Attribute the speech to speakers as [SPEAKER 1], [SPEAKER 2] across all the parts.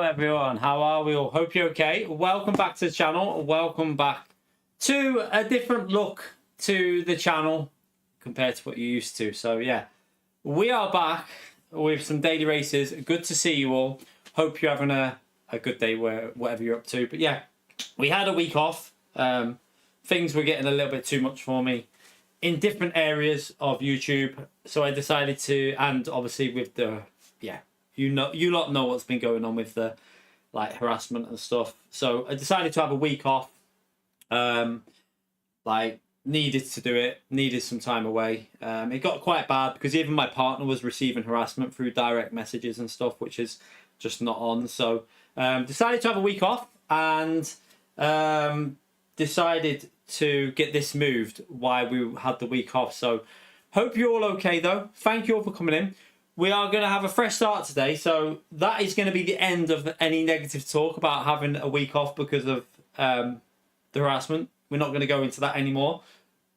[SPEAKER 1] everyone, how are we all? Hope you're okay. Welcome back to the channel. Welcome back to a different look to the channel compared to what you're used to. So yeah, we are back with some daily races. Good to see you all. Hope you're having a good day whatever you're up to. But yeah, we had a week off. Things were getting a little bit too much for me in different areas of YouTube. So I decided to, and obviously with the, you lot know what's been going on with the like harassment and stuff. So I decided to have a week off. Like needed to do it, needed some time away. It got quite bad because even my partner was receiving harassment through direct messages and stuff, which is just not on. So decided to have a week off and decided to get this moved while we had the week off. So hope you're all okay though. Thank you all for coming in. We are going to have a fresh start today, so that is going to be the end of any negative talk about having a week off because of the harassment. We're not going to go into that anymore.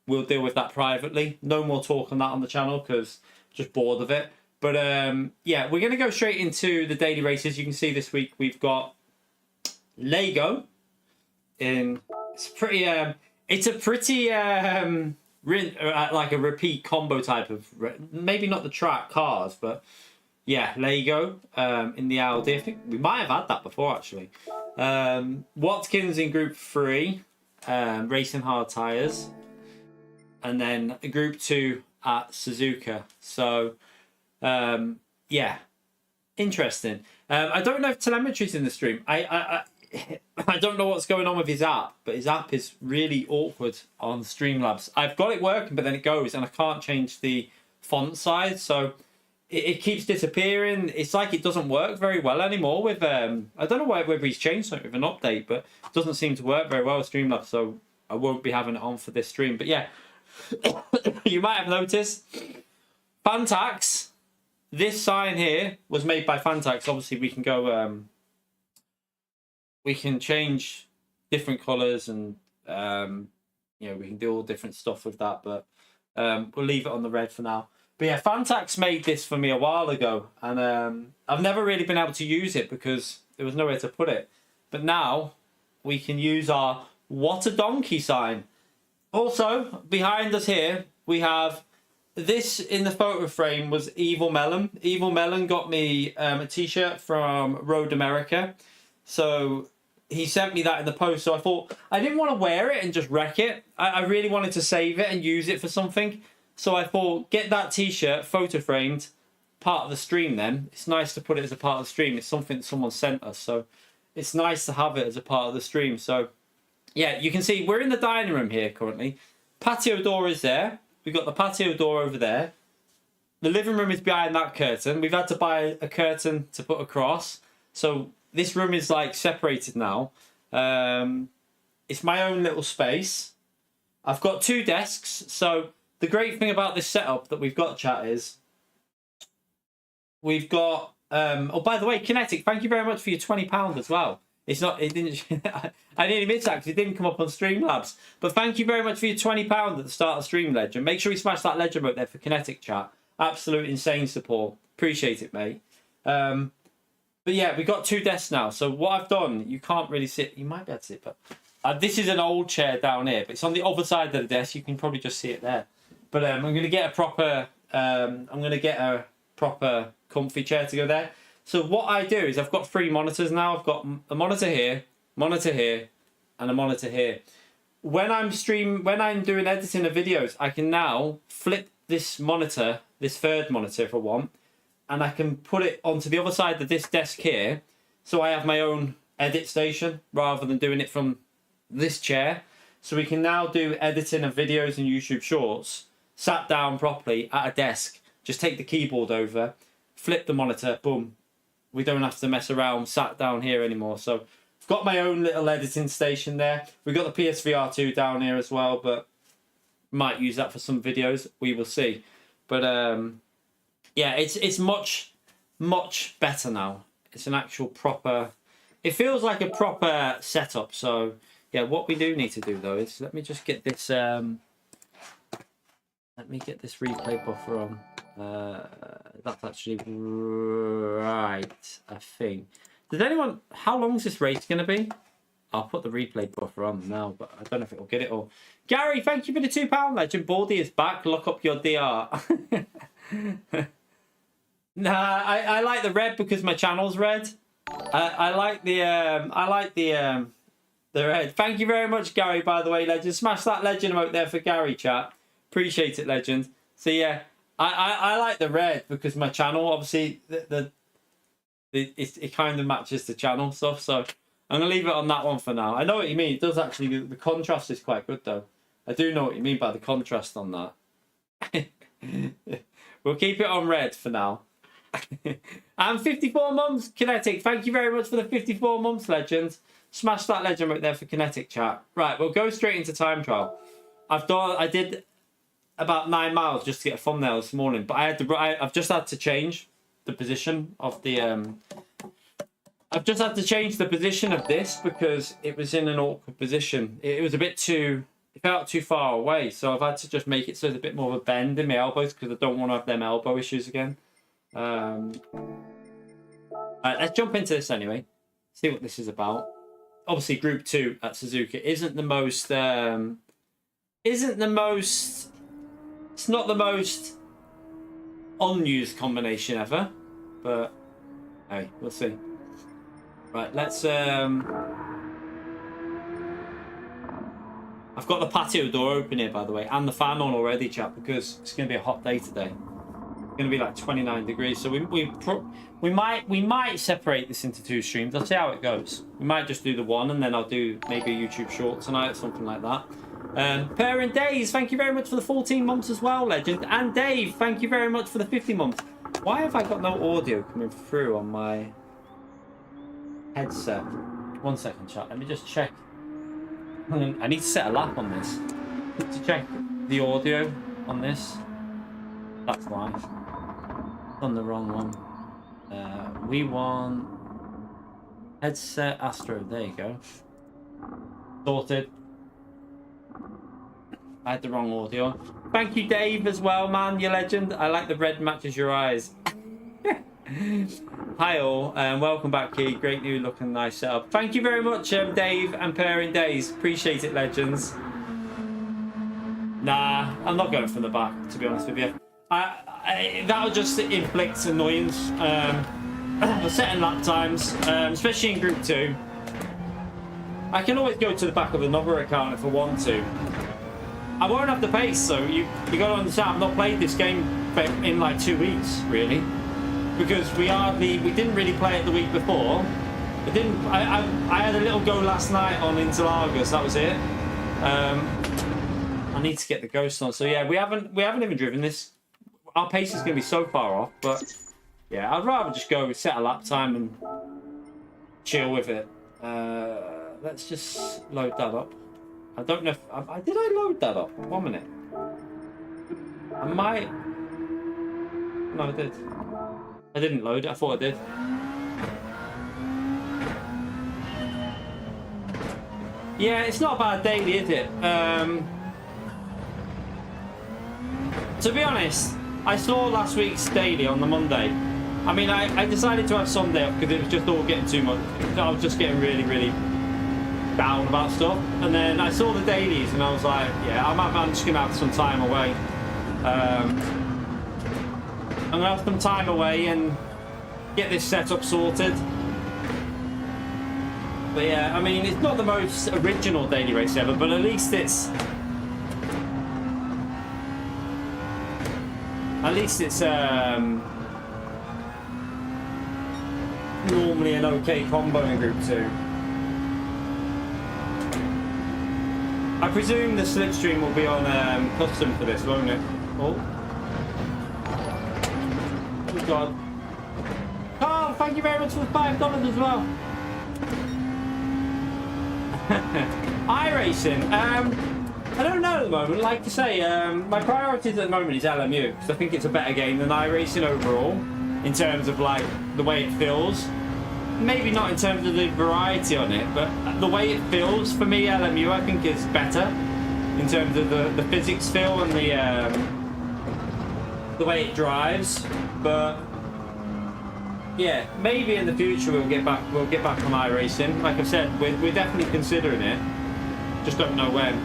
[SPEAKER 1] We'll deal with that privately. No more talk on that on the channel because just bored of it. But yeah, we're going to go straight into the daily races. You can see this week we've got Lego in. It's a pretty like a repeat combo type of, maybe not the track cars, but yeah, Lego in the Audi. I think we might have had that before actually. Watkins in Group 3, racing hard tyres, and then Group 2 at Suzuka. So yeah, interesting. I don't know if telemetry's in the stream. I don't know what's going on with his app, but his app is really awkward on Streamlabs. I've got it working, but then it goes, and I can't change the font size, so it keeps disappearing. It's like it doesn't work very well anymore with, I don't know whether he's changed something with an update, but it doesn't seem to work very well with Streamlabs, so I won't be having it on for this stream. But yeah, you might have noticed, Fanatec, this sign here was made by Fanatec. Obviously, we can go... we can change different colours and, you know, we can do all different stuff with that, but we'll leave it on the red for now. But yeah, Fanatec made this for me a while ago, and I've never really been able to use it because there was nowhere to put it. But now we can use our What a Donkey sign. Also, behind us here, we have this in the photo frame was Evil Melon. Evil Melon got me a t-shirt from Road America. So he sent me that in the post. So I thought I didn't want to wear it and just wreck it. I really wanted to save it and use it for something. So I thought, get that t-shirt photo framed, part of the stream then. It's nice to put it as a part of the stream. It's something that someone sent us. So it's nice to have it as a part of the stream. So yeah, you can see we're in the dining room here currently. Patio door is there. We've got the patio door over there. The living room is behind that curtain. We've had to buy a curtain to put across. So this room is like separated now. It's my own little space. I've got 2 desks. So the great thing about this setup that we've got, chat, is we've got. Oh, by the way, Kinetic, thank you very much for your £20 as well. It's not. It didn't. I nearly missed that because it didn't come up on Streamlabs. But thank you very much for your £20 at the start of Stream Legend. Make sure you smash that legend up there for Kinetic, chat. Absolute insane support. Appreciate it, mate. But yeah, we've got 2 desks now. So what I've done, you can't really sit. You might be able to sit, but this is an old chair down here. But it's on the other side of the desk. You can probably just see it there. But I'm going to get a proper. I'm going to get a proper comfy chair to go there. So what I do is I've got 3 monitors now. I've got a monitor here, and a monitor here. When I'm doing editing of videos, I can now flip this monitor, this 3rd monitor if I want. And I can put it onto the other side of this desk here. So I have my own edit station rather than doing it from this chair. So we can now do editing of videos and YouTube shorts, sat down properly at a desk. Just take the keyboard over, flip the monitor, boom. We don't have to mess around sat down here anymore. So I've got my own little editing station there. We've got the PSVR 2 down here as well, but might use that for some videos. We will see. But yeah, it's much better now. It's an actual proper. It feels like a proper setup. So yeah, what we do need to do though is let me just get this. Let me get this replay buffer on. That's actually right. I think Does anyone... How long is this race going to be? I'll put the replay buffer on now, but I don't know if it'll get it all. Gary, thank you for the £2 legend. Baldy is back. Look up your DR. Nah, I like the red because my channel's red. I like the red. Thank you very much, Gary, by the way, legend. Smash that legend emote there for Gary, chat. Appreciate it, legend. So yeah, I like the red because my channel, obviously, it kind of matches the channel stuff. So I'm gonna leave it on that one for now. I know what you mean. It does actually. The contrast is quite good though. I do know what you mean by the contrast on that. We'll keep it on red for now. And 54 months, Kinetic. Thank you very much for the 54 months, legend. Smash that legend right there for Kinetic, chat. Right, we'll go straight into time trial. I did about 9 miles just to get a thumbnail this morning, but I've just had to change the position of the I've just had to change the position of this because it was in an awkward position. It was a bit too, it felt too far away, so I've had to just make it so there's a bit more of a bend in my elbows because I don't want to have them elbow issues again. Right, let's jump into this anyway. See what this is about. Obviously, Group 2 at Suzuka isn't the most. It's not the most unused combination ever, but hey, we'll see. Right, let's. I've got the patio door open here, by the way, and the fan on already, chat, because it's going to be a hot day today. It's going to be like 29 degrees, so we might separate this into 2 streams. I'll see how it goes. We might just do the one, and then I'll do maybe a YouTube short tonight or something like that. Parent Days, thank you very much for the 14 months as well, legend. And Dave, thank you very much for the 50 months. Why have I got no audio coming through on my headset? 1 second, chat. Let me just check. I need to set a lap on this to check the audio on this. That's why. On the wrong one. We want headset Astro. There you go. Sorted. I had the wrong audio. Thank you, Dave, as well, man. You legend. I like the red matches your eyes. Hi all, and welcome back, Key. Great new looking, nice setup. Thank you very much, Dave and Pairing Days. Appreciate it, legends. Nah, I'm not going from the back, to be honest with you. That'll just inflict annoyance. Setting lap times, especially in Group 2. I can always go to the back of another account if I want to. I won't have the pace, so you got to understand. I've not played this game in like 2 weeks, really, because we didn't really play it the week before. I had a little go last night on Interlagos. That was it. I need to get the Ghost on. So yeah, we haven't even driven this. Our pace is going to be so far off, but yeah, I'd rather just go set a lap time and chill with it. Let's just load that up. I don't know if did I load that up? 1 minute. I might. No, I did. I didn't load it. I thought I did. Yeah, it's not a bad daily, is it? To be honest, I saw last week's daily on the Monday. I mean, I decided to have Sunday up because it was just all getting too much. I was just getting really, really down about stuff. And then I saw the dailies and I was like, yeah, I'm just going to have some time away. I'm going to have some time away and get this setup sorted. But yeah, I mean, it's not the most original daily race ever, but at least it's normally an okay combo in Group 2. I presume the slipstream will be on custom for this, won't it? Oh god. Carl, thank you very much for the $5 as well. iRacing. I don't know at the moment. Like I say, my priorities at the moment is LMU because I think it's a better game than iRacing overall in terms of like the way it feels. Maybe not in terms of the variety on it, but the way it feels for me, LMU I think is better in terms of the physics feel and the way it drives. But yeah, maybe in the future we'll get back on iRacing. Like I said, we're definitely considering it. Just don't know when.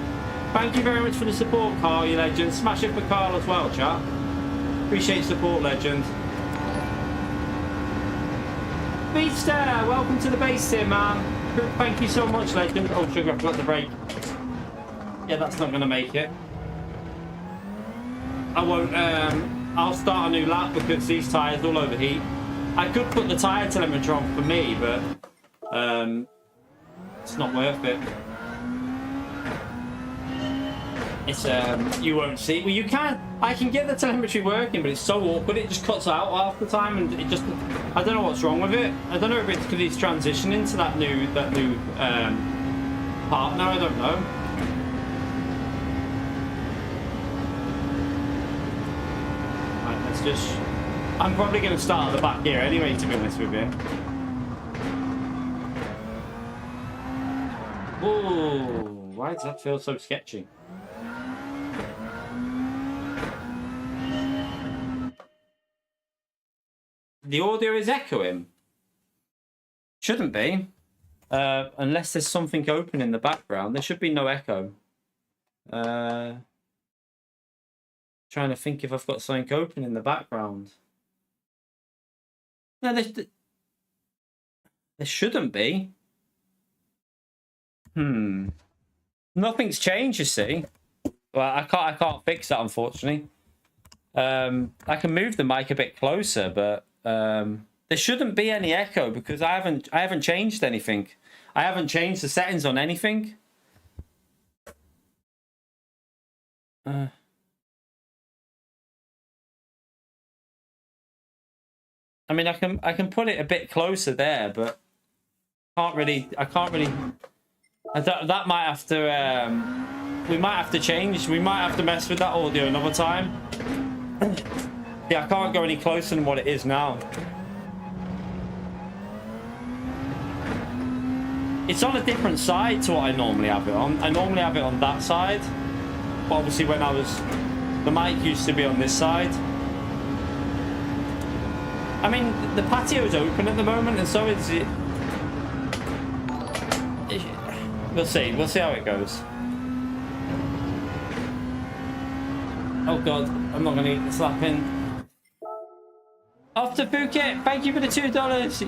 [SPEAKER 1] Thank you very much for the support, Carl, you legend. Smash it for Carl as well, chat. Appreciate support, legend. Beefster, welcome to the base here, man. Thank you so much, legend. Oh, sugar, I forgot the brake. Yeah, that's not going to make it. I won't, I'll start a new lap because these tyres will overheat. I could put the tyre telemetry on for me, but it's not worth it. It's you won't see. Well, you can. I can get the telemetry working, but it's so awkward. It just cuts out half the time, and it just. I don't know what's wrong with it. I don't know if it's because it's transitioning to that new partner. I don't know. Right, let's just. I'm probably going to start at the back here anyway, to be honest with you. Whoa! Why does that feel so sketchy? The audio is echoing. Shouldn't be. Unless there's something open in the background. There should be no echo. Trying to think if I've got something open in the background. No, there shouldn't be. Nothing's changed, you see. Well, I can't fix that, unfortunately. I can move the mic a bit closer, but there shouldn't be any echo because I haven't changed anything. I haven't changed the settings on anything. I mean, I can put it a bit closer there, but I can't really. That might have to. We might have to change. We might have to mess with that audio another time. Yeah, I can't go any closer than what it is now. It's on a different side to what I normally have it on. I normally have it on that side. But obviously when the mic used to be on this side. I mean, the patio's open at the moment, and so is it. We'll see. We'll see how it goes. Oh God, I'm not gonna eat the slapping. Off to Phuket, thank you for the $2.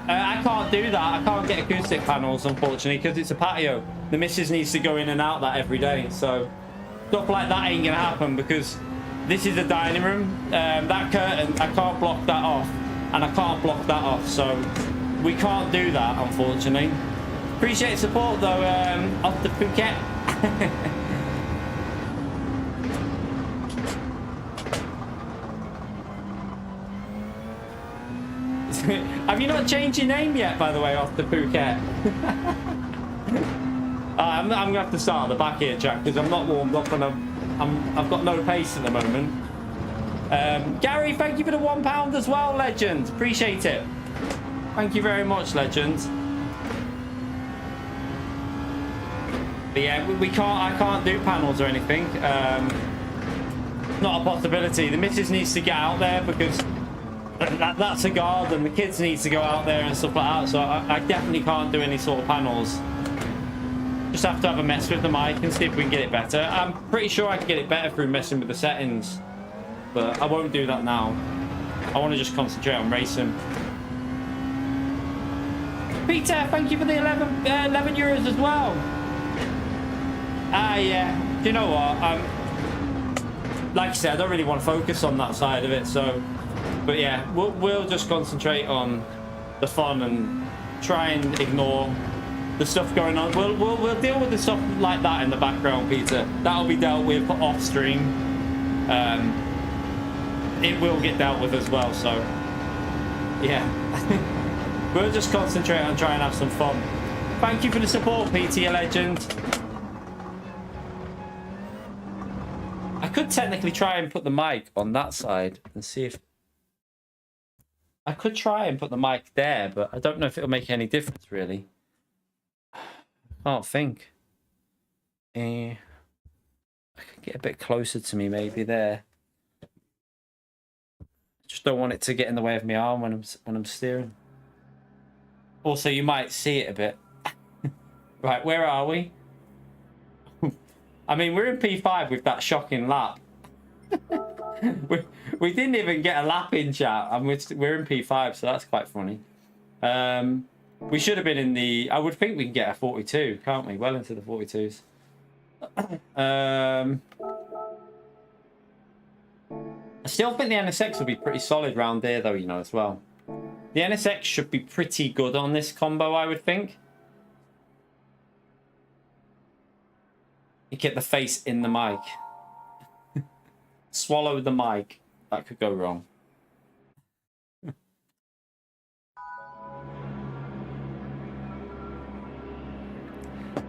[SPEAKER 1] I can't do that. I can't get acoustic panels, unfortunately, because it's a patio. The missus needs to go in and out that every day, so stuff like that ain't gonna happen because this is a dining room. That curtain, I can't block that off, and I can't block that off, so we can't do that, unfortunately. Appreciate support though. Off to Phuket. Have you not changed your name yet, by the way, off the Phuket? I'm gonna have to start at the back here, Jack, because I'm not warmed up and I've got no pace at the moment. Gary, thank you for the £1 as well, legend. Appreciate it. Thank you very much, legend. But yeah, I can't do panels or anything. Not a possibility. The missus needs to get out there because that's a garden. The kids need to go out there and stuff like that. So I definitely can't do any sort of panels. Just have to have a mess with the mic and see if we can get it better. I'm pretty sure I can get it better through messing with the settings, but I won't do that now. I want to just concentrate on racing. Peter, thank you for the 11 euros as well. Yeah. Do you know what? Like I said, I don't really want to focus on that side of it. So, but yeah, we'll just concentrate on the fun and try and ignore the stuff going on. We'll deal with the stuff like that in the background, Peter. That'll be dealt with off stream. It will get dealt with as well. So, yeah, we'll just concentrate on trying to have some fun. Thank you for the support, PT, a legend. I could technically try and put the mic on that side and see if... I could try and put the mic there, but I don't know if it'll make any difference, really. I can't think. I could get a bit closer to me, maybe there. Just don't want it to get in the way of my arm when I'm steering. Also, you might see it a bit. Right, where are we? I mean, we're in P5 with that shocking lap. we didn't even get a lap in, chat, and we're in P5, so that's quite funny. We should have been in the... I would think we can get a 42, can't we? Well into the 42s. I still think the NSX will be pretty solid round there, though, you know, as well. The NSX should be pretty good on this combo, I would think. You get the face in the mic. Swallow the mic. That could go wrong.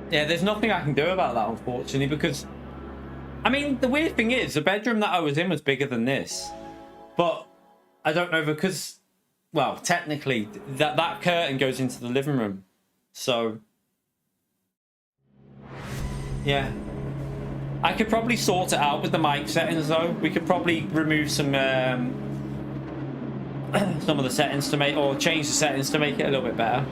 [SPEAKER 1] Yeah, there's nothing I can do about that, unfortunately, because... I mean, the weird thing is, the bedroom that I was in was bigger than this. But I don't know, because... Well, technically, that curtain goes into the living room. So... Yeah. I could probably sort it out with the mic settings, though. We could probably remove some of the settings to make... Or change the settings to make it a little bit better.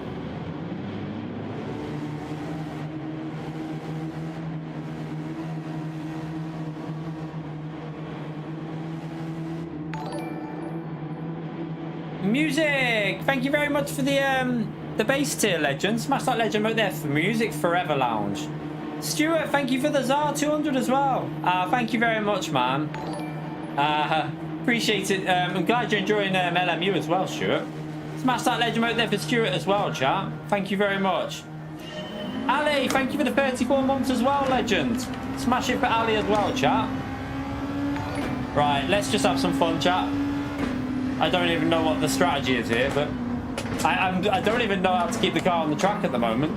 [SPEAKER 1] Music! Thank you very much for the base tier, legend. Smash that legend right there for Music Forever Lounge. Stuart, thank you for the ZAR 200 as well. Thank you very much, man. Appreciate it. I'm glad you're enjoying LMU as well, Stuart. Smash that legend right there for Stuart as well, chat. Thank you very much. Ali, thank you for the 34 months as well, legend. Smash it for Ali as well, chat. Right, let's just have some fun, chat. I don't even know what the strategy is here, but I don't even know how to keep the car on the track at the moment.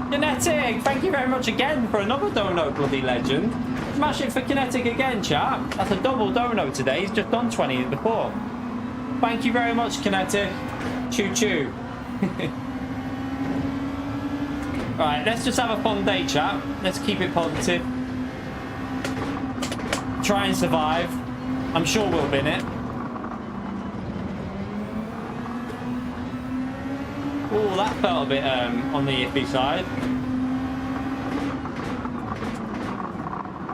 [SPEAKER 1] Kinetic, thank you very much again for another dono, bloody legend. Smash it for Kinetic again, chat. That's a double dono today. He's just done 20 before. Thank you very much, Kinetic. Choo choo. Right, let's just have a fun day, chat. Let's keep it positive. Try and survive. I'm sure we'll win it. Oh, that felt a bit on the iffy side.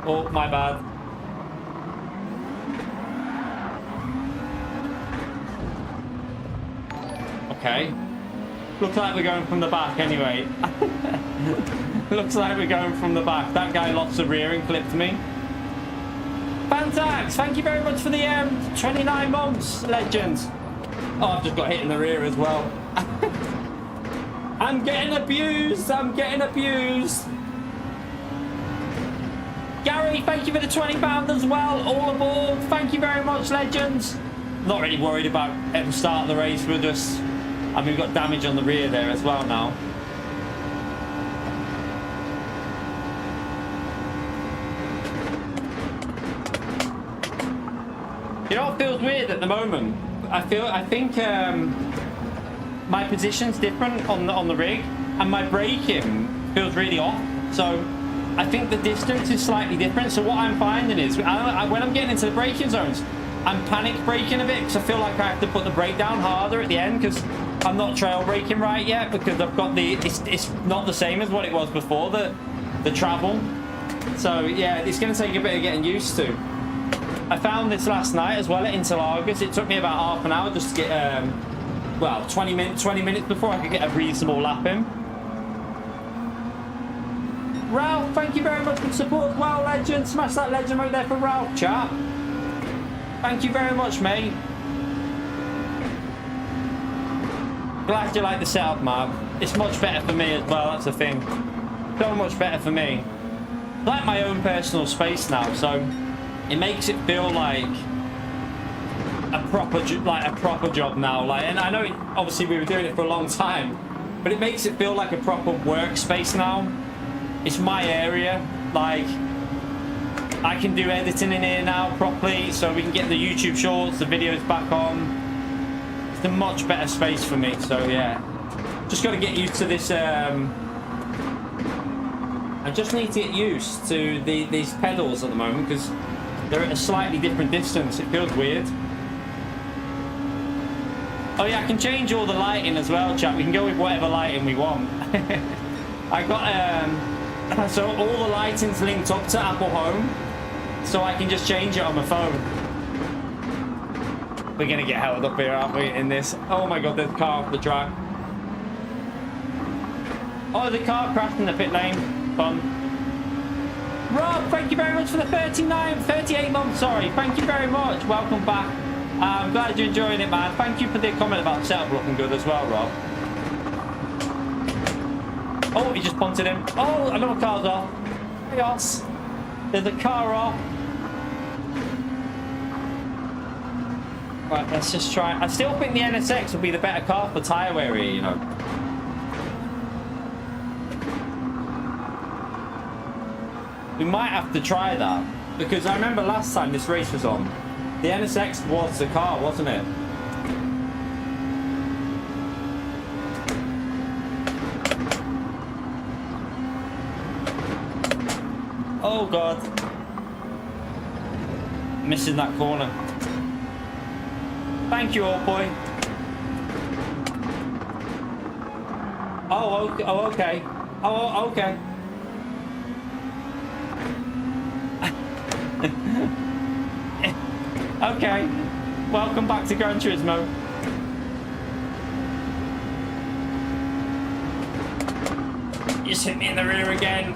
[SPEAKER 1] Oh, my bad. Okay. Looks like we're going from the back anyway. Looks like we're going from the back. That guy lost the rear and clipped me. Fanatec, thank you very much for the 29 months, legends. Oh, I've just got hit in the rear as well. I'm getting abused. I'm getting abused. Gary, thank you for the £20 as well. All aboard. Thank you very much, legends. Not really worried about at the start of the race. We're just... I mean, we've got damage on the rear there as well now. You know what feels weird at the moment? I think my position's different on the rig, and my braking feels really off. So I think the distance is slightly different. So what I'm finding is when I'm getting into the braking zones, I'm panic braking a bit because I feel like I have to put the brake down harder at the end because I'm not trail braking right yet because I've got the it's not the same as what it was before the travel. So yeah, it's going to take a bit of getting used to. I found this last night as well at Interlagos. It took me about half an hour just to get well 20 minutes before I could get a reasonable lap in. Ralph, thank you very much for the support as well, legend. Smash that legend right there for Ralph, chat. Thank you very much, mate. Glad you like the setup, Mark. It's much better for me as well, that's the thing. So much better for me. I like my own personal space now, so it makes it feel like a proper job now. Like, and I know obviously we were doing it for a long time, but it makes it feel like a proper workspace now. It's my area. Like, I can do editing in here now properly, so we can get the YouTube shorts, the videos back on. It's a much better space for me. So yeah, just got to get used to this I just need to get used to these pedals at the moment because they're at a slightly different distance. It feels weird. Oh yeah, I can change all the lighting as well, chat. We can go with whatever lighting we want. I got so all the lighting's linked up to Apple Home, so I can just change it on my phone. We're gonna get held up here, aren't we, in this? Oh my god, there's a car off the track. Oh, the car crashed in the pit lane. Fun. Rob, thank you very much for the 38 months, sorry. Thank you very much. Welcome back. I'm glad you're enjoying it, man. Thank you for the comment about the setup looking good as well, Rob. Oh, he just punted him. Oh, another car's off. Chaos. There's a car off. Right, let's just try. I still think the NSX would be the better car for tyre wear here, you know. We might have to try that. Because I remember last time this race was on, the NSX was the car, wasn't it? Oh god. Missing that corner. Thank you, old boy. Oh, okay. Oh, okay. Oh, okay. Okay. Welcome back to Gran Turismo. You just hit me in the rear again.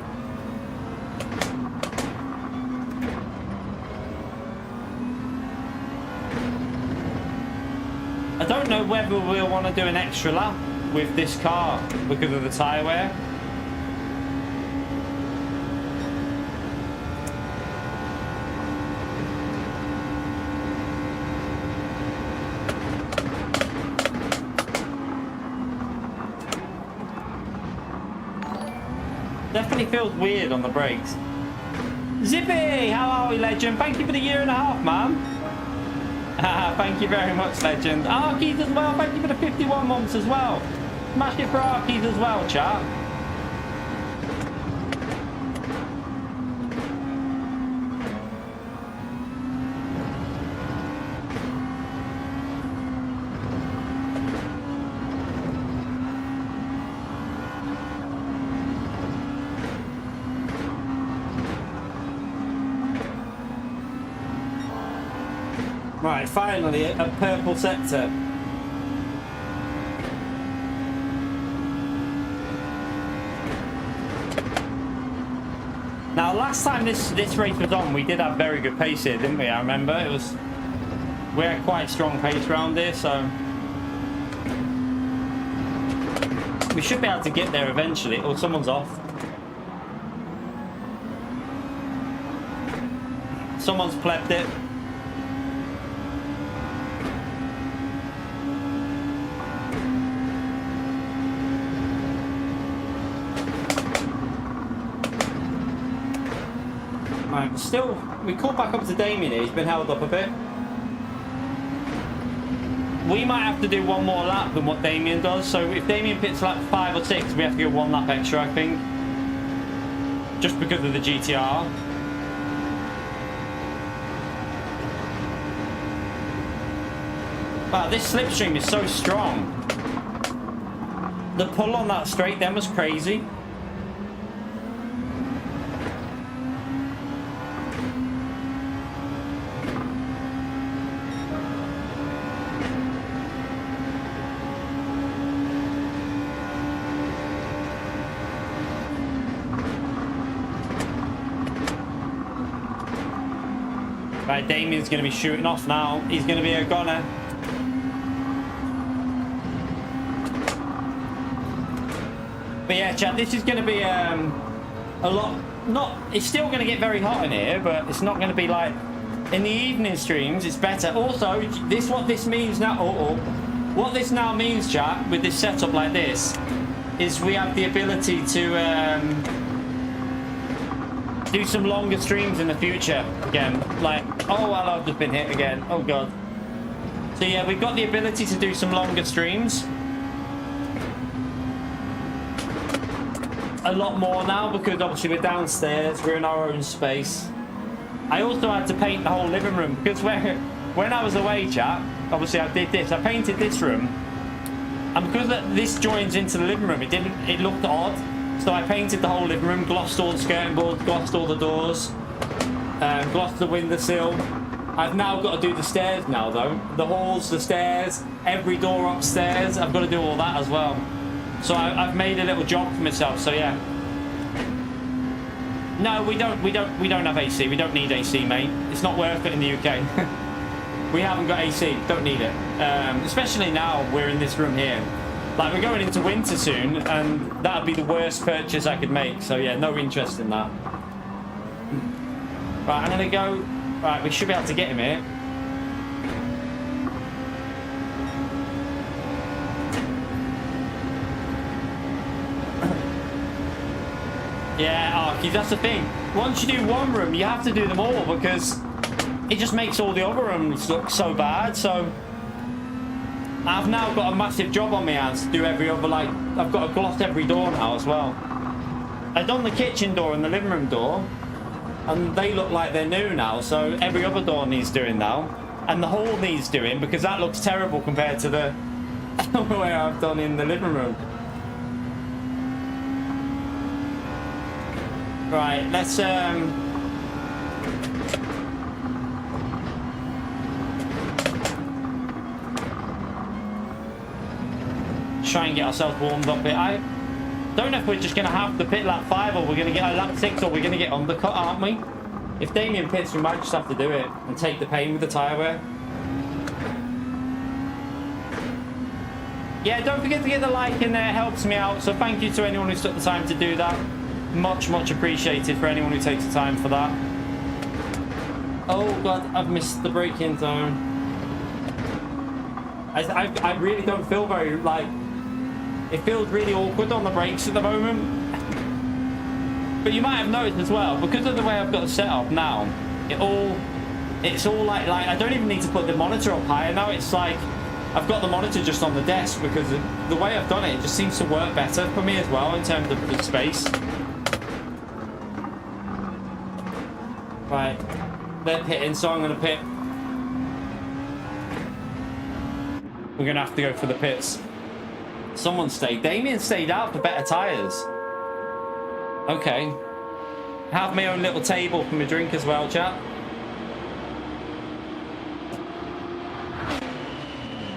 [SPEAKER 1] I don't know whether we'll want to do an extra lap with this car because of the tyre wear. Definitely feels weird on the brakes. Zippy, how are we, legend? Thank you for the 1.5 years, man. Thank you very much, legend. Arkies as well. Thank you for the 51 months as well. Smash it for Arkies as well, chat. Right, finally, a purple sector. Now, last time this race was on, we did have very good pace here, didn't we? I remember we had quite strong pace around here, so we should be able to get there eventually. Oh, someone's off. Someone's plebbed it. Still, we caught back up to Damien here. He's been held up a bit. We might have to do one more lap than what Damien does. So if Damien pits lap 5 or 6, we have to go 1 lap extra, I think. Just because of the GTR. Wow, this slipstream is so strong. The pull on that straight then was crazy. Right, Damien's going to be shooting off now. He's going to be a goner. But yeah, chat, this is going to be a lot... It's still going to get very hot in here, but it's not going to be like... In the evening streams, it's better. Also, what this means now... What this now means, chat, with this setup like this, is we have the ability to... do some longer streams in the future again. Like, oh well, I've just been hit again. Oh god. So yeah, we've got the ability to do some longer streams. a lot more now because obviously we're downstairs, we're in our own space. I also had to paint the whole living room because when I was away, chat, obviously I did this. I painted this room, and because this joins into the living room, it looked odd. So I painted the whole living room, glossed all the skirting boards, glossed all the doors, glossed the windowsill. I've now got to do the stairs now though. The halls, the stairs, every door upstairs. I've got to do all that as well. So I've made a little job for myself. So yeah. No, we don't have AC. We don't need AC, mate. It's not worth it in the UK. We haven't got AC. Don't need it. Especially now we're in this room here. Like we're going into winter soon, and that'd be the worst purchase I could make. So yeah, no interest in that. Right, I'm gonna go. Right, we should be able to get him here. Yeah, Arky, that's the thing. Once you do one room, you have to do them all because it just makes all the other rooms look so bad. So I've now got a massive job on my hands to do every other, like, I've got to gloss every door now as well. I've done the kitchen door and the living room door, and they look like they're new now, so every other door needs doing now. And the hall needs doing because that looks terrible compared to the way I've done in the living room. Right, let's try and get ourselves warmed up here. I don't know if we're just going to have the pit lap 5 or we're going to get a lap 6 or we're going to get undercut, aren't we? If Damien pits, we might just have to do it and take the pain with the tyre wear. Yeah, don't forget to get the like in there, it helps me out. So thank you to anyone who's took the time to do that. Much appreciated for anyone who takes the time for that. Oh god, I've missed the braking zone. I really don't feel very, like, it feels really awkward on the brakes at the moment. But you might have noticed as well, because of the way I've got it set up now, it's all like I don't even need to put the monitor up higher now. It's like I've got the monitor just on the desk because the way I've done it just seems to work better for me as well in terms of the space. Right, they're pitting, so I'm going to pit. We're going to have to go for the pits. Someone stayed. Damien stayed out for better tyres. Okay. Have my own little table for my drink as well, chat.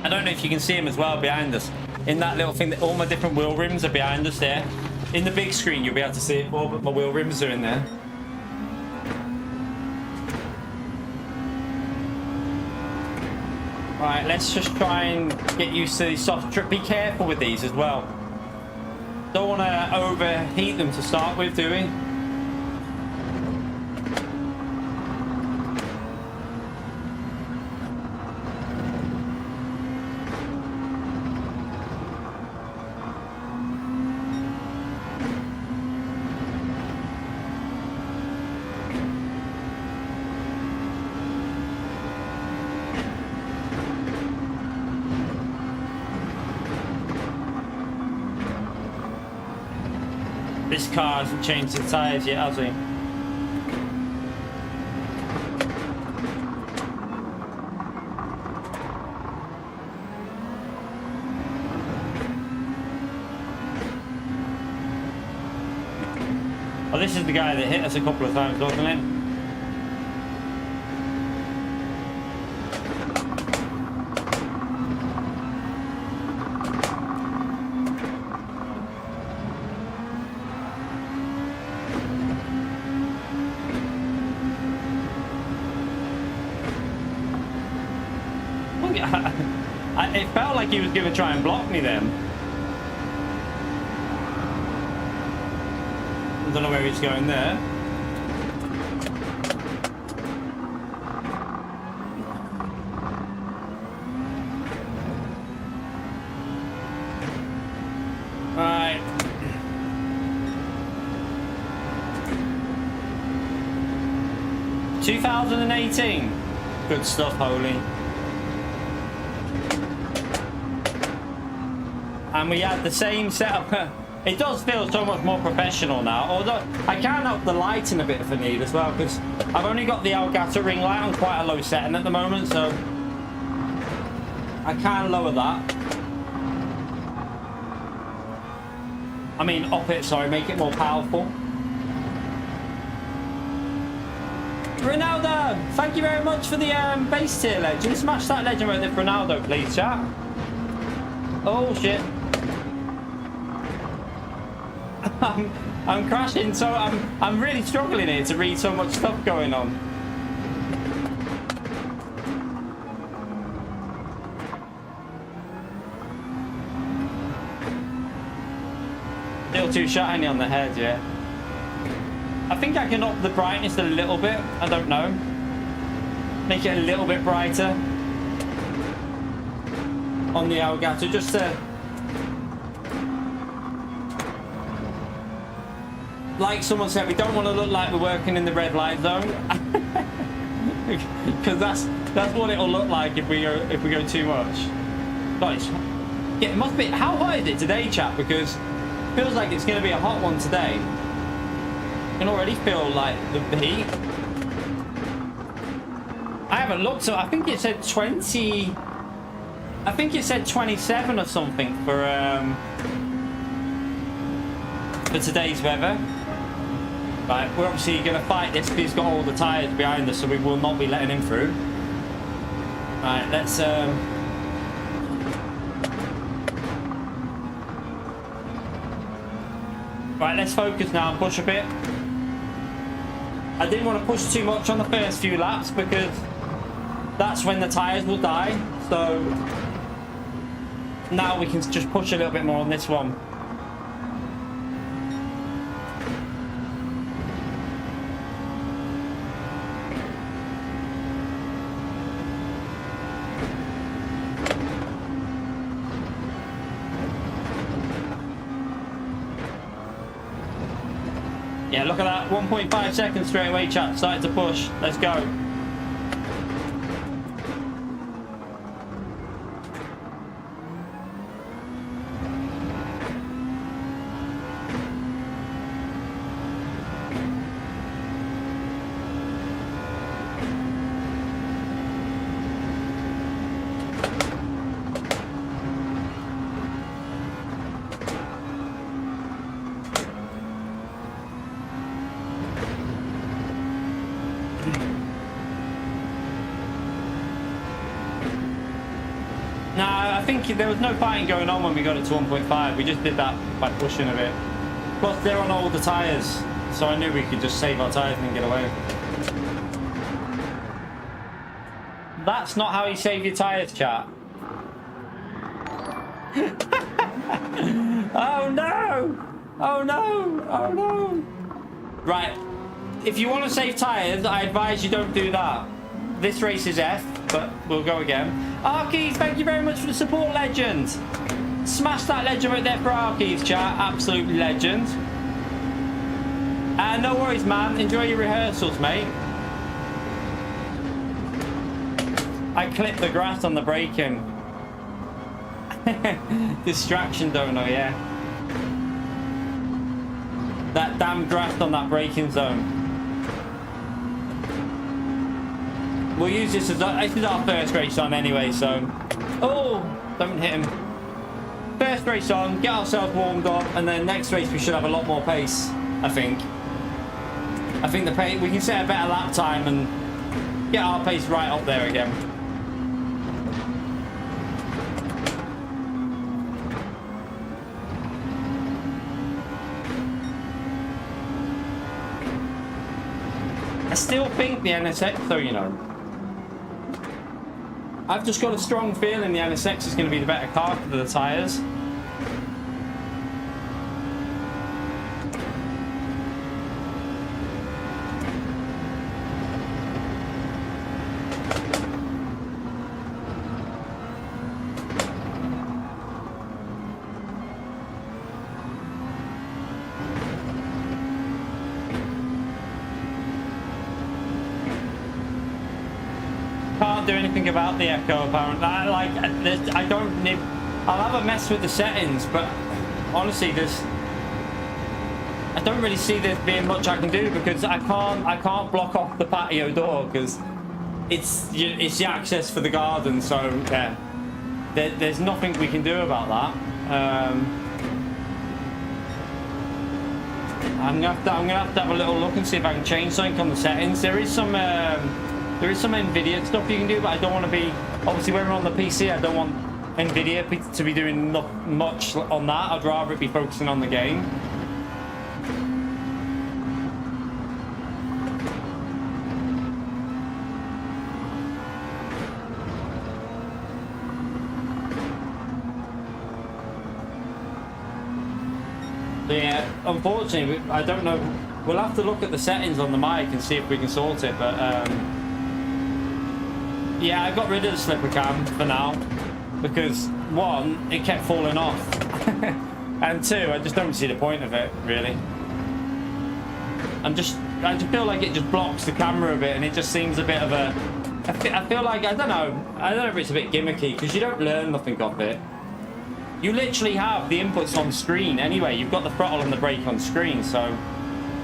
[SPEAKER 1] I don't know if you can see him as well behind us. In that little thing, that all my different wheel rims are behind us there. In the big screen, you'll be able to see it more, but my wheel rims are in there. Right, let's just try and get used to these soft trip. Be careful with these as well. Don't want to overheat them to start with, do we? This car hasn't changed the tyres yet, has he? Oh, this is the guy that hit us a couple of times, wasn't it? It felt like he was going to try and block me then. I don't know where he's going there. Right. $2018. Good stuff, Holy. And we had the same setup. It does feel so much more professional now, although I can up the lighting a bit if I need as well, because I've only got the Elgato ring light on quite a low setting at the moment, so I can lower that. I mean, up it, sorry, make it more powerful. Ronaldo, thank you very much for the base tier legend. Smash that legend right there for Ronaldo, please, chat. Oh, shit. I'm crashing, so I'm really struggling here to read so much stuff going on. Still too shiny on the head, yeah. I think I can up the brightness a little bit. I don't know. Make it a little bit brighter on the Elgato, just to, like someone said, we don't want to look like we're working in the red light zone, because that's what it'll look like if we go too much. Guys, yeah, it must be. How hot is it today, chat? Because it feels like it's going to be a hot one today. I can already feel like the heat. I haven't looked, so I think it said 20. I think it said 27 or something for today's weather. Right, we're obviously going to fight this because he's got all the tyres behind us, so we will not be letting him through. Right, let's right, let's focus now and push a bit. I didn't want to push too much on the first few laps because that's when the tyres will die. So now we can just push a little bit more on this one. Yeah, look at that. 1.5 seconds straight away, chat. Started to push. Let's go. There was no fighting going on when we got it to 1.5. We just did that by pushing a bit. Plus, they're on all the tyres, so I knew we could just save our tyres and get away. That's not how you save your tyres, chat. Oh no! Oh no! Oh no! Right, if you want to save tyres, I advise you don't do that. This race is F, but we'll go again. Arkeys, thank you very much for the support, legend. Smash that legend right there for Arkeys, chat. Absolute legend. And no worries, man. Enjoy your rehearsals, mate. I clipped the grass on the braking. Distraction donor, yeah. That damn grass on that braking zone. We'll use this as this is our first race on anyway, so... Oh! Don't hit him. First race on, get ourselves warmed up, and then next race we should have a lot more pace, I think. I think the pace, we can set a better lap time and get our pace right up there again. I still think the NSX, so you know. I've just got a strong feeling the NSX is going to be the better car for the tyres. Can't do anything about the echo apparently. I don't need. I'll have a mess with the settings, but honestly, don't really see there being much I can do because I can't block off the patio door because it's the access for the garden. So yeah, there's nothing we can do about that. I'm gonna have to have a little look and see if I can change something on the settings. There is some Nvidia stuff you can do, but I don't want to be, obviously when we're on the PC, I don't want Nvidia to be doing much on that. I'd rather it be focusing on the game. Yeah, unfortunately, I don't know. We'll have to look at the settings on the mic and see if we can sort it. But yeah, I got rid of the slipper cam for now because one, it kept falling off, and two, I just don't see the point of it really. I just feel like it just blocks the camera a bit, and it just seems a bit of a. I feel like I don't know if it's a bit gimmicky because you don't learn nothing off it. You literally have the inputs on screen anyway. You've got the throttle and the brake on screen, so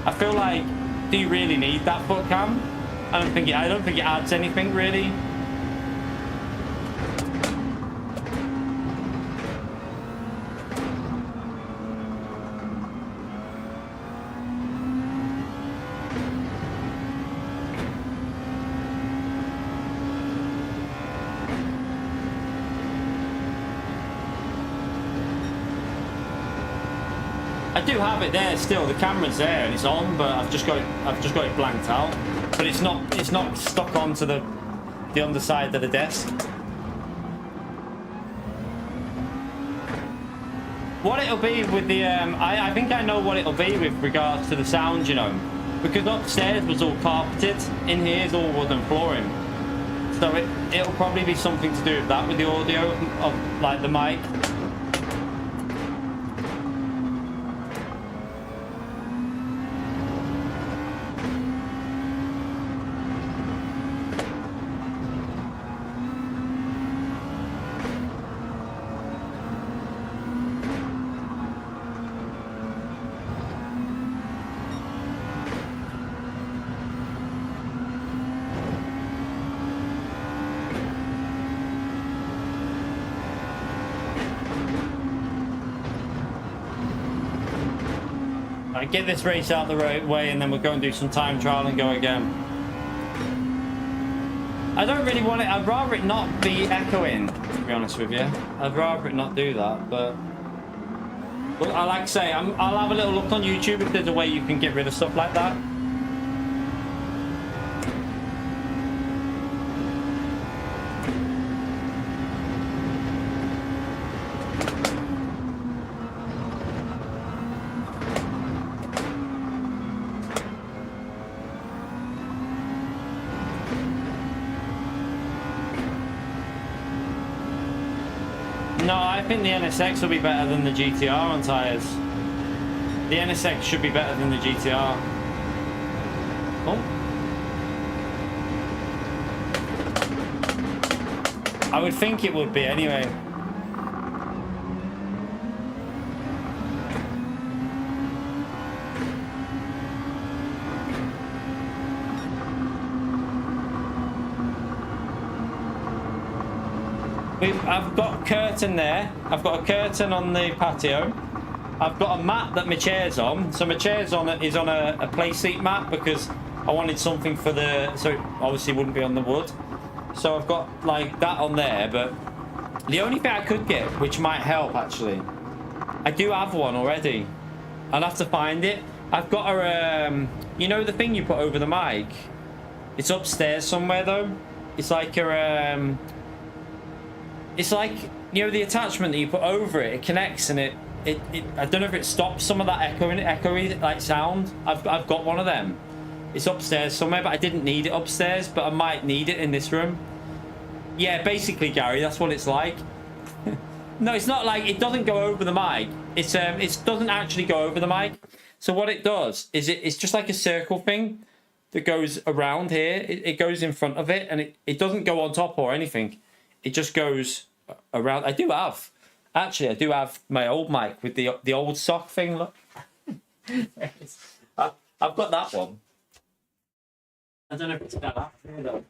[SPEAKER 1] I feel like, do you really need that foot cam? I don't think it adds anything really. I do have it there still. The camera's there and it's on, but I've just got it blanked out. But it's not stuck onto the underside of the desk. What it'll be with the I think I know what it'll be with regards to the sound, you know, because upstairs was all carpeted. In here is all wooden flooring, so it'll probably be something to do with that, with the audio of like the mic. Get this race out the right way and then we'll go and do some time trial and go again. I don't really want it. I'd rather it not be echoing, to be honest with you. I'd rather it not do that, but well, I like to say, I'll have a little look on YouTube if there's a way you can get rid of stuff like that. No, I think the NSX will be better than the GTR on tyres. The NSX should be better than the GTR. Oh. I would think it would be anyway. I've got a curtain there. I've got a curtain on the patio. I've got a mat that my chair's on. So my chair's is on a play seat mat because I wanted something for the, so it obviously wouldn't be on the wood. So I've got like that on there, but the only thing I could get, which might help actually, I do have one already. I'll have to find it. I've got a, you know the thing you put over the mic? It's upstairs somewhere though. It's like a, it's like, you know, the attachment that you put over it, it connects and it I don't know if it stops some of that echoey like sound. I've got one of them. It's upstairs somewhere, but I didn't need it upstairs, but I might need it in this room. Yeah, basically, Gary, that's what it's like. No, it's not like, it doesn't go over the mic. It doesn't actually go over the mic. So what it does is it's just like a circle thing that goes around here. It goes in front of it, and it doesn't go on top or anything. It just goes around. I do have my old mic with the old sock thing. Look, I've got that one. I don't know if it's got that through though.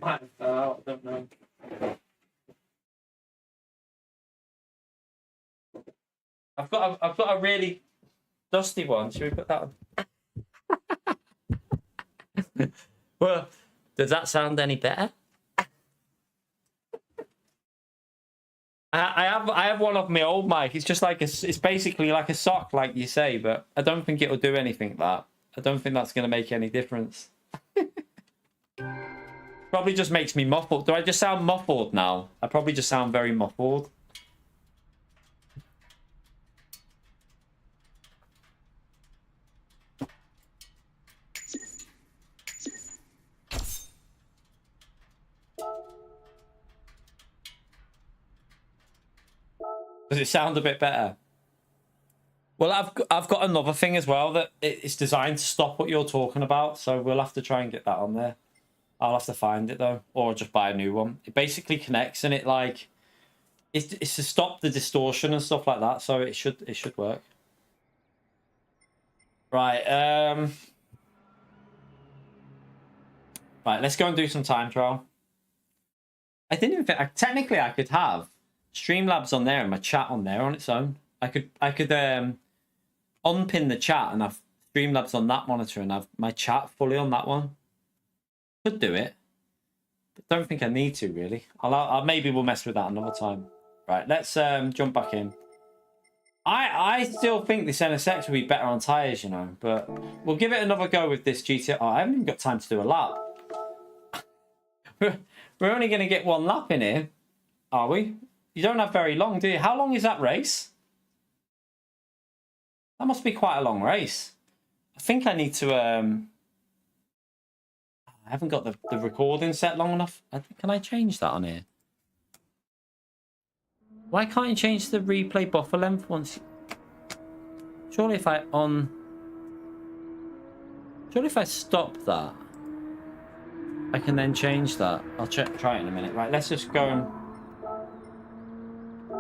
[SPEAKER 1] Might have fell out, I don't know. I've got a really dusty one. Should we put that on? Well, does that sound any better? I have one of my old mic. It's just like it's basically like a sock, like you say, but I don't think it'll do anything. That I don't think that's going to make any difference. Probably just makes me muffled. Do I just sound muffled now? I probably just sound very muffled. Does it sound a bit better? Well, I've got another thing as well that it's designed to stop what you're talking about, so we'll have to try and get that on there. I'll have to find it though, or just buy a new one. It basically connects and it like it's to stop the distortion and stuff like that, so it should work. Right, right, let's go and do some time trial. I didn't even think technically I could have Streamlabs on there and my chat on there on its own. I could unpin the chat and have Streamlabs on that monitor and have my chat fully on that one. Could do it, but don't think I need to really. I'll maybe we'll mess with that another time. Right, let's jump back in. I still think this NSX will be better on tires, you know, but we'll give it another go with this GTR. Oh, I haven't even got time to do a lap. We're only going to get one lap in here, are we? You don't have very long, do you? How long is that race? That must be quite a long race. I think I need to... I haven't got the recording set long enough. Can I change that on here? Why can't you change the replay buffer length once? Surely if I stop that, I can then change that. I'll try it in a minute. Right, let's just go and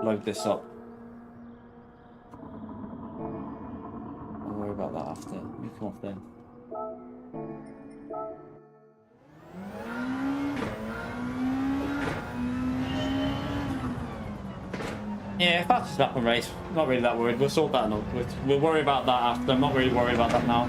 [SPEAKER 1] load this up. I'll worry about that after. Let me come off then. Yeah, if that's just that one race, not really that worried. We'll sort that out. We'll worry about that after. I'm not really worried about that now.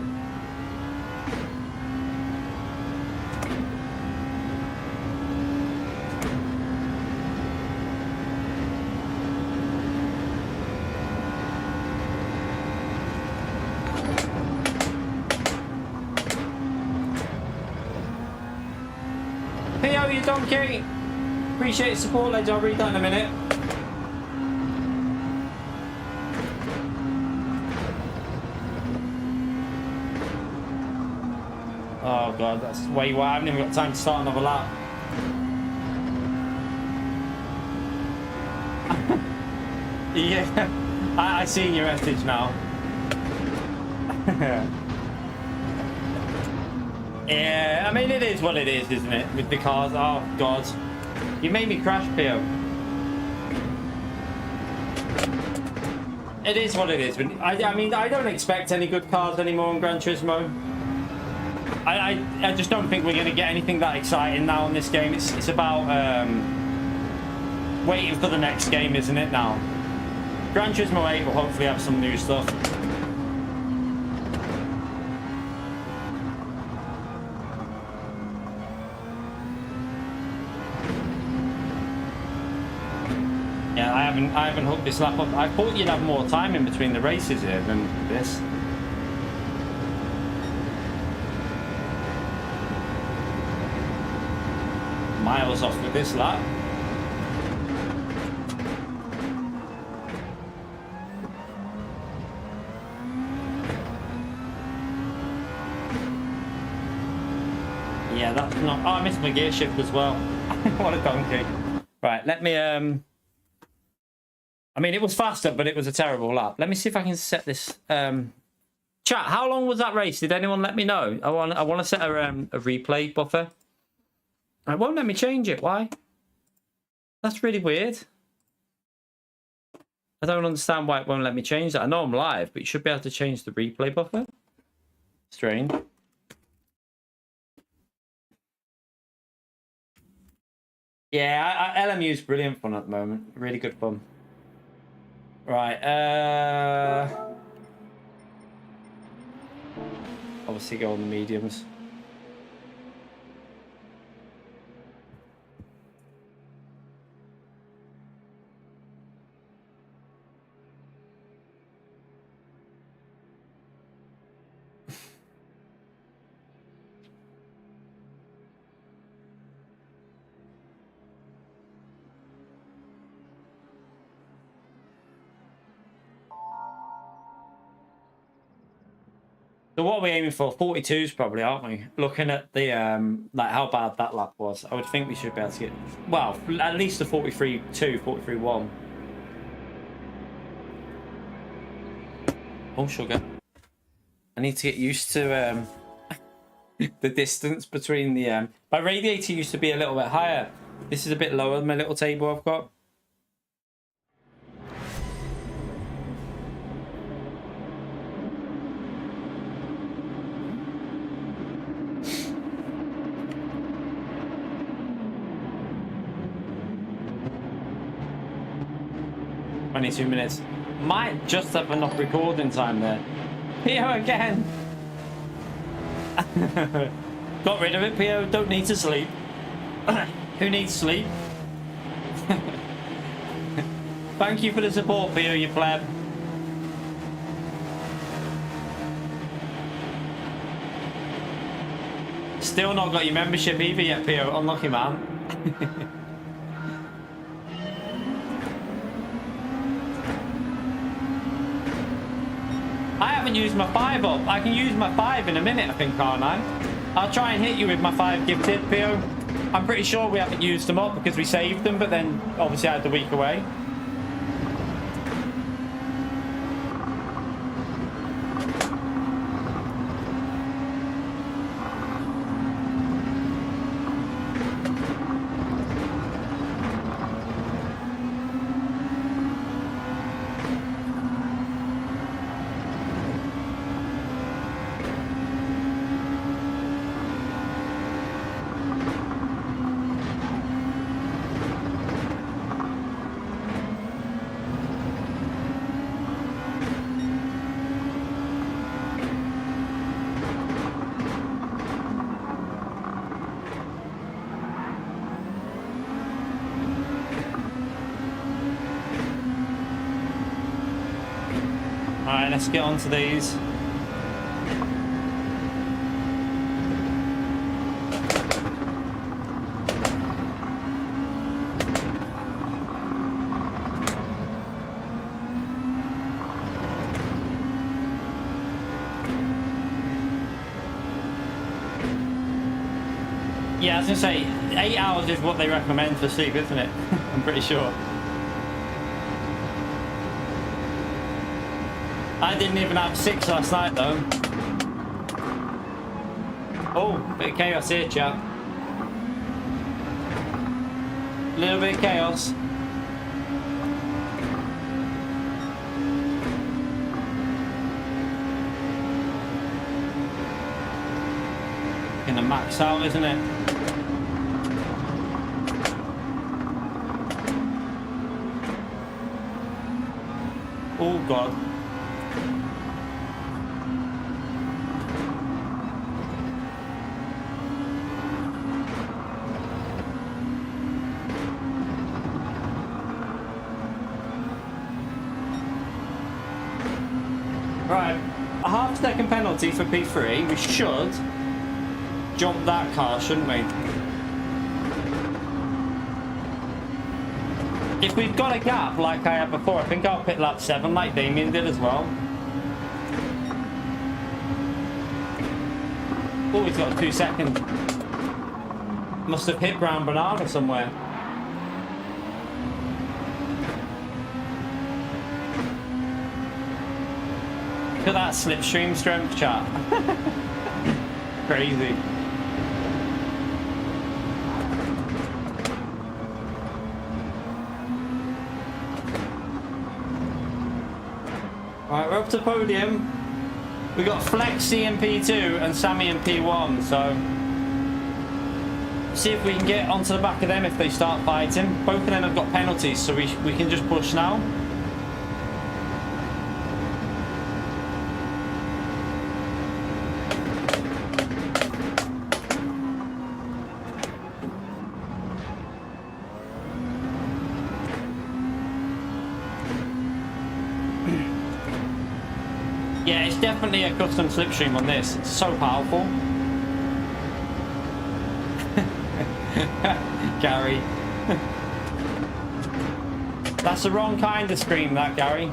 [SPEAKER 1] Hey, you donkey! Appreciate your support, lads. I'll read that in a minute. Oh god, that's way wide. I haven't even got time to start another lap. Yeah, I see your message now. Yeah, I mean it is what it is, isn't it? With the cars. Oh god, you made me crash, Pio. It is what it is. I mean, I don't expect any good cars anymore in Gran Turismo. I just don't think we're going to get anything that exciting now in this game. It's about waiting for the next game, isn't it, now? Gran Turismo 8 will hopefully have some new stuff. Yeah, I haven't hooked this lap up. I thought you'd have more time in between the races here than this. Miles off with this lap. Yeah, that's not... Oh, I missed my gear shift as well. What a donkey. Right, let me... I mean, it was faster, but it was a terrible lap. Let me see if I can set this... Chat, how long was that race? Did anyone let me know? I want to set a replay buffer. It won't let me change it. Why? That's really weird. I don't understand why it won't let me change that. I know I'm live, but you should be able to change the replay buffer. Strange. Yeah, LMU is brilliant fun at the moment. Really good fun. Right. Obviously go on the mediums. So what are we aiming for? 42s probably, aren't we? Looking at the like how bad that lap was, I would think we should be able to get, well, at least a 43.2, 43.1. Oh, sugar. I need to get used to the distance between the my radiator used to be a little bit higher. This is a bit lower than my little table I've got. $22 minutes. Might just have enough recording time there. Pio again. Got rid of it, Pio. Don't need to sleep. Who needs sleep? Thank you for the support, Pio, you pleb. Still not got your membership either yet, Pio. Unlucky man. I haven't used my 5 up. I can use my 5 in a minute, I think, can't I? I'll try and hit you with my 5 gifted, Pio. I'm pretty sure we haven't used them up because we saved them, but then obviously I had the week away. Alright, let's get on to these. Yeah, I was gonna say 8 hours is what they recommend for sleep, isn't it? I'm pretty sure. I didn't even have 6 last night though. Oh, bit of chaos here, chap. Little bit of chaos. Gonna max out, isn't it? Oh god. Right, a half-second penalty for P3. We should jump that car, shouldn't we? If we've got a gap like I had before, I think I'll pit lap 7 like Damien did as well. Oh, he's got 2 seconds. Must have hit Brown Banana somewhere. Look at that slipstream strength, chat. Crazy. we're up to the podium. We got Flexi in P2 and Sammy in P1. So see if we can get onto the back of them if they start fighting. Both of them have got penalties, so we can just push now. Yeah, it's definitely a custom slipstream on this. It's so powerful. Gary. That's the wrong kind of scream, that, Gary.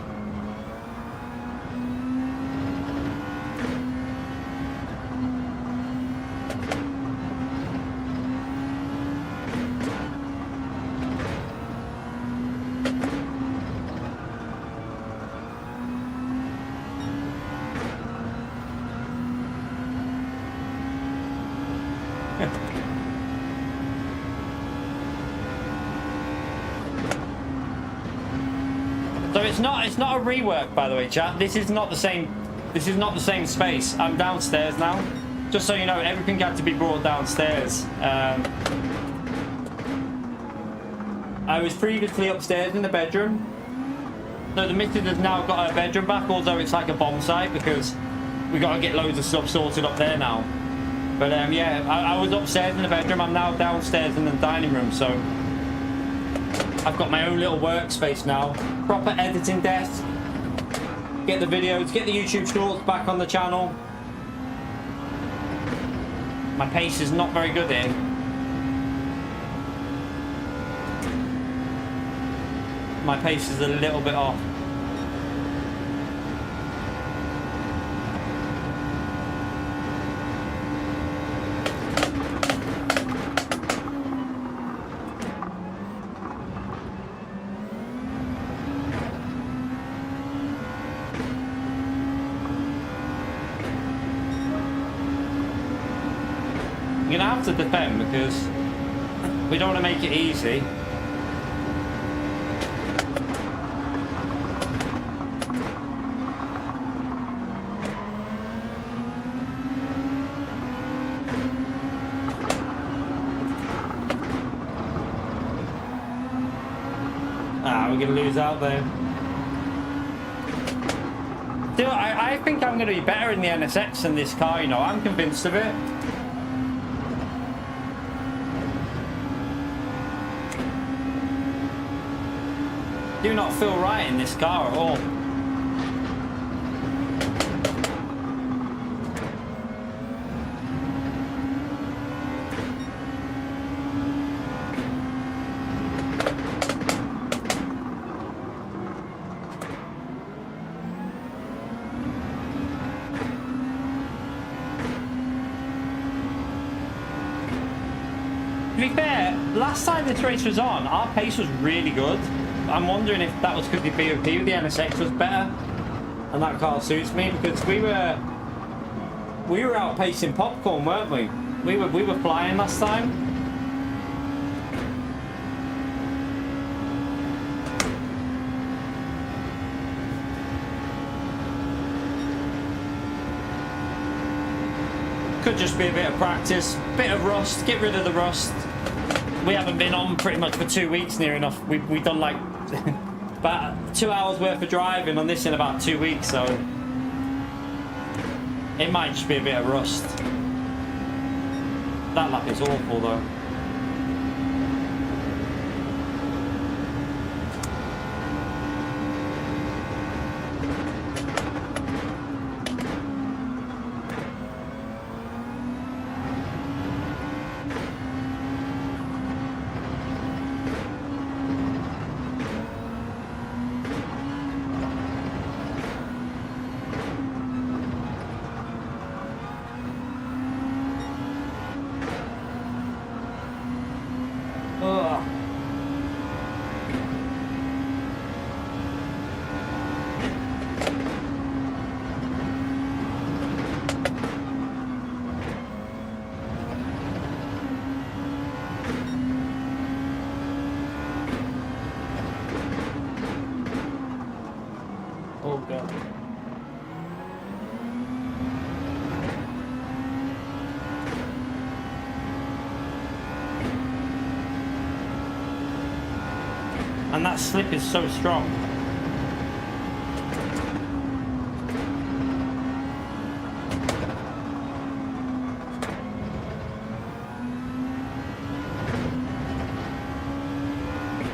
[SPEAKER 1] So it's not a rework, by the way, chat. This is not the same. This is not the same space. I'm downstairs now. Just so you know, everything had to be brought downstairs. I was previously upstairs in the bedroom. So the missus has now got her bedroom back, although it's like a bomb site because we got to get loads of stuff sorted up there now. But yeah, I was upstairs in the bedroom. I'm now downstairs in the dining room, so I've got my own little workspace now. Proper editing desk. Get the videos, get the YouTube shorts back on the channel. My pace is not very good here. My pace is a little bit off. I'm gonna have to defend because we don't want to make it easy. We're gonna lose out there. Still, I think I'm gonna be better in the NSX than this car, you know, I'm convinced of it. Do not feel right in this car at all. To be fair, last time this race was on, our pace was really good. I'm wondering if that was because the BOP with the NSX was better, and that car suits me because we were outpacing popcorn, weren't we? We were flying last time. Could just be a bit of practice, bit of rust, get rid of the rust. We haven't been on pretty much for 2 weeks near enough. We've done like about 2 hours worth of driving on this in about 2 weeks, so it might just be a bit of rust. That lap is awful though. And that slip is so strong.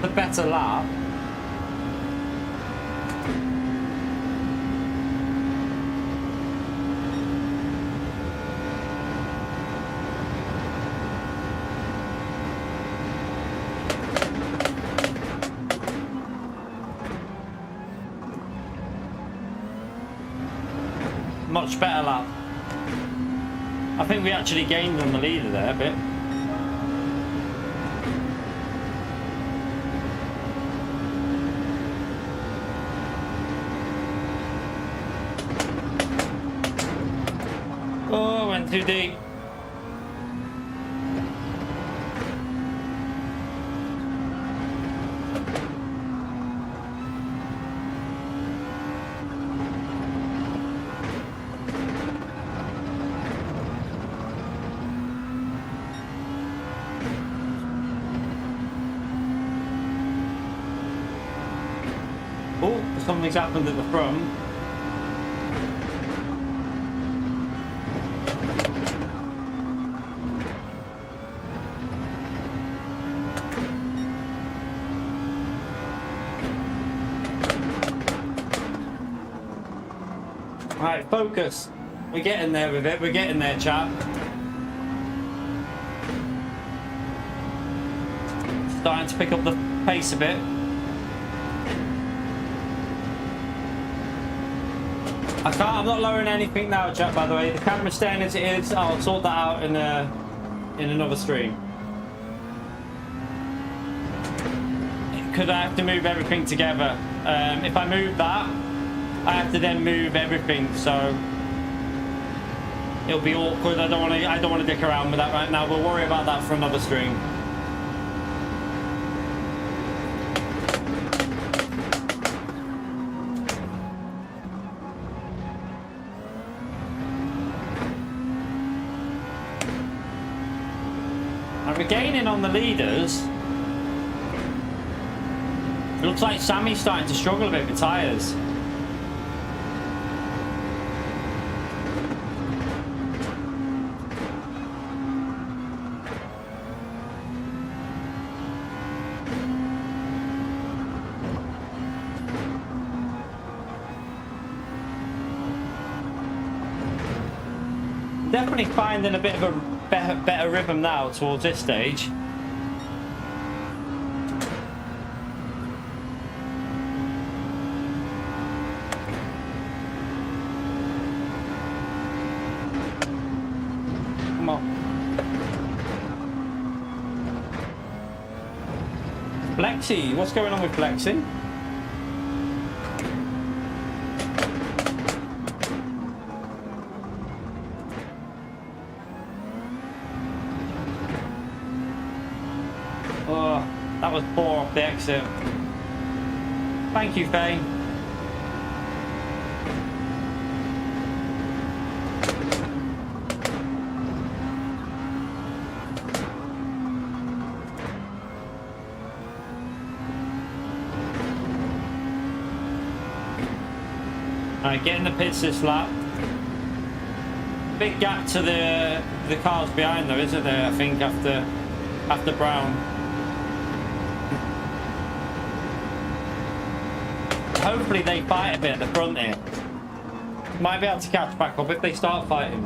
[SPEAKER 1] The better lap. Much better lap. I think we actually gained on the leader there a bit. Oh, went too deep. Oh, something's happened at the front. Right, focus. We're getting there with it. We're getting there, chap. Starting to pick up the pace a bit. I'm not lowering anything now, chat, by the way. The camera's staying as it is. I'll sort that out in another stream. Because I have to move everything together. If I move that, I have to then move everything, so it'll be awkward. I don't want to dick around with that right now. We'll worry about that for another stream. We're gaining on the leaders. It looks like Sammy's starting to struggle a bit with tyres. Definitely finding a bit of a better rhythm now towards this stage. Come on. Flexi, what's going on with Flexi? That was poor off the exit. Thank you, Faye. Alright, getting the pits this lap. Big gap to the cars behind though, isn't there? I think after Brown. Hopefully they fight a bit at the front here. Might be able to catch back up if they start fighting.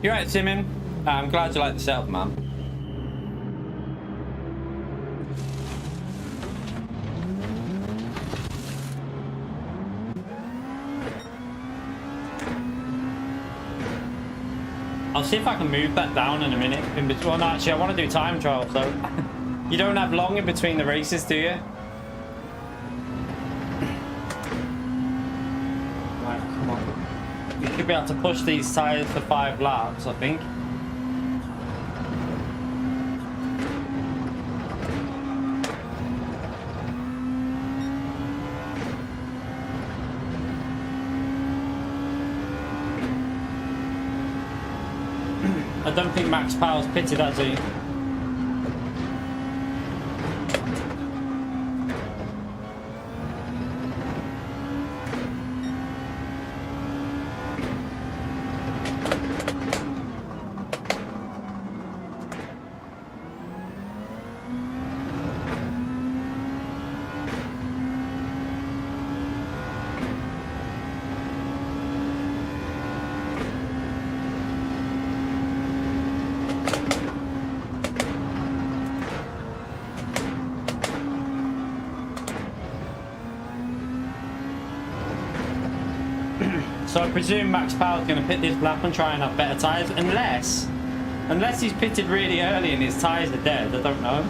[SPEAKER 1] You're right, Simon. I'm glad you like the setup, man. I'll see if I can move that down in a minute. In between, well, no, actually, I want to do time trial, so you don't have long in between the races, do you? Right, come on. You should be able to push these tyres for 5 laps, I think. I don't think Max Power's pitted, has he? So I presume Max Power's going to pit this lap and try and have better tyres, unless he's pitted really early and his tyres are dead. I don't know.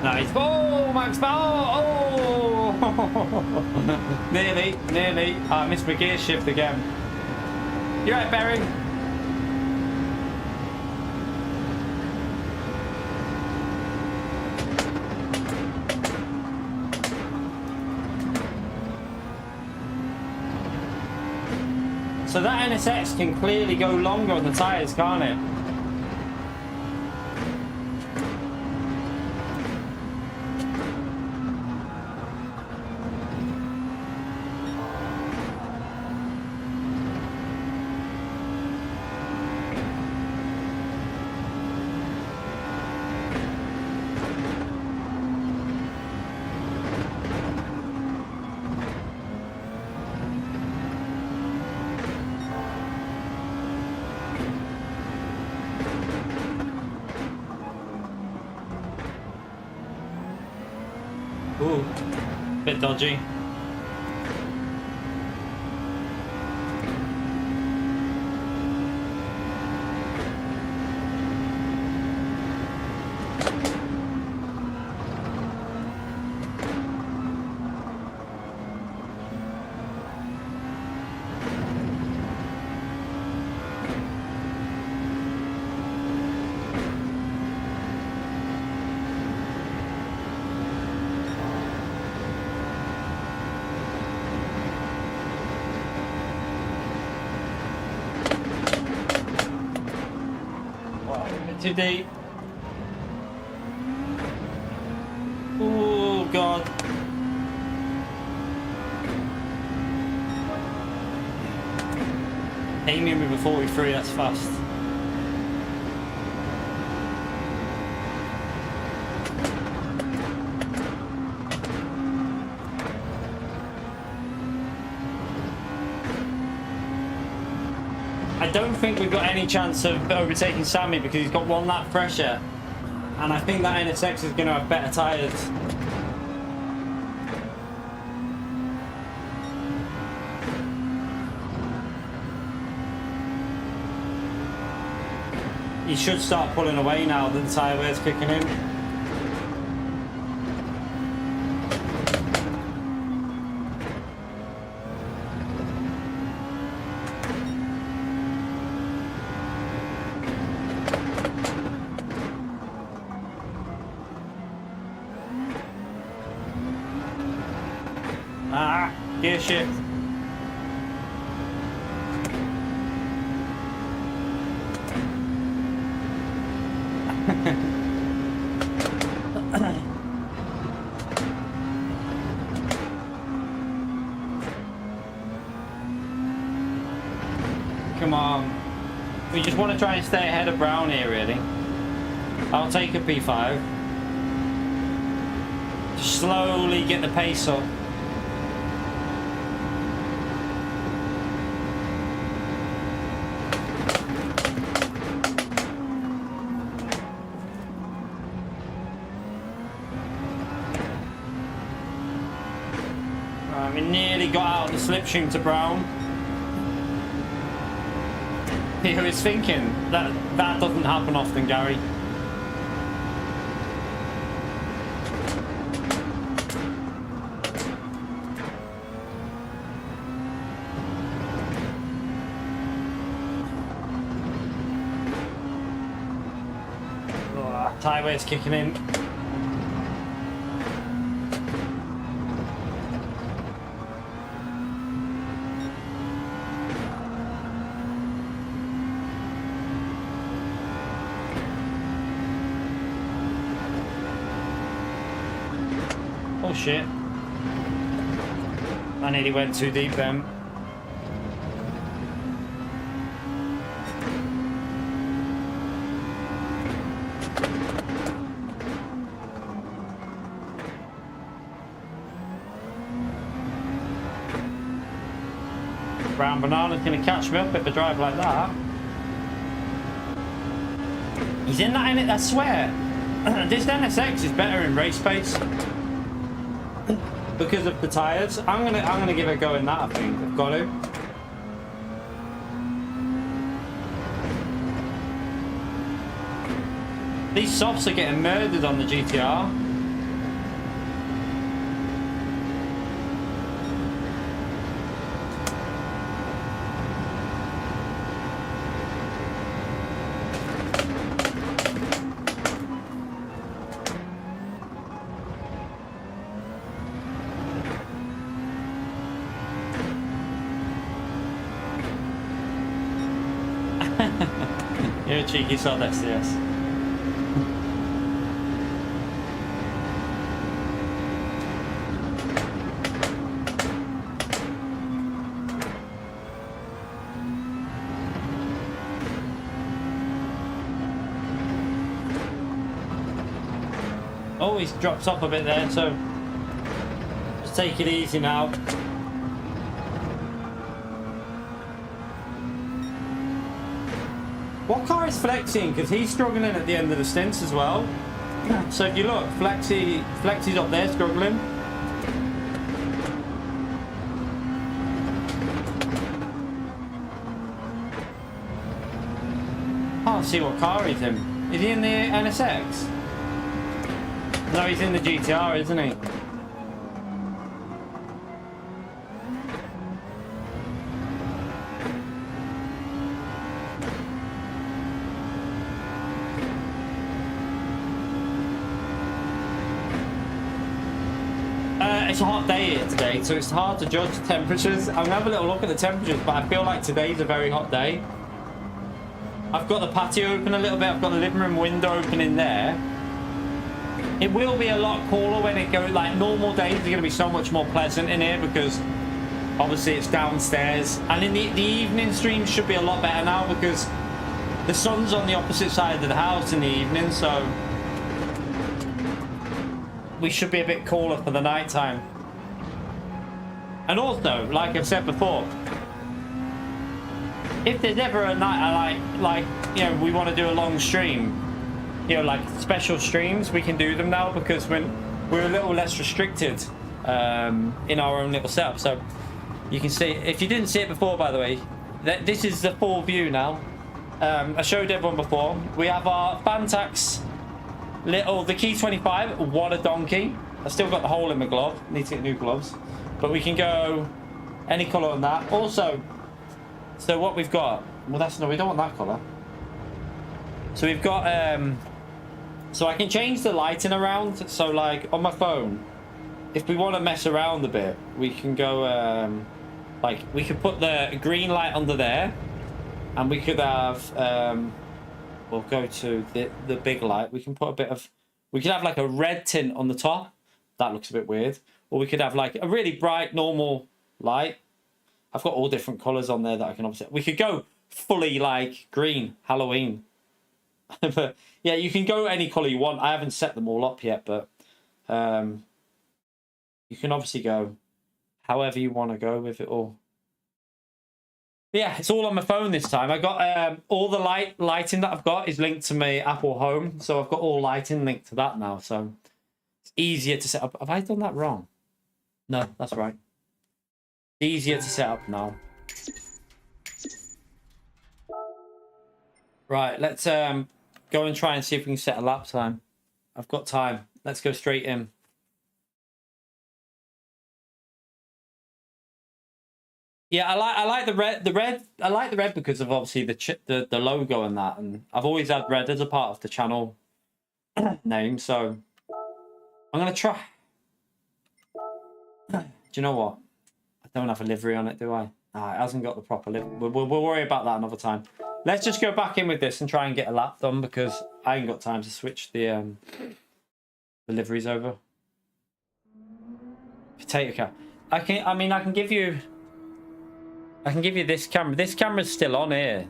[SPEAKER 1] Nice. Oh, Max Power! Oh! Nearly. I missed my gear shift again. You right, Barry? So that NSX can clearly go longer on the tyres, can't it? Ooh, bit dodgy. Too deep. Oh god. Aiming with a 43, that's fast. I don't think we've got any chance of overtaking Sammy because he's got one lap fresher, and I think that NSX is going to have better tyres. He should start pulling away now that the tyre wear's kicking in. Gear shift. Come on. We just want to try and stay ahead of Brown here, really. I'll take a P5. Slowly get the pace up. We nearly got out of the slipstream to Brown. He was thinking that doesn't happen often, Gary. Tyre weight's kicking in. Oh shit. I nearly went too deep then. Brown banana's gonna catch me up if I drive like that. He's in that in it, I swear. This NSX is better in race pace because of the tires. I'm gonna give it a go in that. I think I've got to. These softs are getting murdered on the GTR. You're a cheeky sod, SDS. Oh, he's dropped off a bit there, so just take it easy now. What car is Flexi? Because he's struggling at the end of the stints as well. So if you look, Flexi's up there struggling. Can't see what car he's in. Is he in the NSX? No, he's in the GTR, isn't he? It's a hot day here today, so it's hard to judge the temperatures. I'm gonna have a little look at the temperatures, but I feel like today's a very hot day. I've got the patio open a little bit. I've got the living room window open in there. It will be a lot cooler when it goes, like normal days are going to be so much more pleasant in here because obviously it's downstairs. And in the evening streams should be a lot better now because the sun's on the opposite side of the house in the evening, so we should be a bit cooler for the night time. And also, like I've said before, if there's ever a night like you know, we want to do a long stream, you know, like special streams, we can do them now because we're a little less restricted in our own little setup. So you can see, if you didn't see it before, by the way, this is the full view now. I showed everyone before. We have our Fanatec the Key 25. What a donkey. I still got the hole in my glove. Need to get new gloves. But we can go any colour on that. Also, so what we've got, well, that's no, we don't want that colour. So we've got so I can change the lighting around. So like on my phone, if we want to mess around a bit, we can go like we could put the green light under there, and we could have we'll go to the big light. We can put a bit of, we could have like a red tint on the top. That looks a bit weird. Or we could have like a really bright normal light. I've got all different colours on there that I can obviously, we could go fully like green Halloween. But yeah, you can go any colour you want. I haven't set them all up yet, but you can obviously go however you want to go with it all. Yeah, it's all on my phone this time. I got all the lighting that I've got is linked to my Apple Home, so I've got all lighting linked to that now, so it's easier to set up. Have I done that wrong? No, that's right. Easier to set up now. Right, let's go and try and see if we can set a lap time. I've got time. Let's go straight in. Yeah, I like the red. I like the red because of obviously the logo and that, and I've always had red as a part of the channel. name, so I'm gonna try. Do you know what? I don't have a livery on it, do I? Ah, it hasn't got the proper livery. We'll worry about that another time. Let's just go back in with this and try and get a lap done because I ain't got time to switch the liveries over. Potato cap. I can give you this camera. This camera's still on here.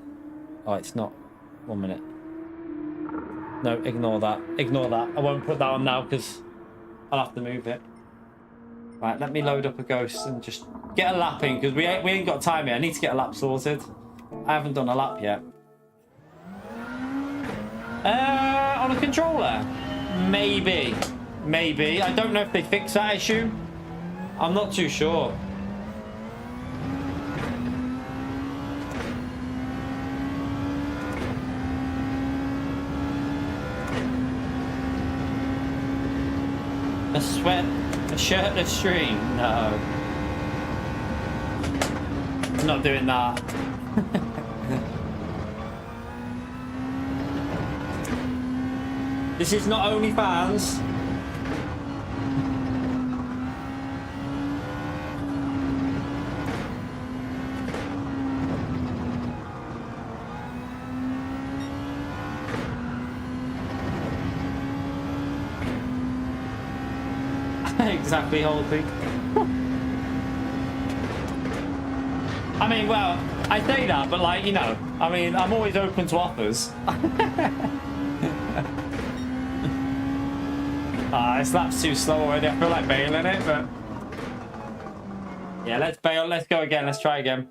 [SPEAKER 1] Oh, it's not. 1 minute. No, ignore that. Ignore that. I won't put that on now because I'll have to move it. Right, let me load up a ghost and just get a lap in because we ain't got time yet. I need to get a lap sorted. I haven't done a lap yet. On a controller? Maybe. Maybe. I don't know if they fixed that issue. I'm not too sure. A shirtless stream? No. I'm not doing that. This is not OnlyFans. Exactly, Holty. I mean, well, I say that, but like, you know, I mean, I'm always open to offers. This lap's too slow already. I feel like bailing it, but yeah, let's bail. Let's go again. Let's try again.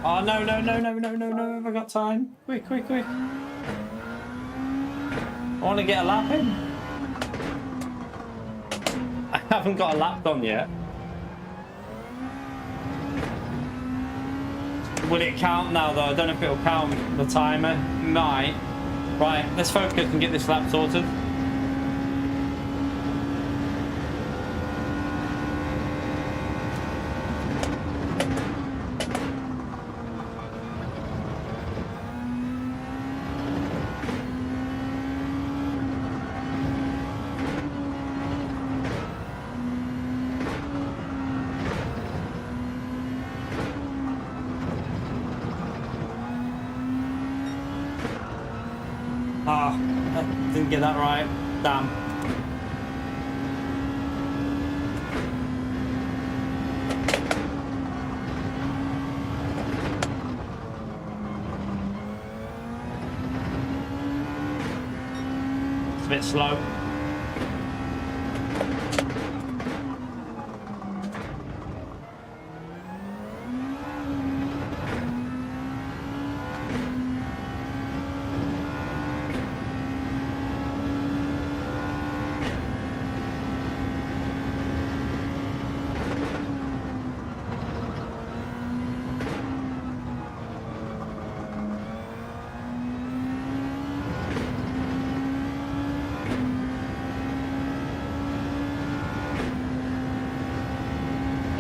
[SPEAKER 1] Oh, no. Have I got time? Quick. I want to get a lap in. I haven't got a lap done yet. Will it count now, though? I don't know if it'll count the timer. Might. Right, let's focus and get this lap sorted. Ah, I didn't get that right. Damn. It's a bit slow.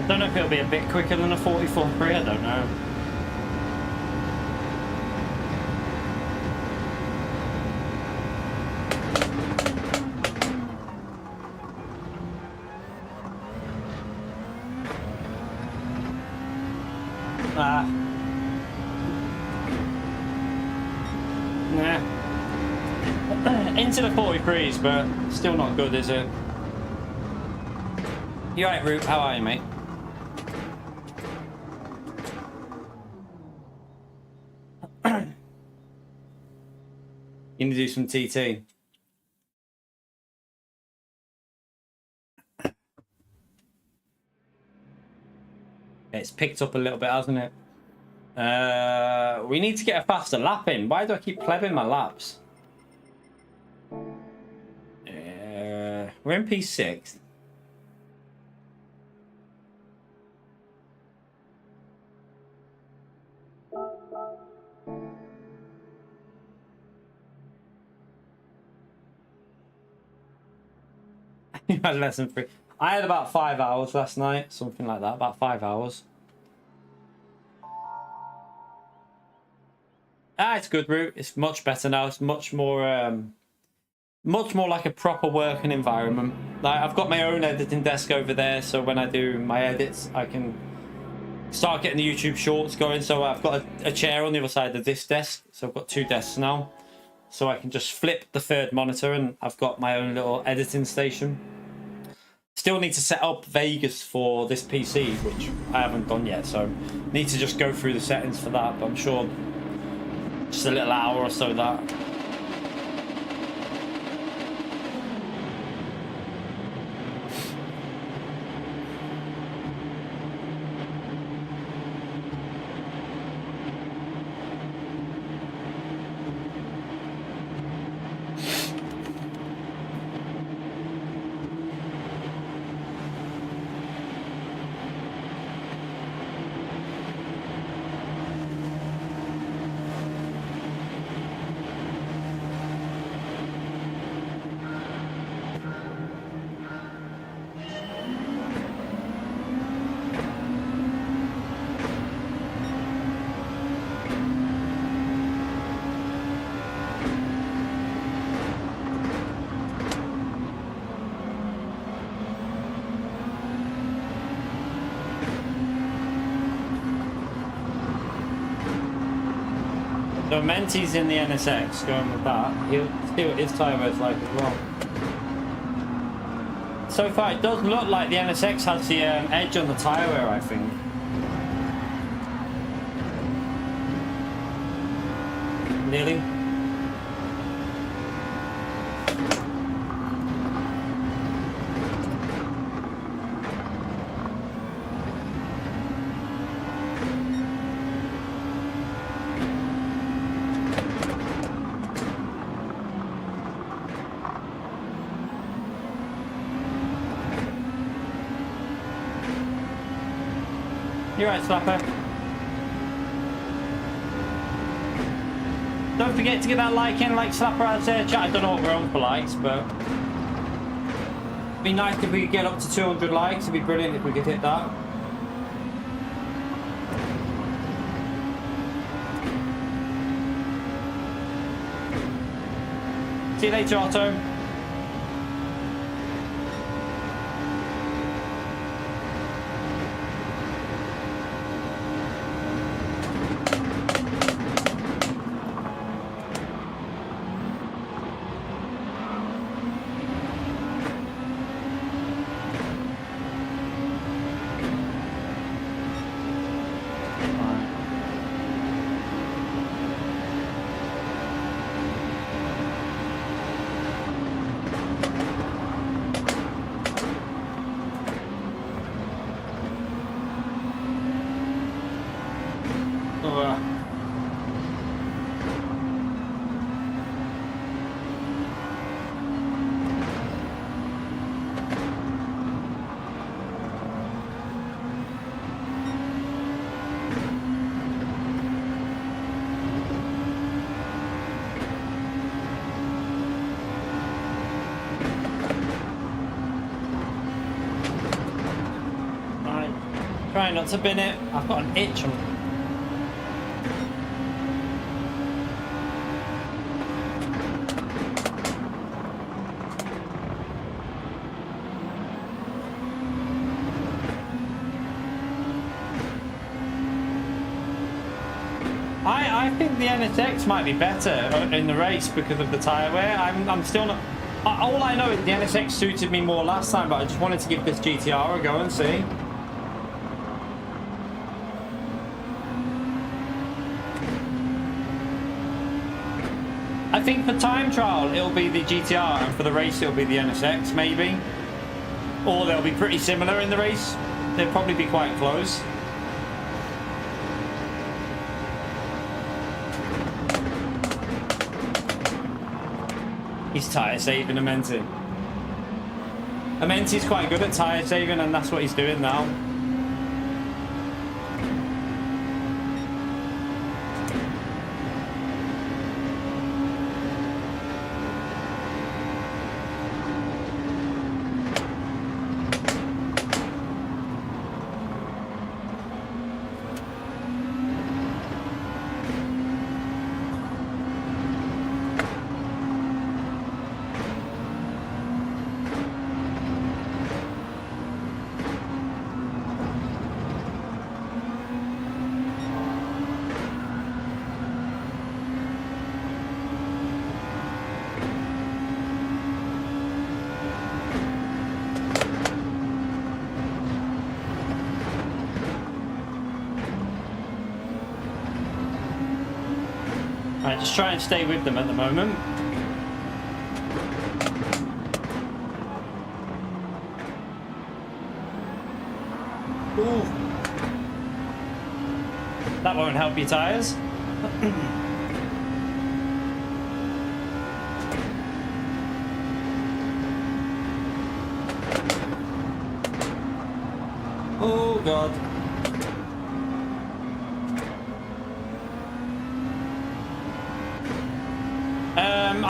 [SPEAKER 1] I don't know if it'll be a bit quicker than a 44.3, I don't know. Nah. Into the 43s, but still not good, is it? You alright, Root? How are you, mate? You need to do some TT. It's picked up a little bit, hasn't it? We need to get a faster lap in. Why do I keep plebbing my laps? We're in P6. You had less than 3. I had about 5 hours last night, something like that, about 5 hours. Ah, it's a good route. It's much better now. It's much more like a proper working environment. Like, I've got my own editing desk over there, so when I do my edits, I can start getting the YouTube shorts going. So I've got a chair on the other side of this desk, so I've got 2 desks now. So I can just flip the 3rd monitor, and I've got my own little editing station. Still need to set up Vegas for this PC, which I haven't done yet, so need to just go through the settings for that, but I'm sure just a little hour or so that. So Menti's in the NSX, going with that. He'll see what his tyre wear's like as well. So far, it does look like the NSX has the edge on the tyre wear, I think. Nearly. You're right, Slapper. Don't forget to get that like in, like Slapper has there. Chat, I don't know what we're on for likes, but it'd be nice if we could get up to 200 likes. It'd be brilliant if we could hit that. See you later, Otto. Try not to bin it. I've got an itch on. I think the NSX might be better in the race because of the tyre wear. I'm still not. All I know is the NSX suited me more last time, but I just wanted to give this GTR a go and see. I think for time trial it'll be the GTR, and for the race it'll be the NSX maybe. Or they'll be pretty similar in the race. They'll probably be quite close. He's tyre saving a Menti. Amenti's quite good at tyre saving, and that's what he's doing now. Right, just try and stay with them at the moment. Ooh. That won't help your tyres. Oh God.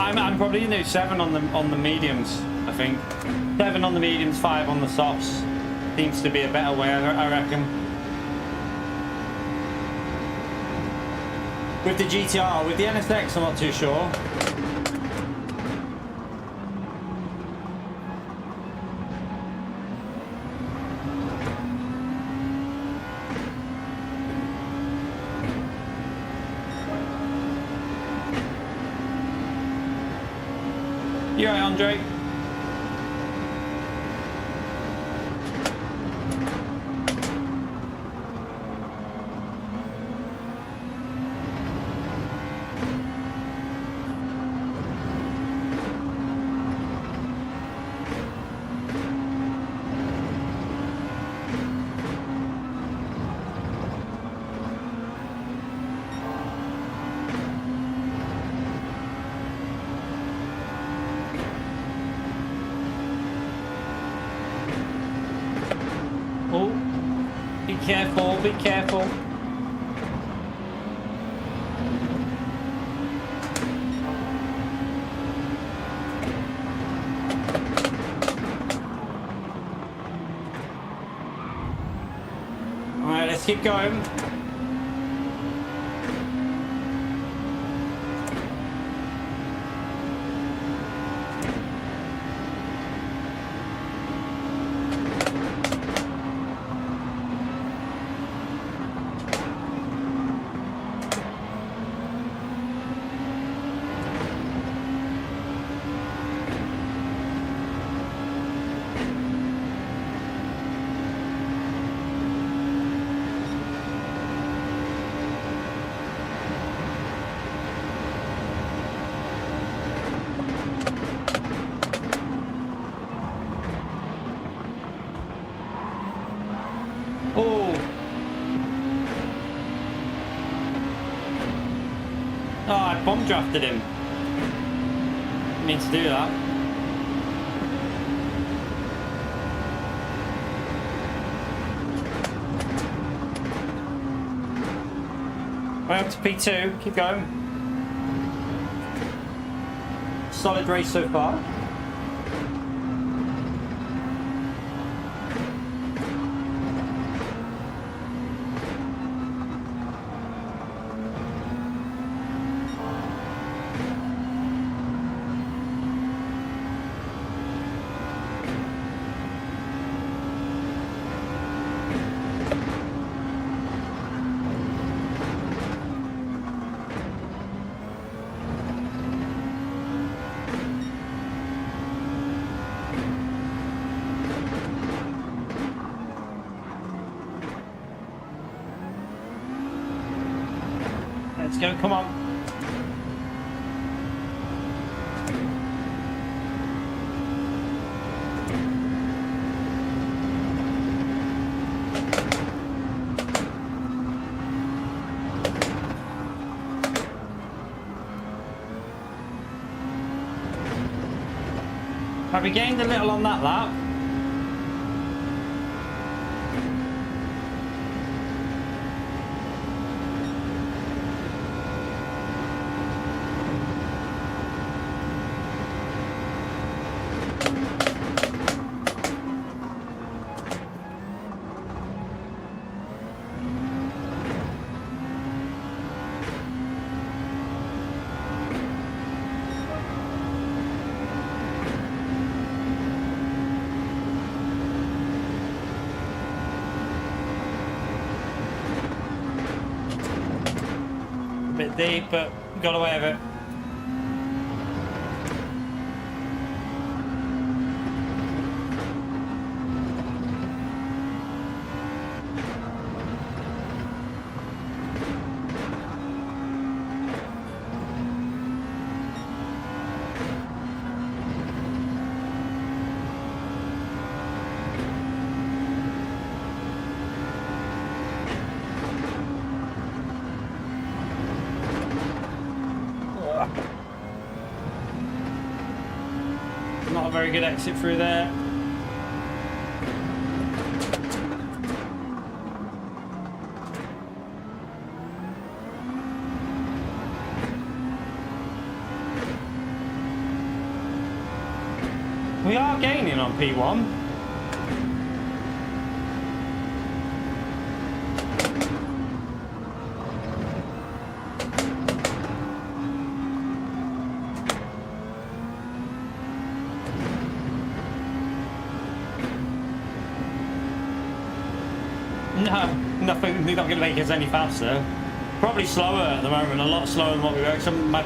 [SPEAKER 1] I'm probably going to do 7 on the mediums. I think 7 on the mediums, 5 on the softs seems to be a better way. I reckon. With the GTR, with the NSX, I'm not too sure. You all right, Andre? Careful, be careful. All right, let's keep going. Oh. Oh, I bomb drafted him. Didn't mean to do that. Way up to P2, keep going. Solid race so far. Let's go, come on. Have we gained a little on that lap? bit deep, but got away with it. Not a very good exit through there. We are gaining on P1. No, nothing. They're not going to make us any faster. Probably slower at the moment, a lot slower than what we were. So my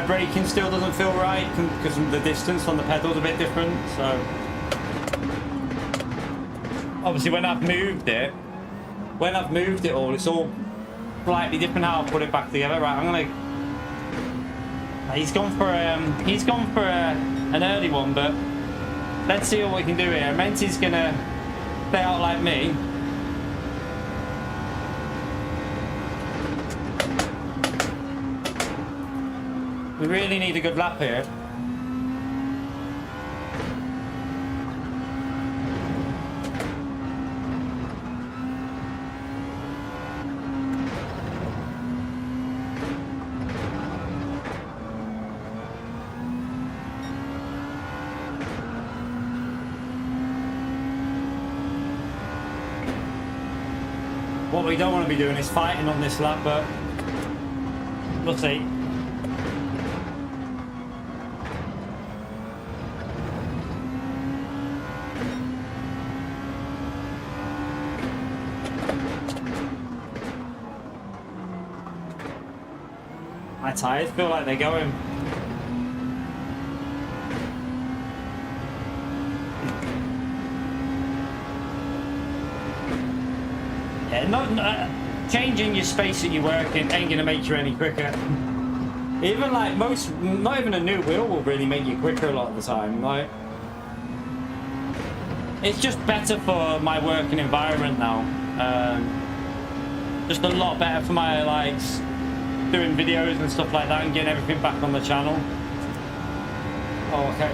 [SPEAKER 1] braking still doesn't feel right because the distance on the pedal's a bit different. So obviously, when I've moved it all, it's all slightly different how I put it back together. Right, I'm gonna. He's gone for an early one, but let's see what we can do here. Menti's gonna stay out like me. We really need a good lap here. What we don't want to be doing is fighting on this lap, but we'll see. My tyres feel like they're going. Yeah, not changing your space that you work in ain't gonna make you any quicker. Even like not even a new wheel will really make you quicker a lot of the time. Like, it's just better for my working environment now. Just a lot better for my likes. Doing videos and stuff like that and getting everything back on the channel. Oh, okay.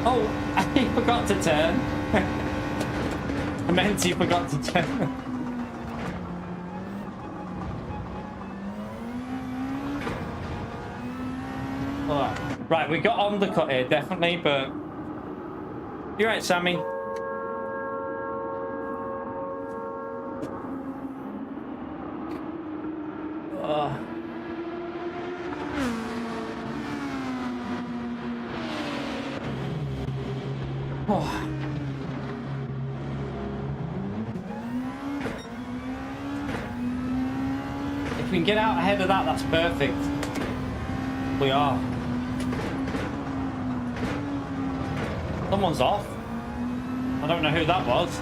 [SPEAKER 1] Oh, I forgot to turn. I meant he forgot to turn. Right, we got undercut here, definitely, but you're right, Sammy. If we can get out ahead of that, that's perfect. We are. Someone's off. I don't know who that was.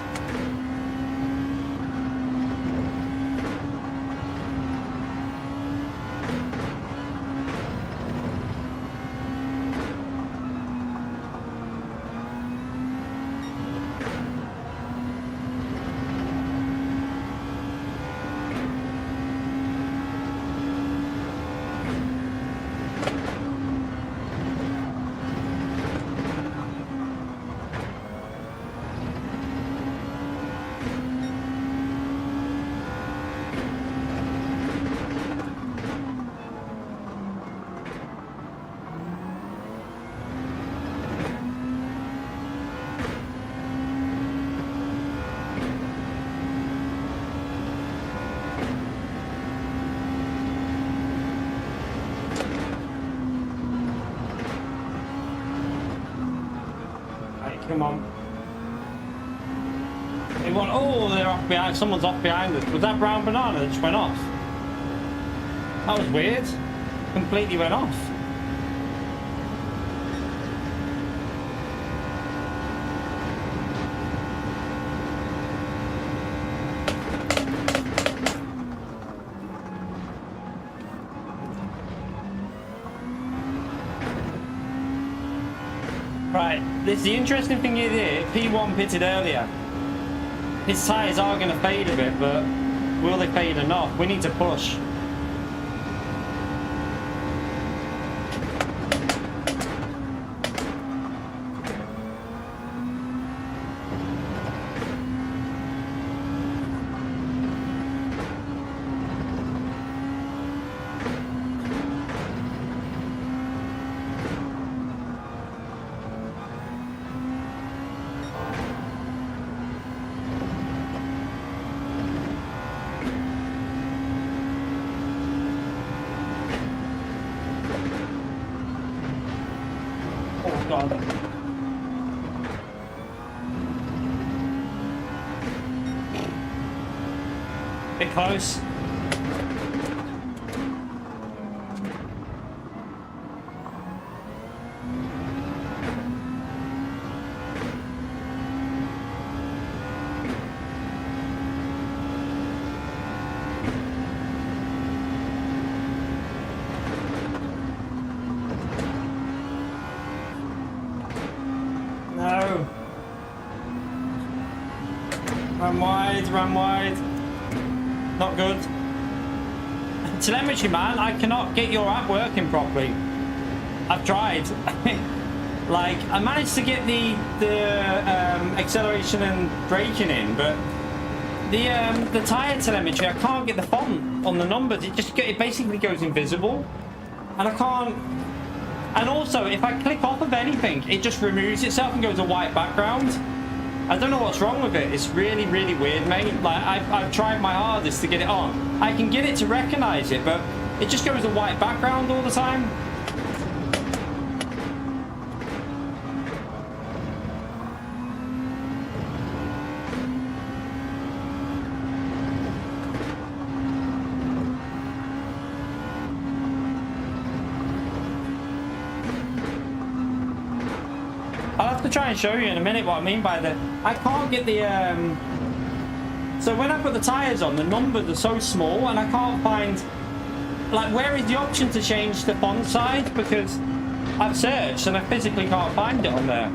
[SPEAKER 1] Come on. Oh, they're off behind. Someone's off behind us. Was that brown banana that just went off? That was weird. Completely went off. Right, the interesting thing is here, P1 pitted earlier. His tyres are going to fade a bit, but will they fade enough? We need to push. God. Bit close. No. Run wide. Not good. Telemetry, man, I cannot get your app working properly. I've tried. Like, I managed to get the acceleration and braking in, but the tire telemetry, I can't get the font on the numbers. It basically goes invisible, and I can't. And also, if I click off of anything, it just removes itself and goes a white background. I don't know what's wrong with it. It's really, really weird, mate. Like, I've tried my hardest to get it on. I can get it to recognize it, but it just goes a white background all the time. I'll have to try and show you in a minute what I mean by the... I can't get the... So when I put the tyres on, the numbers are so small and I can't find... Like, where is the option to change the font size? Because I've searched and I physically can't find it on there.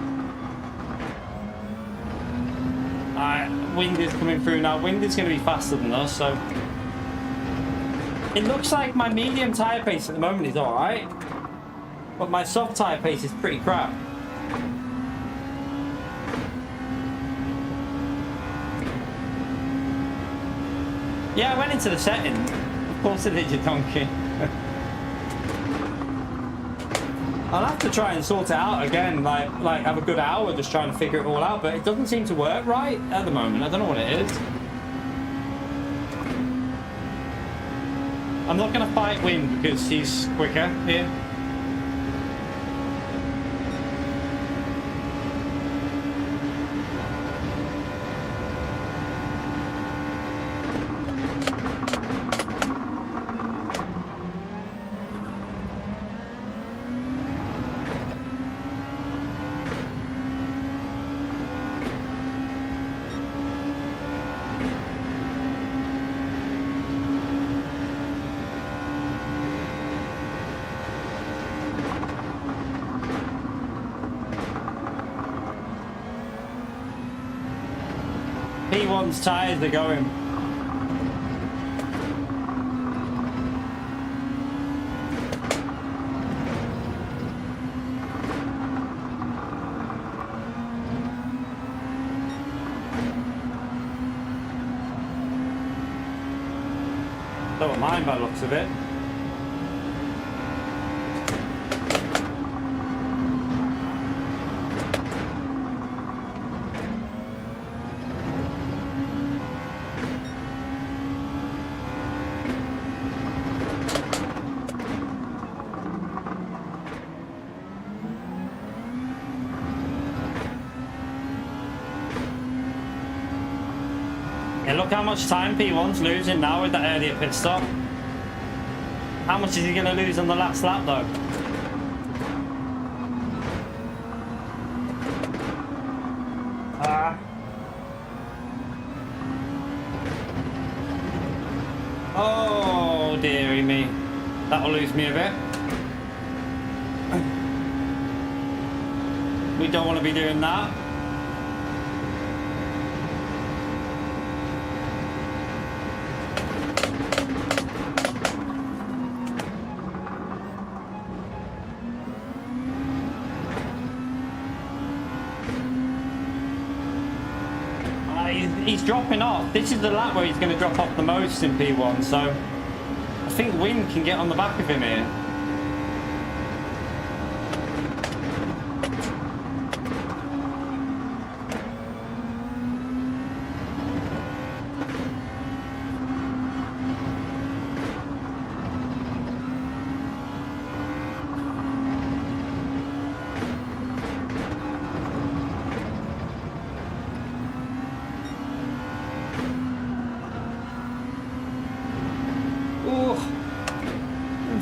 [SPEAKER 1] Alright, wind is coming through now. Wind is going to be faster than us, so... It looks like my medium tyre pace at the moment is alright. But my soft tyre pace is pretty crap. Yeah, I went into the setting. Of course I did, you donkey. I'll have to try and sort it out again, like have a good hour just trying to figure it all out, but it doesn't seem to work right at the moment. I don't know what it is. I'm not going to fight wind because he's quicker here. P1's tyres are going. Don't mind by the looks of it. Yeah, look how much time P1's losing now with that earlier pit stop. How much is he going to lose on the last lap, though? Oh, dearie me. That'll lose me a bit. We don't want to be doing that. He's dropping off. This is the lap where he's going to drop off the most in P1, so I think Win can get on the back of him here.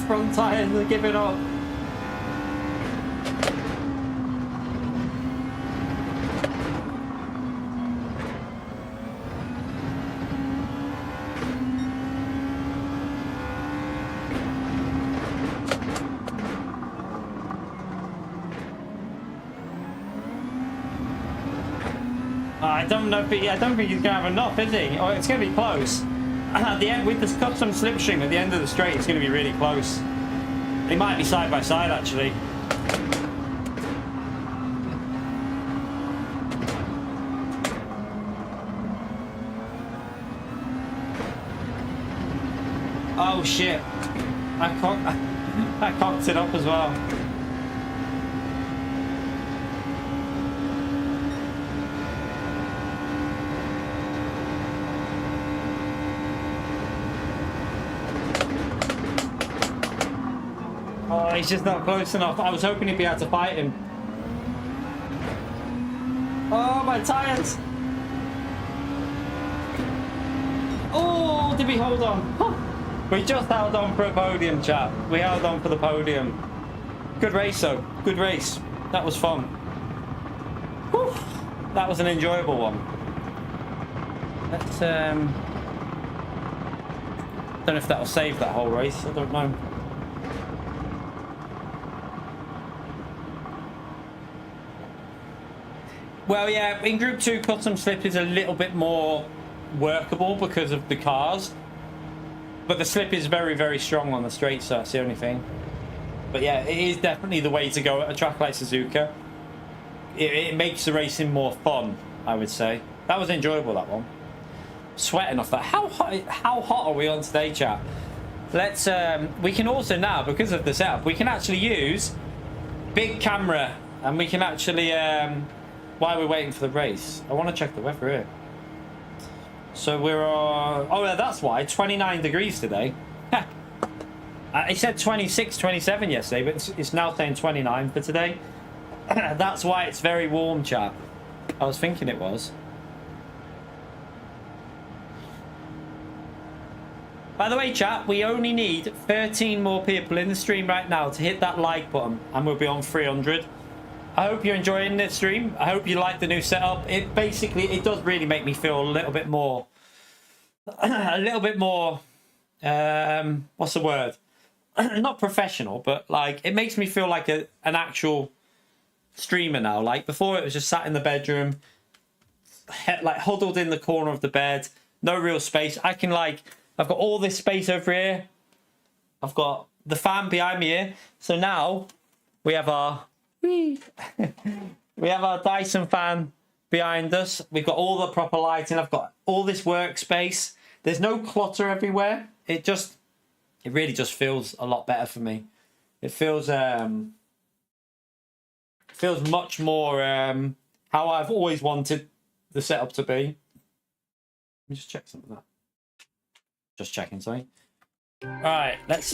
[SPEAKER 1] Front tyres are giving up. I don't know if I don't think he's gonna have enough, is he? Oh, it's gonna be close. At the end, with this custom slipstream at the end of the straight, it's going to be really close. They might be side by side, actually. Oh shit! I cocked it up as well. Oh, he's just not close enough. I was hoping he'd be able to fight him. Oh, my tyres! Oh, did we hold on? Huh. We just held on for a podium, chap. We held on for the podium. Good race, though. Good race. That was fun. Whew. That was an enjoyable one. Let's, don't know if that'll save that whole race. I don't know. Well, yeah, in Group 2, custom slip is a little bit more workable because of the cars. But the slip is very, very strong on the straight, so that's the only thing. But yeah, it is definitely the way to go at a track like Suzuka. It makes the racing more fun, I would say. That was enjoyable, that one. Sweating off that. How hot are we on today, chat? Let's, we can also now, because of the setup, we can actually use big camera. And we can actually, while we're waiting for the race, I want to check the weather here. So we're on, oh yeah, that's why, 29 degrees today. It said 26, 27 yesterday, but it's now saying 29 for today. That's why it's very warm, chap. I was thinking it was. By the way, chat, we only need 13 more people in the stream right now to hit that like button, and we'll be on 300. I hope you're enjoying this stream. I hope you like the new setup. It basically, it does really make me feel a little bit more, what's the word? Not professional, but like, it makes me feel like an actual streamer now. Like before it was just sat in the bedroom, like huddled in the corner of the bed, no real space. I can like, I've got all this space over here. I've got the fan behind me here. So now we have our, we have our Dyson fan behind us. We've got all the proper lighting. I've got all this workspace. There's no clutter everywhere. It really just feels a lot better for me. It feels much more how I've always wanted the setup to be. Let me just check something out. Just checking something. All right, let's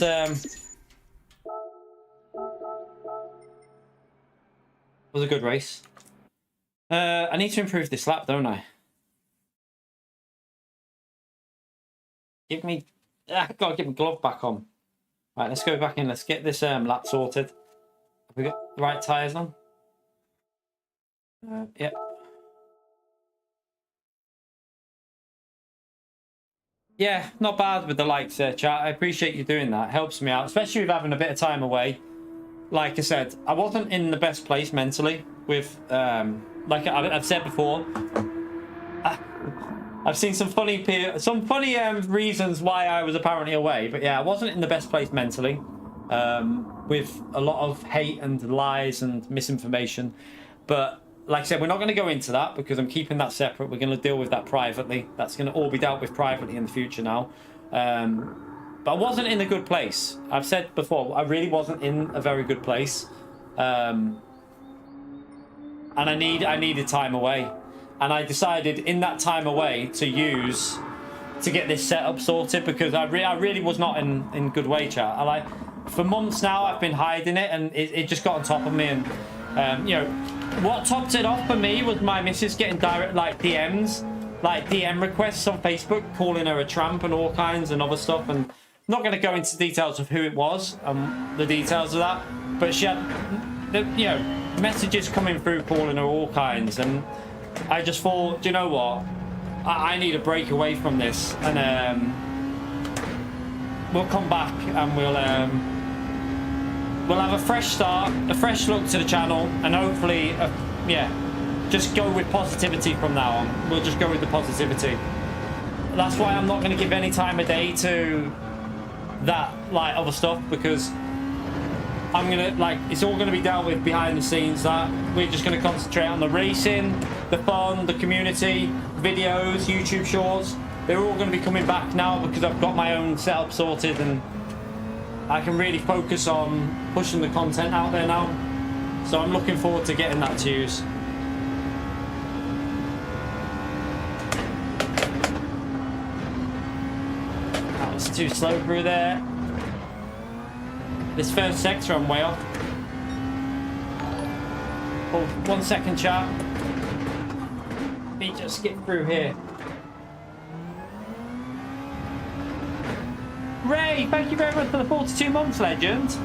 [SPEAKER 1] was a good race. I need to improve this lap, don't I? Give me, gotta get my glove back on. Right, let's go back in. Let's get this lap sorted. Have we got the right tyres on? Yep. Yeah, not bad with the likes there, chat. I appreciate you doing that. Helps me out, especially with having a bit of time away. Like I said, I wasn't in the best place mentally with, like I've said before, I've seen some funny reasons why I was apparently away. But yeah, I wasn't in the best place mentally, with a lot of hate and lies and misinformation. But like I said, we're not going to go into that because I'm keeping that separate. We're going to deal with that privately. That's going to all be dealt with privately in the future now. But I wasn't in a good place. I've said before, I really wasn't in a very good place. And I needed time away. And I decided in that time away to get this setup sorted because I really was not in good way, chat. For months now, I've been hiding it and it just got on top of me. And, you know, what topped it off for me was my missus getting direct, like, DMs, like DM requests on Facebook, calling her a tramp and all kinds and other stuff. And I'm not going to go into details of who it was, the details of that. But she had, you know, messages coming through calling her all kinds. And I just thought, do you know what? I need a break away from this. And we'll come back and we'll have a fresh start, a fresh look to the channel, and hopefully, yeah, just go with positivity from now on. We'll just go with the positivity. That's why I'm not going to give any time of day to that, like, other stuff, because I'm going to, like, it's all going to be dealt with behind the scenes. That we're just going to concentrate on the racing, the fun, the community, videos, YouTube shorts. They're all going to be coming back now because I've got my own setup sorted and I can really focus on pushing the content out there now. So I'm looking forward to getting that to use. That was too slow through there. This first sector I'm way off. Oh, 1 second, chat. Let me just get through here. Ray, thank you very much for the 42 months, legend.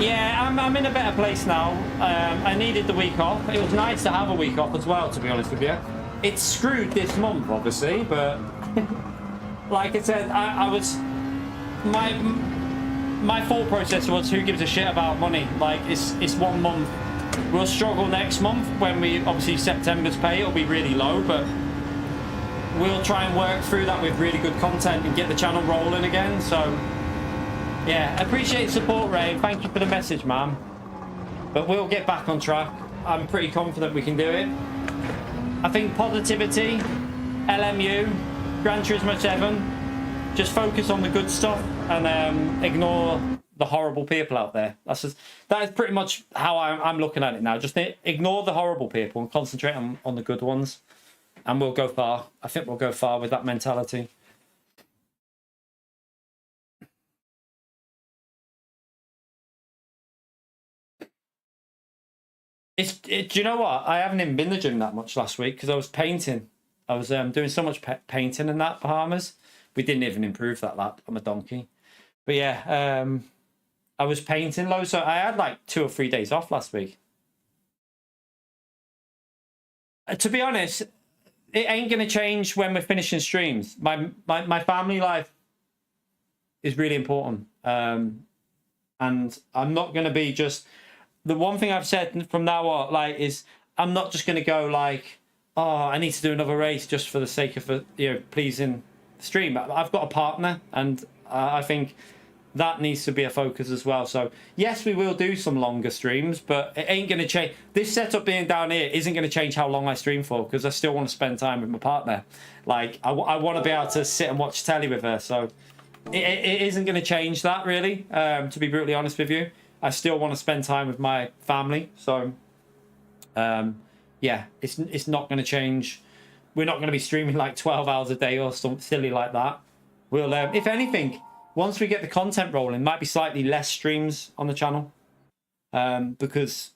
[SPEAKER 1] Yeah, I'm in a better place now. I needed the week off. It was nice to have a week off as well, to be honest with you. It's screwed this month, obviously, but like I said, I was... My thought process was, who gives a shit about money? Like, it's 1 month. We'll struggle next month when we... Obviously, September's pay, it'll be really low, but... We'll try and work through that with really good content and get the channel rolling again. So, yeah, appreciate support, Ray. Thank you for the message, man. But we'll get back on track. I'm pretty confident we can do it. I think positivity, LMU, Gran Turismo 7, just focus on the good stuff and ignore the horrible people out there. That is pretty much how I'm looking at it now. Just ignore the horrible people and concentrate on the good ones. And we'll go far. I think we'll go far with that mentality. Do you know what? I haven't even been to the gym that much last week because I was painting. I was doing so much painting in that Bahamas. We didn't even improve that lap. I'm a donkey. But yeah, I was painting loads. So I had like 2 or 3 days off last week. To be honest... It ain't going to change when we're finishing streams. My family life is really important. And I'm not going to be just... The one thing I've said from now on, like, is I'm not just going to go like, oh, I need to do another race just for the sake of, you know, pleasing the stream. I've got a partner, and I think that needs to be a focus as well. So yes, we will do some longer streams, but it ain't going to change. This setup being down here isn't going to change how long I stream for, because I still want to spend time with my partner. Like, I want to be able to sit and watch telly with her. So it isn't going to change that, really, to be brutally honest with you. I still want to spend time with my family. So yeah, it's not going to change. We're not going to be streaming like 12 hours a day or something silly like that. We'll, if anything, once we get the content rolling, might be slightly less streams on the channel, because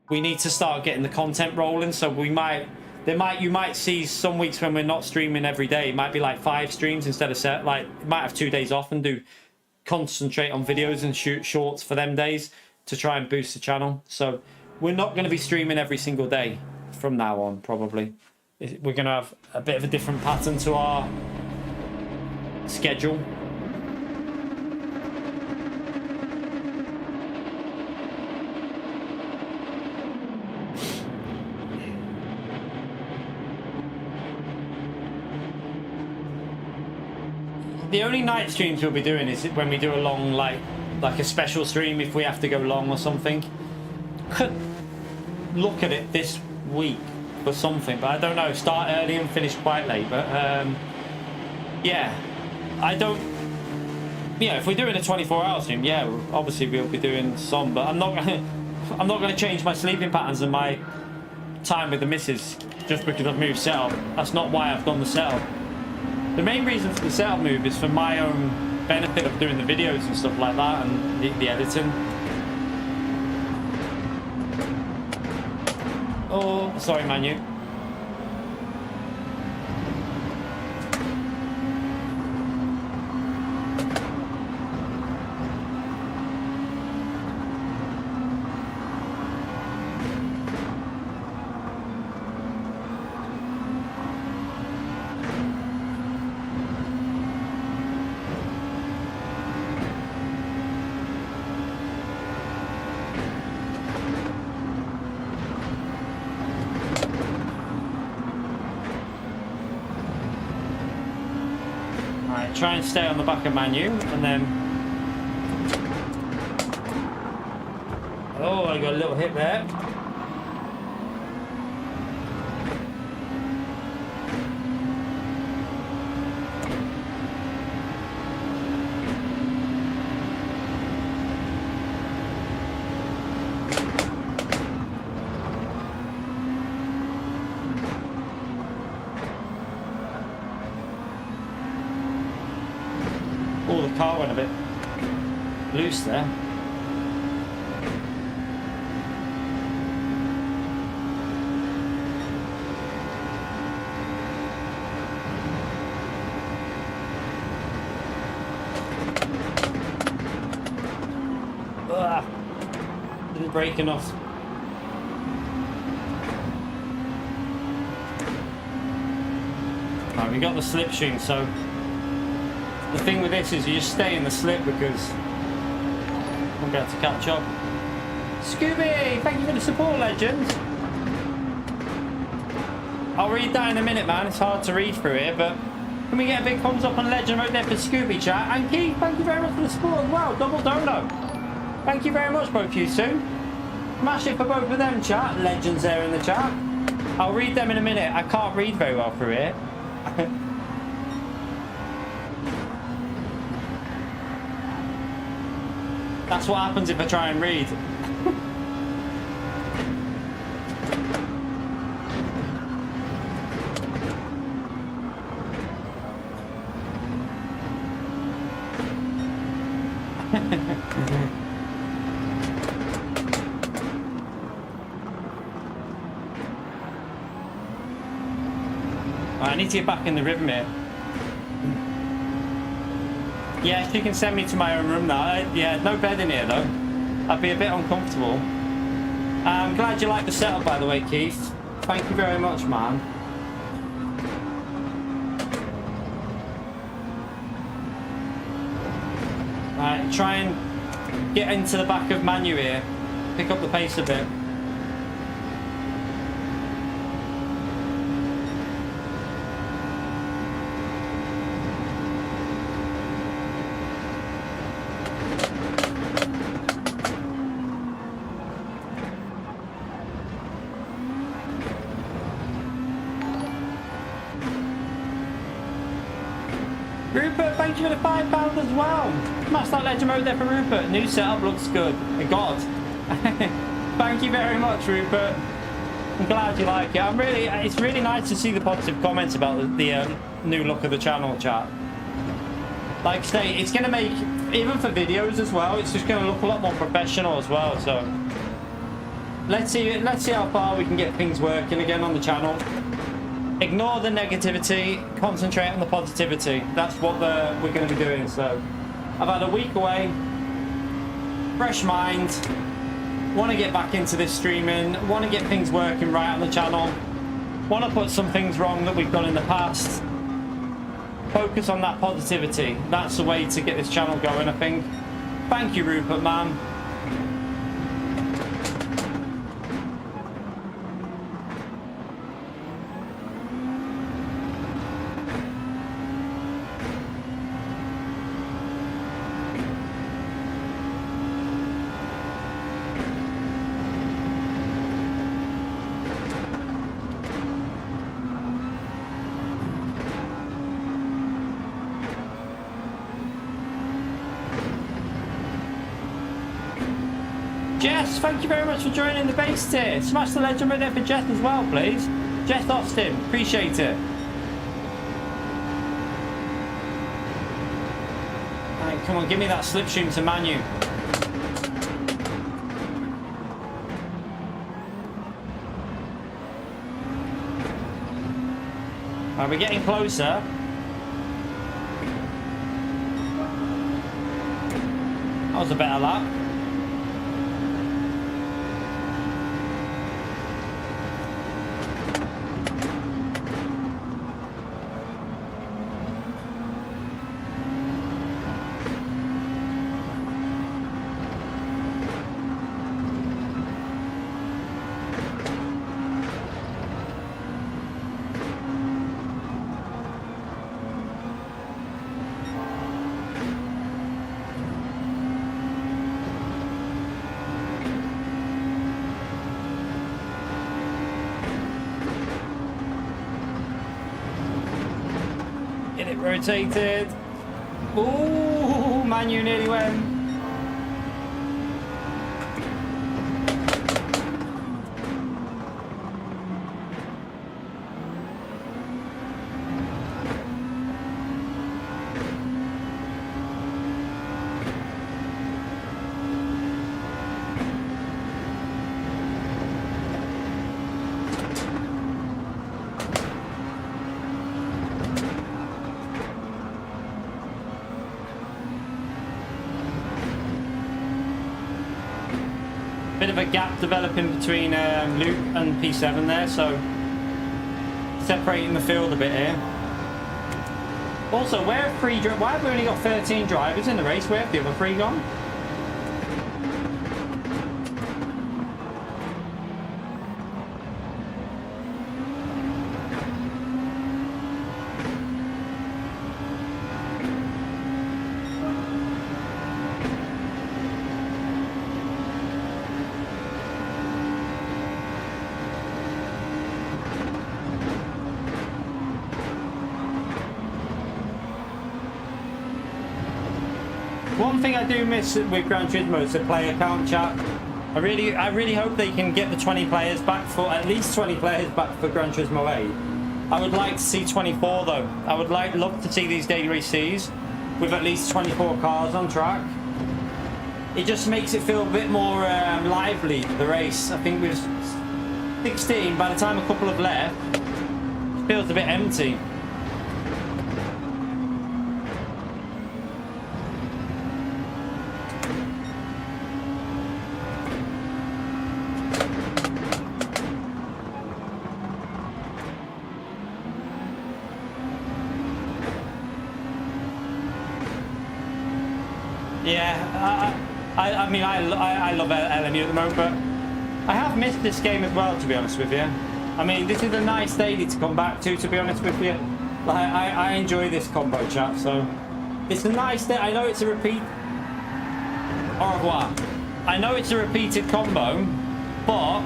[SPEAKER 1] we need to start getting the content rolling. So we might You might see some weeks when we're not streaming every day. It might be like 5 streams instead of set. Like, you might have 2 days off and concentrate on videos and shoot shorts for them days to try and boost the channel. So we're not going to be streaming every single day from now on, probably. We're going to have a bit of a different pattern to our schedule. The only night streams we'll be doing is when we do a long, like a special stream, if we have to go long or something. Could look at it this week for something, but I don't know. Start early and finish quite late, but yeah, I don't. Yeah, if we're doing a 24-hour stream, yeah, obviously we'll be doing some, but I'm not going to change my sleeping patterns and my time with the missus just because I've moved setup. That's not why I've done the setup. The main reason for the setup move is for my own benefit of doing the videos and stuff like that, and the editing. Oh, sorry, Manu. Try and stay on the back of Manu, and then... Oh, I got a little hit there. Oh, the car went a bit loose there. Ugh. Didn't brake enough. Right, we got the slipstream, so the thing with this is you just stay in the slip because I'm going to catch up. Scooby, thank you for the support, legend. I'll read that in a minute, man. It's hard to read through here, but can we get a big thumbs up on legend right there for Scooby, chat? And Keith, thank you very much for the support as well. Double dono. Thank you very much, both of you soon. Smash it for both of them, chat. Legends there in the chat. I'll read them in a minute. I can't read very well through here. That's what happens if I try and read. I need to get back in the rhythm here. Yeah, she can send me to my own room now. Yeah, no bed in here though. I'd be a bit uncomfortable. I'm glad you like the setup, by the way, Keith. Thank you very much, man. Right, try and get into the back of Manu here. Pick up the pace a bit. Rupert, thank you for the £5 as well. Smash that legend mode there for Rupert. New setup looks good. God. Thank you very much, Rupert. I'm glad you like it. It's really nice to see the positive comments about the new look of the channel, chat. Like I say, it's going to make, even for videos as well, it's just going to look a lot more professional as well. So let's see how far we can get things working again on the channel. Ignore the negativity, concentrate on the positivity. That's what we're going to be doing. So I've had a week away, fresh mind, want to get back into this streaming, want to get things working right on the channel, want to put some things wrong that we've done in the past. Focus on that positivity. That's the way to get this channel going, I think. Thank you, Rupert, man. Jess, thank you very much for joining the base tier. Smash the legend right there for Jess as well, please. Jess Austin, appreciate it. Alright, come on, give me that slipstream to Manu. Alright, we're getting closer. That was a better lap. Rotated. Ooh, Manu nearly went. Bit of a gap developing between Luke and P7 there, so separating the field a bit here. Also, where are why have we only got 13 drivers in the race? Where have the other 3 gone? One thing I do miss with Gran Turismo is the player count, chat. I really hope they can get the 20 players back for at least 20 players back for Gran Turismo 8. I would like to see 24 though. I would love to see these daily races with at least 24 cars on track. It just makes it feel a bit more lively, the race. I think with 16, by the time a couple have left, it feels a bit empty. Yeah, I mean, I love LMU at the moment, but I have missed this game as well, to be honest with you. I mean, this is a nice daily to come back to be honest with you. Like, I enjoy this combo, chat, so it's a nice day. I know it's a repeat. Au revoir. I know it's a repeated combo, but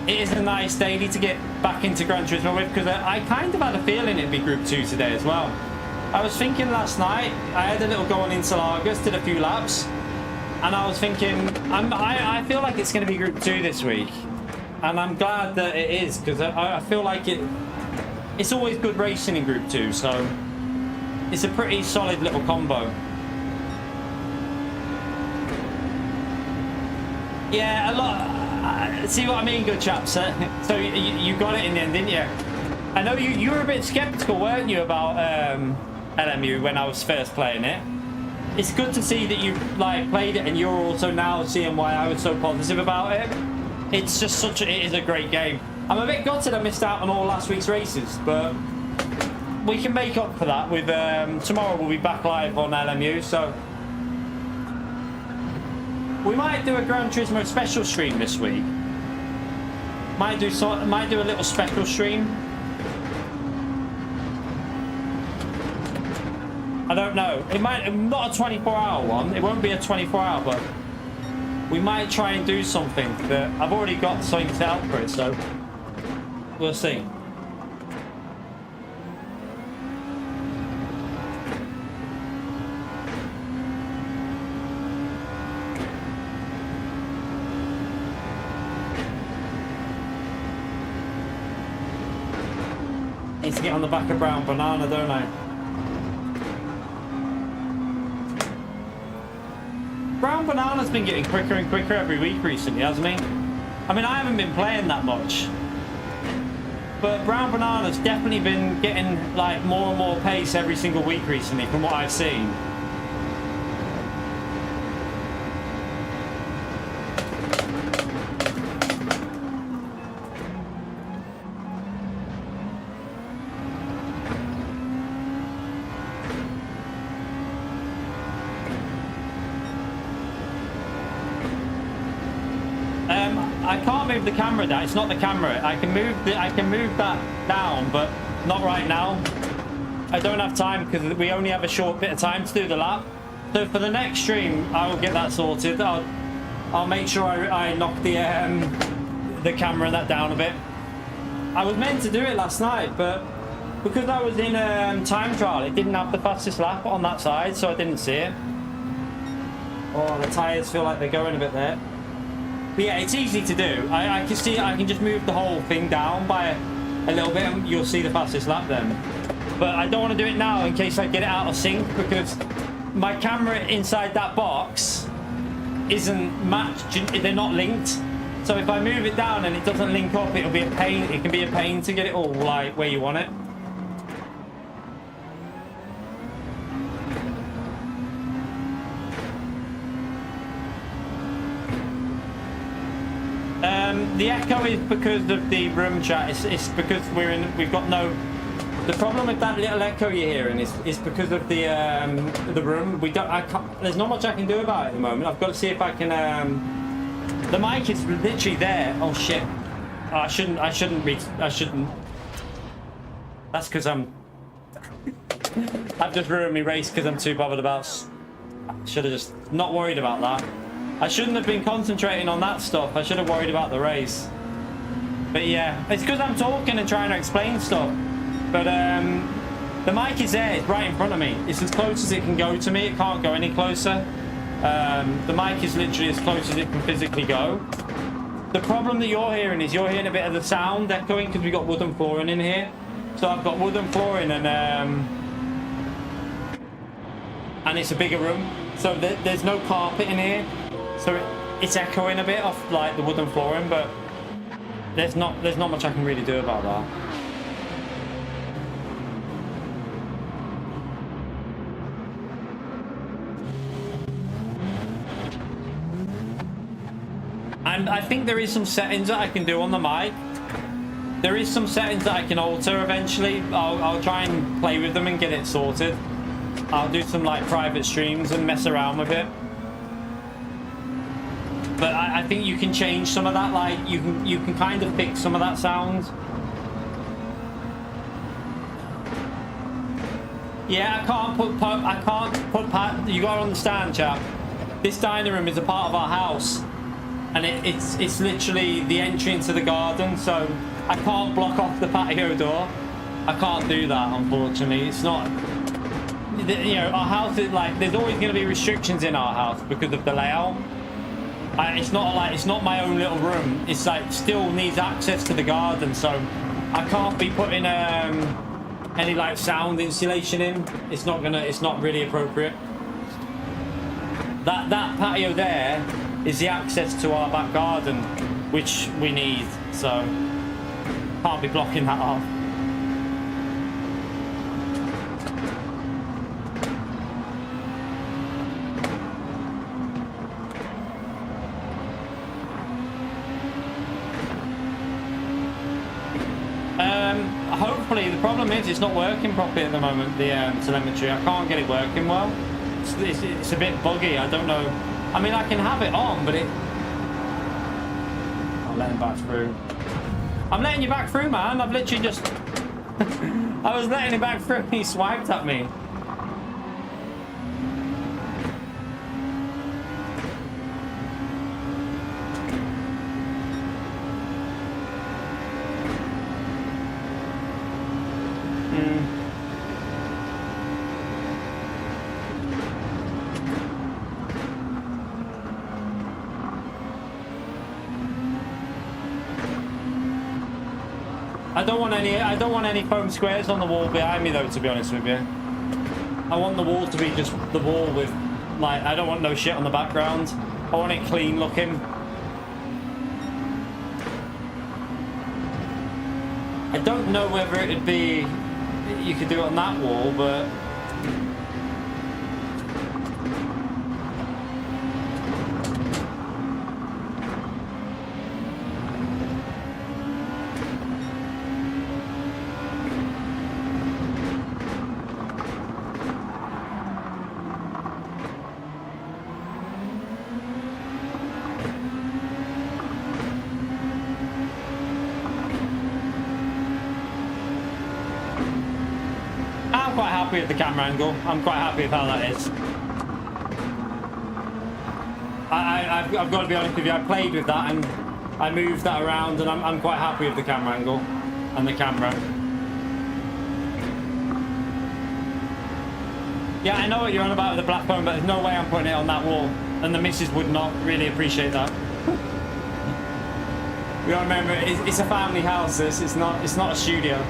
[SPEAKER 1] it is a nice daily to get back into Gran Turismo with, because I kind of had a feeling it'd be Group 2 today as well. I was thinking last night, I had a little go on Interlagos, did a few laps, and I was thinking, I feel like it's going to be Group 2 this week, and I'm glad that it is, because I feel like it's always good racing in Group 2, so it's a pretty solid little combo. Yeah, a lot. See what I mean, good chaps? So you got it in the end, didn't you? I know you were a bit skeptical, weren't you, about LMU when I was first playing it. It's good to see that you like played it and you're also now seeing why I was so positive about it. It's just it is a great game. I'm a bit gutted I missed out on all last week's races, but we can make up for that with tomorrow. We'll be back live on LMU, so we might do a Gran Turismo special stream this week. Might do a little special stream. I don't know. It might not a 24-hour one. It won't be a 24-hour, but we might try and do something. That I've already got something set up for it, so we'll see. Need to get on the back of Brown Banana, don't I? Brown Banana's been getting quicker and quicker every week recently, hasn't he? I mean, I haven't been playing that much, but Brown Banana's definitely been getting like more and more pace every single week recently from what I've seen. I can't move the camera down. It's not the camera. I can move that down, but not right now. I don't have time because we only have a short bit of time to do the lap. So for the next stream, I will get that sorted. I'll make sure I knock the camera and that down a bit. I was meant to do it last night, but because I was in time trial, it didn't have the fastest lap on that side, so I didn't see it. Oh, the tyres feel like they're going a bit there. But yeah, it's easy to do. I can see. I can just move the whole thing down by a little bit, and you'll see the fastest lap then. But I don't want to do it now in case I get it out of sync, because my camera inside that box isn't matched. They're not linked. So if I move it down and it doesn't link up, it'll be a pain. It can be a pain to get it all like where you want it. The echo is because of the room chat. It's because we've got no. The problem with that little echo you're hearing is because of the room. There's not much I can do about it at the moment. I've got to see if I can. The mic is literally there. Oh shit! Oh, I shouldn't. That's because I've just ruined my race because I'm too bothered about. Should have just not worried about that. I shouldn't have been concentrating on that stuff. I should have worried about the race. But yeah, it's because I'm talking and trying to explain stuff. But the mic is there. It's right in front of me. It's as close as it can go to me. It can't go any closer. The mic is literally as close as it can physically go. The problem that you're hearing is you're hearing a bit of the sound echoing because we've got wooden flooring in here. So I've got wooden flooring and it's a bigger room. So there's no carpet in here. So it's echoing a bit off like the wooden flooring, but there's not much I can really do about that. And I think there is some settings that I can do on the mic. There is some settings that I can alter eventually. I'll try and play with them and get it sorted. I'll do some like private streams and mess around with it. But I think you can change some of that, like you can kind of fix some of that sound. Yeah, I can't put you gotta understand, chap. This dining room is a part of our house, and it's literally the entry into the garden, so I can't block off the patio door. I can't do that, unfortunately. It's not, you know, our house is like, there's always going to be restrictions in our house because of the layout. It's not my own little room. It's like still needs access to the garden, so I can't be putting any like sound insulation in. It's not really appropriate. That patio there is the access to our back garden, which we need, so can't be blocking that off. the problem is it's not working properly at the moment, the telemetry. I can't get it working well. It's a bit buggy. I don't know. I mean, I can have it on, but it... I'll let him back through. I'm letting you back through, man. I've literally just... I was letting him back through and he swiped at me. I don't want any foam squares on the wall behind me though, to be honest with you. I want the wall to be just the wall with, like, I don't want no shit on the background. I want it clean looking. I don't know whether it'd be, you could do it on that wall, but with the camera angle. I'm quite happy with how that is. I've got to be honest with you, I played with that and I moved that around and I'm quite happy with the camera angle and the camera. Yeah, I know what you're on about with the black phone, but there's no way I'm putting it on that wall, and the missus would not really appreciate that. We gotta remember, it's a family house, this. It's not a studio.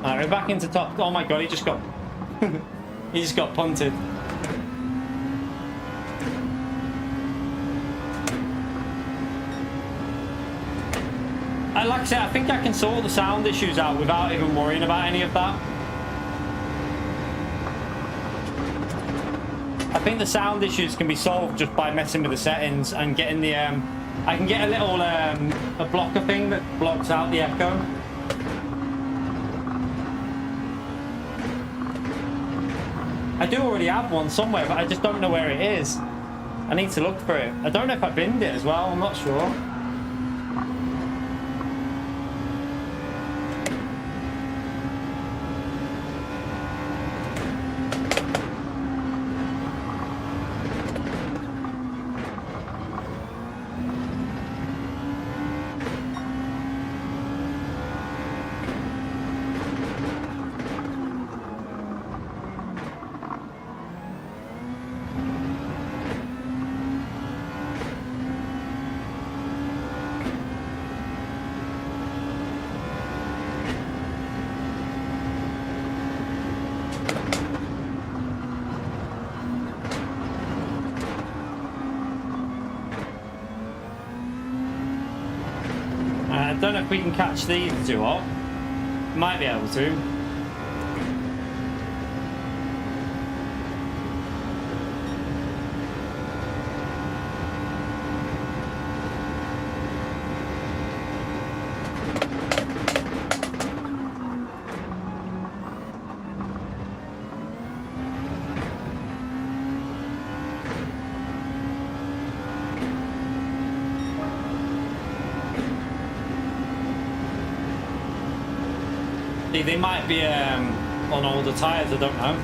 [SPEAKER 1] Alright, we're back into top. Oh my god, he just got he just got punted. Like I said, I think I can sort the sound issues out without even worrying about any of that. I think the sound issues can be solved just by messing with the settings and getting the I can get a little a blocker thing that blocks out the echo. I do already have one somewhere, but I just don't know where it is. I need to look for it. I don't know if I binned it as well, I'm not sure. I don't know if we can catch these two up. Might be able to. They might be on older tyres, I don't know.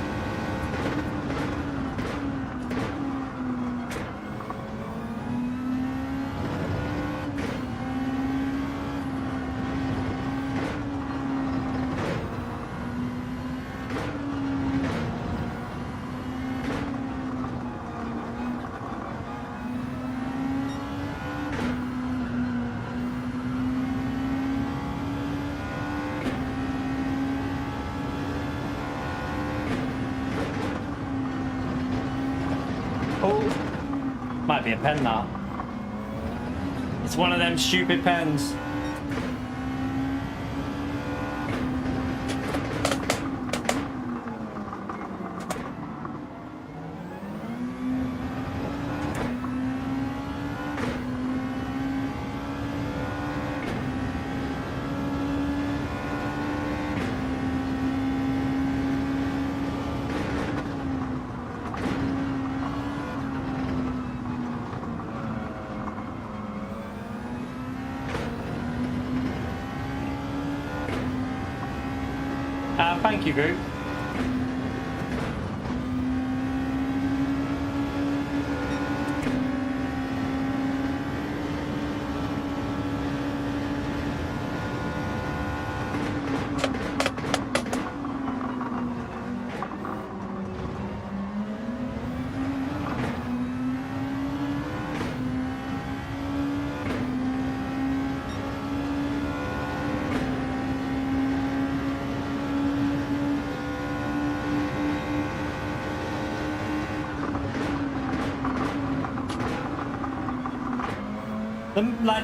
[SPEAKER 1] Might be a pen now. It's one of them stupid pens. Thank you, group.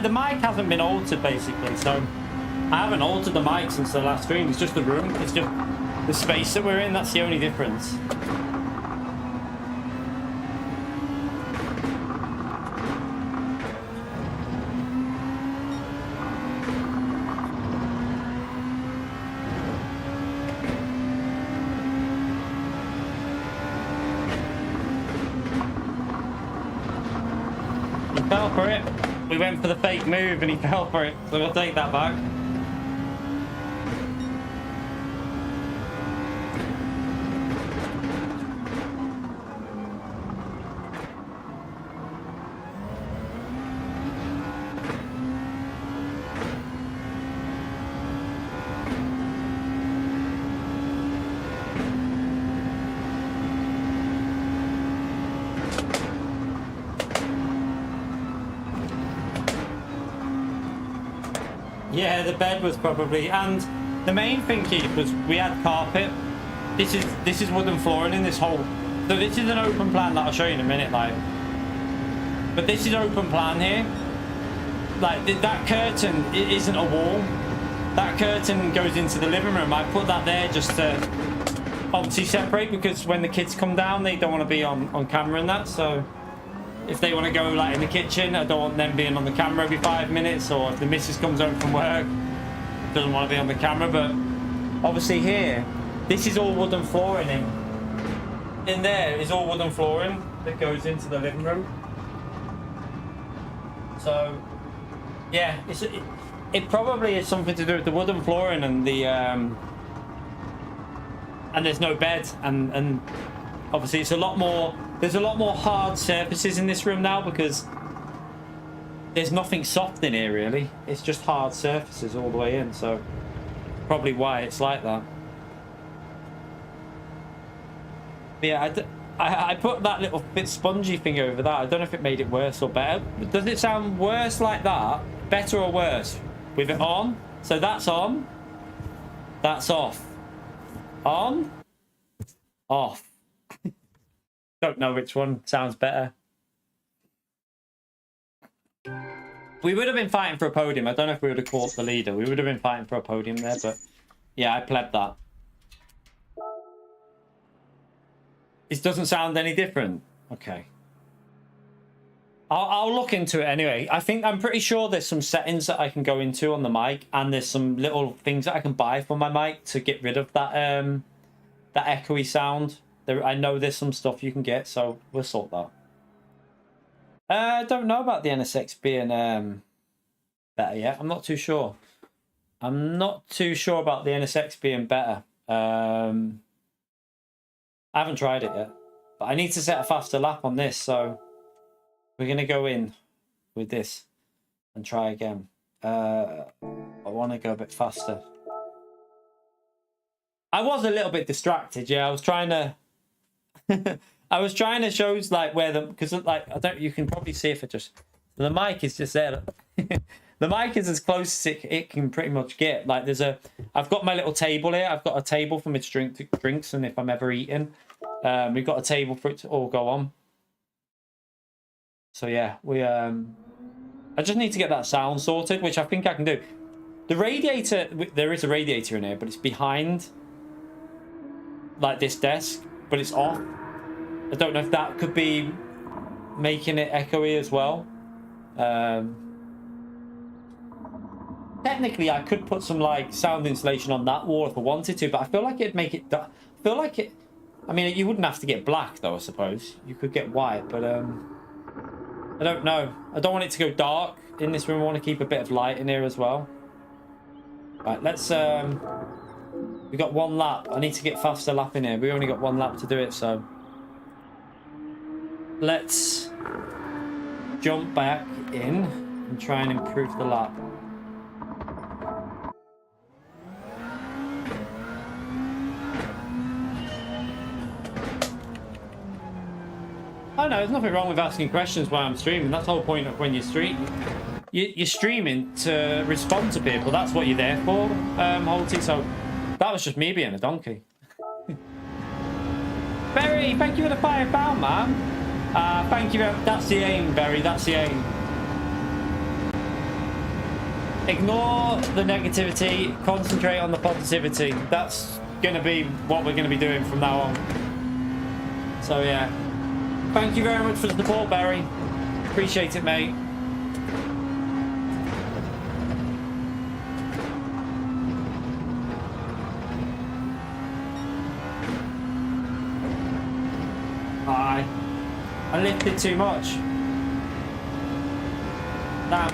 [SPEAKER 1] The mic hasn't been altered basically, so I haven't altered the mic since the last stream. It's just the room, it's just the space that we're in, that's the only difference. He fell for it. We went for the fake move and he fell for it, so we'll take that back. Yeah, the bed was probably, and the main thing, Keith, was we had carpet. This is wooden flooring in this whole. So this is an open plan that I'll show you in a minute, like. But this is open plan here. Like that curtain, it isn't a wall. That curtain goes into the living room. I put that there just to obviously separate, because when the kids come down, they don't want to be on camera and that. So if they want to go like in the kitchen, I don't want them being on the camera every 5 minutes, or if the missus comes home from work, doesn't want to be on the camera. But obviously here, this is all wooden flooring in there is all wooden flooring that goes into the living room. So yeah, it probably is something to do with the wooden flooring and the and there's no bed, and obviously it's a lot more. There's a lot more hard surfaces in this room now, because there's nothing soft in here really. It's just hard surfaces all the way in, so probably why it's like that. But yeah, I put that little bit spongy thing over that. I don't know if it made it worse or better. Does it sound worse like that? Better or worse? With it on? So that's on. That's off. On. Off. Don't know which one sounds better. We would have been fighting for a podium. I don't know if we would have caught the leader. We would have been fighting for a podium there, but yeah, I pled that. It doesn't sound any different. Okay. I'll look into it anyway. I'm pretty sure there's some settings that I can go into on the mic, and there's some little things that I can buy for my mic to get rid of that that echoey sound. I know there's some stuff you can get, so we'll sort that. I don't know about the NSX being better yet. I'm not too sure. I'm not too sure about the NSX being better. I haven't tried it yet, but I need to set a faster lap on this, so we're going to go in with this and try again. I want to go a bit faster. I was a little bit distracted, yeah. I was trying to I was trying to show like where the, because like you can probably see if it just, the mic is just there. The mic is as close as it can pretty much get. Like I've got my little table here. I've got a table for me to drink drinks, and if I'm ever eating, we've got a table for it to all go on. So yeah, I just need to get that sound sorted, which I think I can do. The radiator, there is a radiator in here, but it's behind like this desk, but it's off. I don't know if that could be making it echoey as well. Technically, I could put some like sound insulation on that wall if I wanted to, but I feel like it'd make it. I feel like it. I mean, you wouldn't have to get black though. I suppose you could get white, but I don't know. I don't want it to go dark in this room. I want to keep a bit of light in here as well. Right, let's We got 1 lap. I need to get faster lap in here. We only got 1 lap to do it, so let's jump back in and try and improve the lap. I know, there's nothing wrong with asking questions while I'm streaming. That's the whole point of when you stream. You're streaming to respond to people. That's what you're there for, Holty. So that was just me being a donkey. Berry, thank you for the £5, man. Thank you. That's the aim, Berry. That's the aim. Ignore the negativity. Concentrate on the positivity. That's going to be what we're going to be doing from now on. So, yeah. Thank you very much for the support, Barry. Appreciate it, mate. I lifted too much. Damn.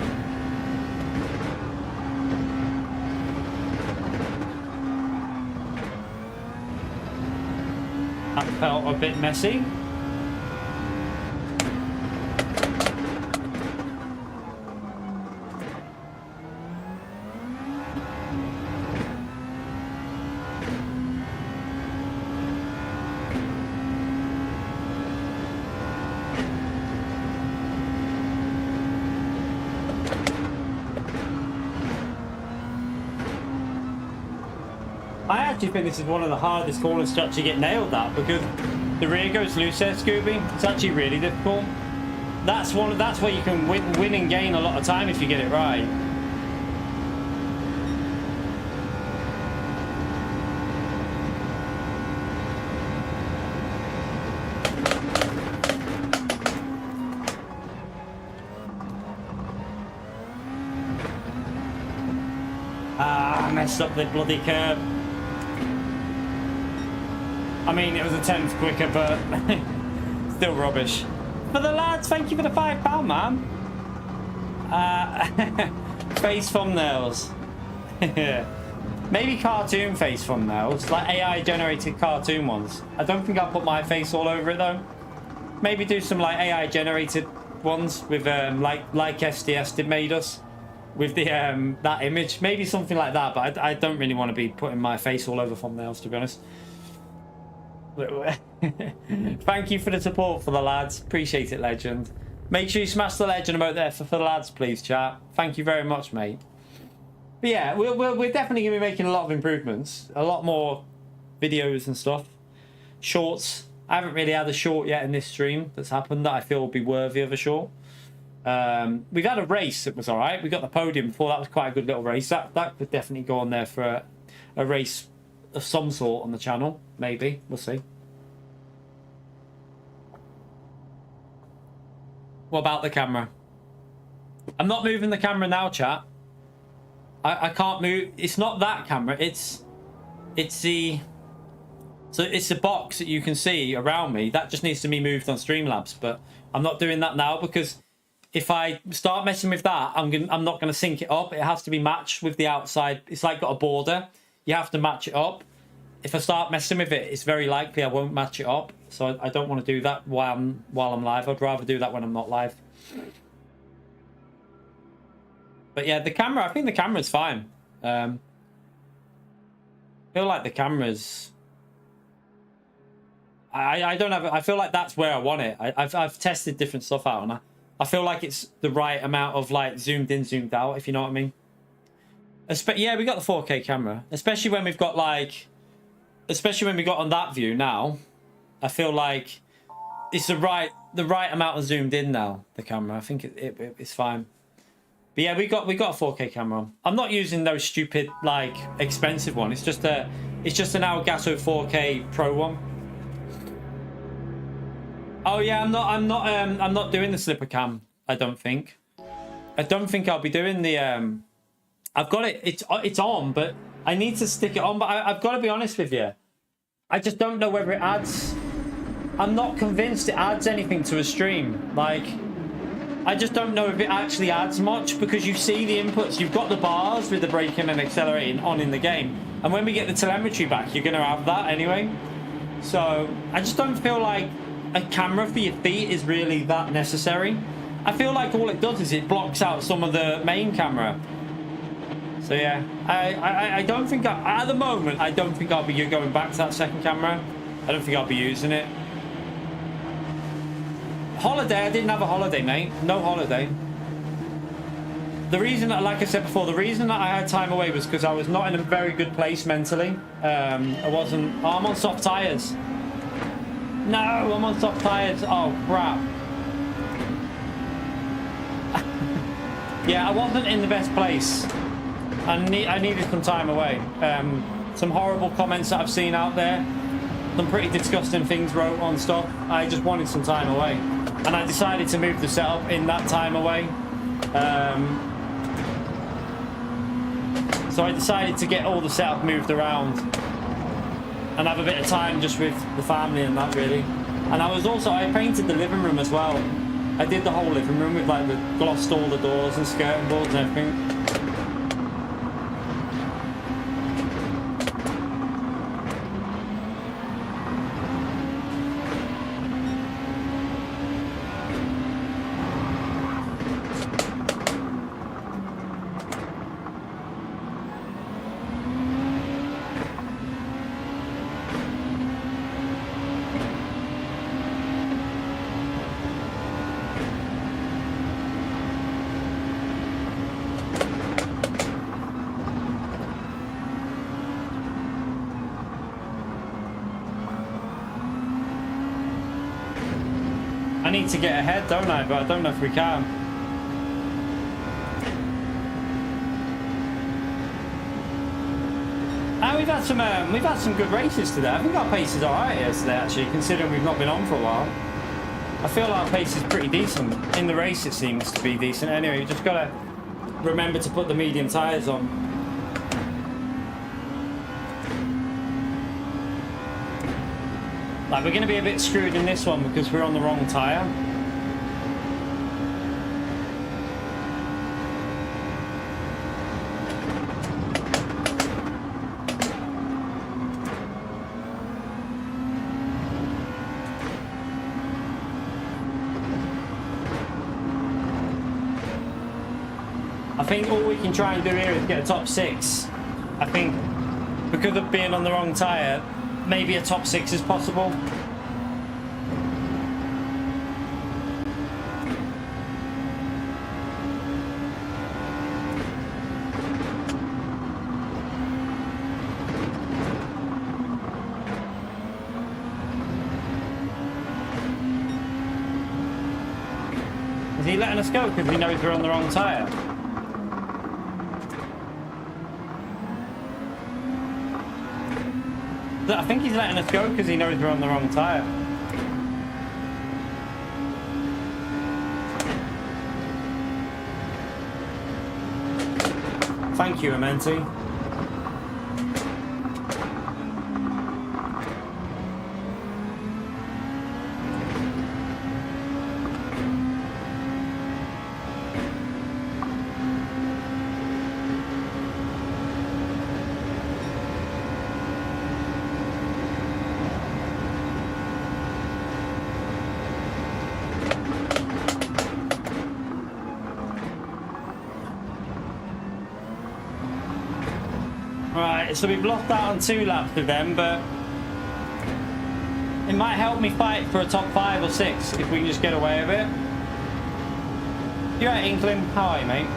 [SPEAKER 1] That felt a bit messy. I actually think this is one of the hardest corners to actually get nailed at, because the rear goes loose there, Scooby. It's actually really difficult. That's where you can win and gain a lot of time if you get it right. Ah, I messed up the bloody curb. I mean, it was a tenth quicker, but still rubbish. For the lads, thank you for the £5, man. Face thumbnails. Maybe cartoon face thumbnails, like AI-generated cartoon ones. I don't think I'll put my face all over it, though. Maybe do some, like, AI-generated ones with, like SDS did made us. With the, that image. Maybe something like that, but I don't really want to be putting my face all over thumbnails, to be honest. Thank you for the support for the lads. Appreciate it, legend. Make sure you smash the legend emote there for the lads, please, chat. Thank you very much, mate. But yeah, we're definitely going to be making a lot of improvements. A lot more videos and stuff. Shorts. I haven't really had a short yet in this stream that's happened that I feel will be worthy of a short. We've had a race that was alright. We got the podium before. That was quite a good little race. That could definitely go on there for a race of some sort on the channel. Maybe. We'll see. What about the camera? I'm not moving the camera now, chat. I can't move. It's not that camera. It's the... So it's the box that you can see around me. That just needs to be moved on Streamlabs. But I'm not doing that now because if I start messing with that, I'm not going to sync it up. It has to be matched with the outside. It's like got a border. You have to match it up. If I start messing with it, it's very likely I won't match it up. So I don't want to do that while I'm live. I'd rather do that when I'm not live. But yeah, the camera. I think the camera's fine. I feel like the camera's. I don't have. I feel like that's where I want it. I've tested different stuff out, and I feel like it's the right amount of like zoomed in, zoomed out. If you know what I mean. Yeah, we got the 4K camera, especially when we've got like. Especially when we got on that view now, I feel like it's the right amount of zoomed in now. The camera, I think it's fine. But yeah, we got a 4K camera on. I'm not using those stupid like expensive one. It's just an Elgato 4K Pro one. Oh yeah, I'm not doing the slipper cam. I don't think I'll be doing the I've got it. It's on, but. I need to stick it on, but I've got to be honest with you. I just don't know whether it adds... I'm not convinced it adds anything to a stream. Like, I just don't know if it actually adds much, because you see the inputs. You've got the bars with the braking and accelerating on in the game. And when we get the telemetry back, you're going to have that anyway. So I just don't feel like a camera for your feet is really that necessary. I feel like all it does is it blocks out some of the main camera. So yeah, I don't think, at the moment, I don't think I'll be going back to that second camera. I don't think I'll be using it. Holiday, I didn't have a holiday, mate. No holiday. The reason, like I said before, the reason that I had time away was because I was not in a very good place mentally. I wasn't... Oh, I'm on soft tyres. No, I'm on soft tyres. Oh, crap. Yeah, I wasn't in the best place. I needed some time away. Some horrible comments that I've seen out there. Some pretty disgusting things wrote on stuff. I just wanted some time away. And I decided to move the setup in that time away. So I decided to get all the setup moved around and have a bit of time just with the family and that, really. And I painted the living room as well. I did the whole living room with glossed all the doors and skirting boards and everything. I need to get ahead, don't I? But I don't know if we can. And we've had some good races today. I think our pace is alright yesterday, actually, considering we've not been on for a while. I feel our pace is pretty decent. In the race, it seems to be decent. Anyway, you just gotta remember to put the medium tyres on. Like, we're going to be a bit screwed in this one because we're on the wrong tyre. I think all we can try and do here is get a top 6. I think because of being on the wrong tyre, maybe a top 6 is possible. Is he letting us go because he knows we're on the wrong tyre? I think he's letting us go because he knows we're on the wrong tyre. Thank you, Amenti. Right, so we've lost out on 2 laps with them, but it might help me fight for a top 5 or 6 if we can just get away with it. You're right, Inkling. How are you, mate?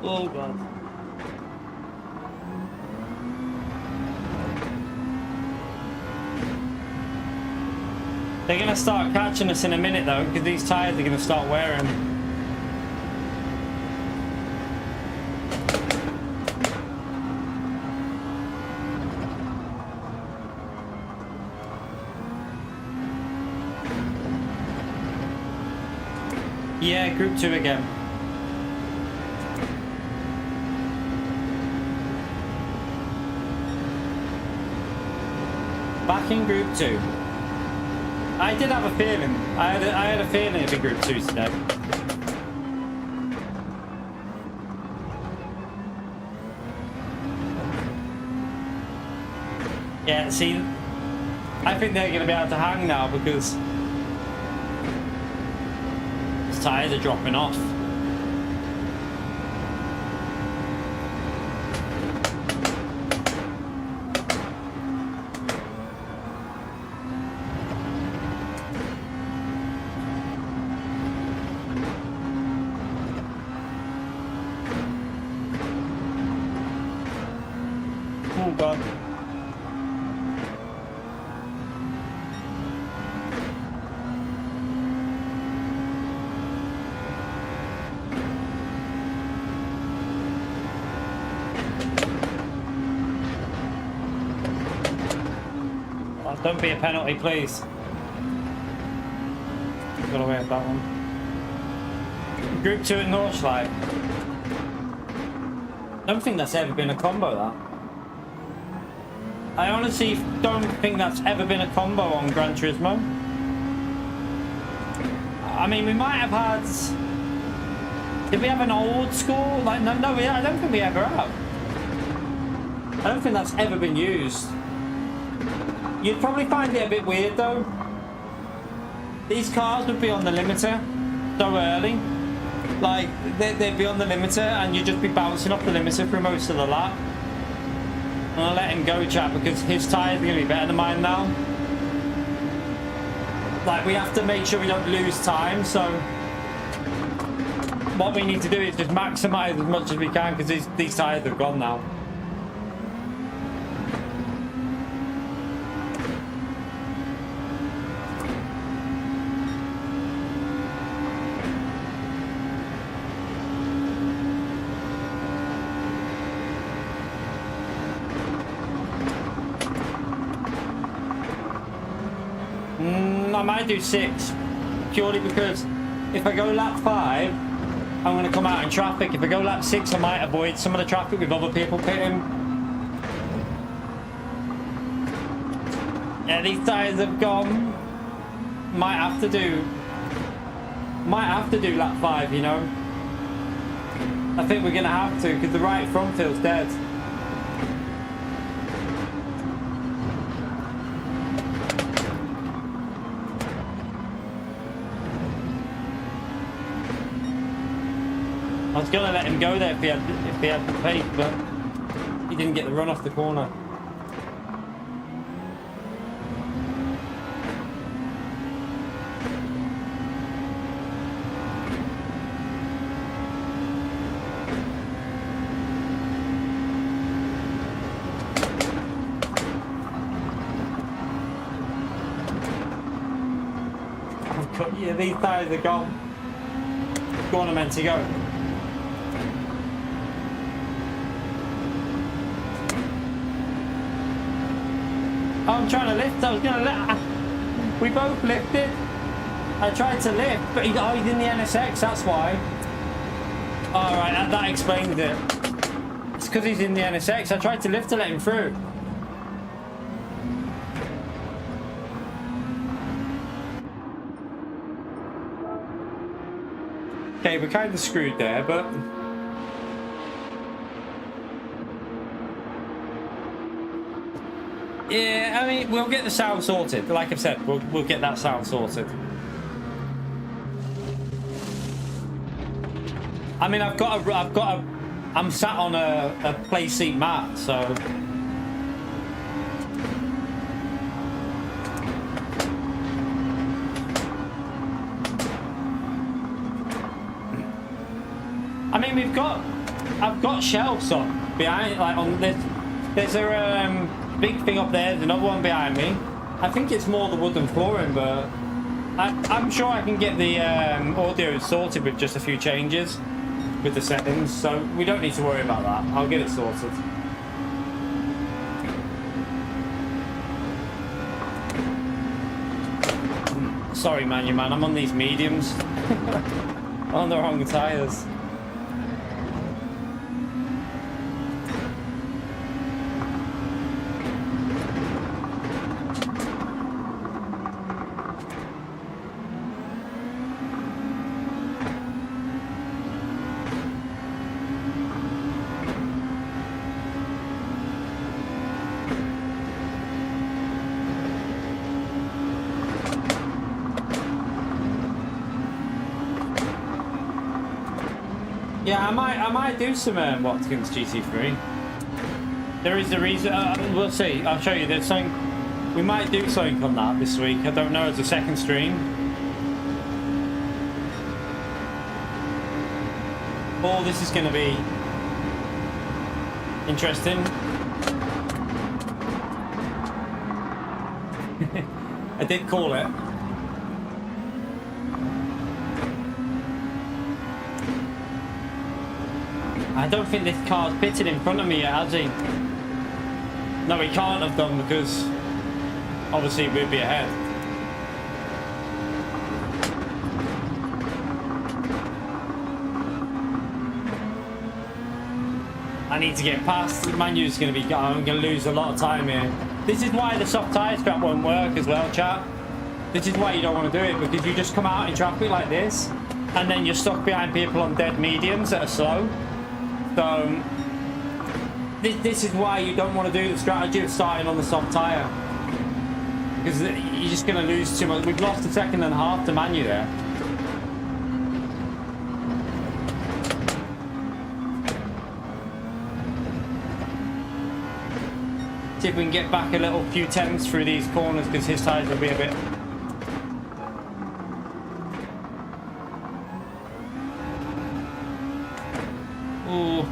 [SPEAKER 1] Oh god. They're going to start catching us in a minute though, because these tyres are going to start wearing. Yeah, group 2 again. Back in group 2. I did have a feeling. I had a feeling it'd be group 2 today. Yeah, see, I think they're going to be able to hang now because his tyres are dropping off. Oh God. Oh, don't be a penalty, please. Got away with that one. Group 2 at Nordschleife. I don't think that's ever been a combo, that. I honestly don't think that's ever been a combo on Gran Turismo. I mean, we might have had... Did we have an old school? Like, no, I don't think we ever have. I don't think that's ever been used. You'd probably find it a bit weird, though. These cars would be on the limiter so early. Like, they'd be on the limiter and you'd just be bouncing off the limiter for most of the lap. I'll let him go, chat, because his tyres are going to be better than mine now. Like, we have to make sure we don't lose time, so what we need to do is just maximise as much as we can because these tyres have gone now. I might do 6 purely because if I go lap 5 I'm going to come out in traffic. If I go lap 6 I might avoid some of the traffic with other people pitting. Yeah, these tyres have gone. Might have to do lap 5, you know. I think we're going to have to because the right front feels dead. I was gonna let him go there if he had the pace, but he didn't get the run off the corner. Yeah, these tyres are gone. Go on, I'm meant to go. Oh, I'm trying to lift. I was going to lift. We both lifted. I tried to lift, but he's in the NSX, that's why. Alright, that explains it. It's because he's in the NSX. I tried to lift to let him through. Okay, we're kind of screwed there, but... Yeah, I mean, we'll get the sound sorted. Like I've said, we'll get that sound sorted. I mean, I'm sat on a play seat mat, so. I mean, I've got shelves on behind, like on this. There's a big thing up there. There's another one behind me. I think it's more the wooden flooring, but I'm sure I can get the audio sorted with just a few changes with the settings, so we don't need to worry about that. I'll get it sorted. Sorry, man, I'm on these mediums. On the wrong tires. Yeah, I might do some Watkins GT3. There is a reason. We'll see. I'll show you. There's something. We might do something on that this week. I don't know. It's a second stream. Oh, this is going to be interesting. I did call it. I don't think this car's pitted in front of me yet, has he? No, he can't have done because obviously we'd be ahead. I need to get past. Manu's going to be. I'm going to lose a lot of time here. This is why the soft tyre strap won't work as well, chat. This is why you don't want to do it, because you just come out in traffic like this and then you're stuck behind people on dead mediums that are slow. So this is why you don't want to do the strategy of starting on the soft tyre, because you're just going to lose too much. We've lost a second and a half to Manu there. See if we can get back a little few tenths through these corners, because his tyres will be a bit. Ooh.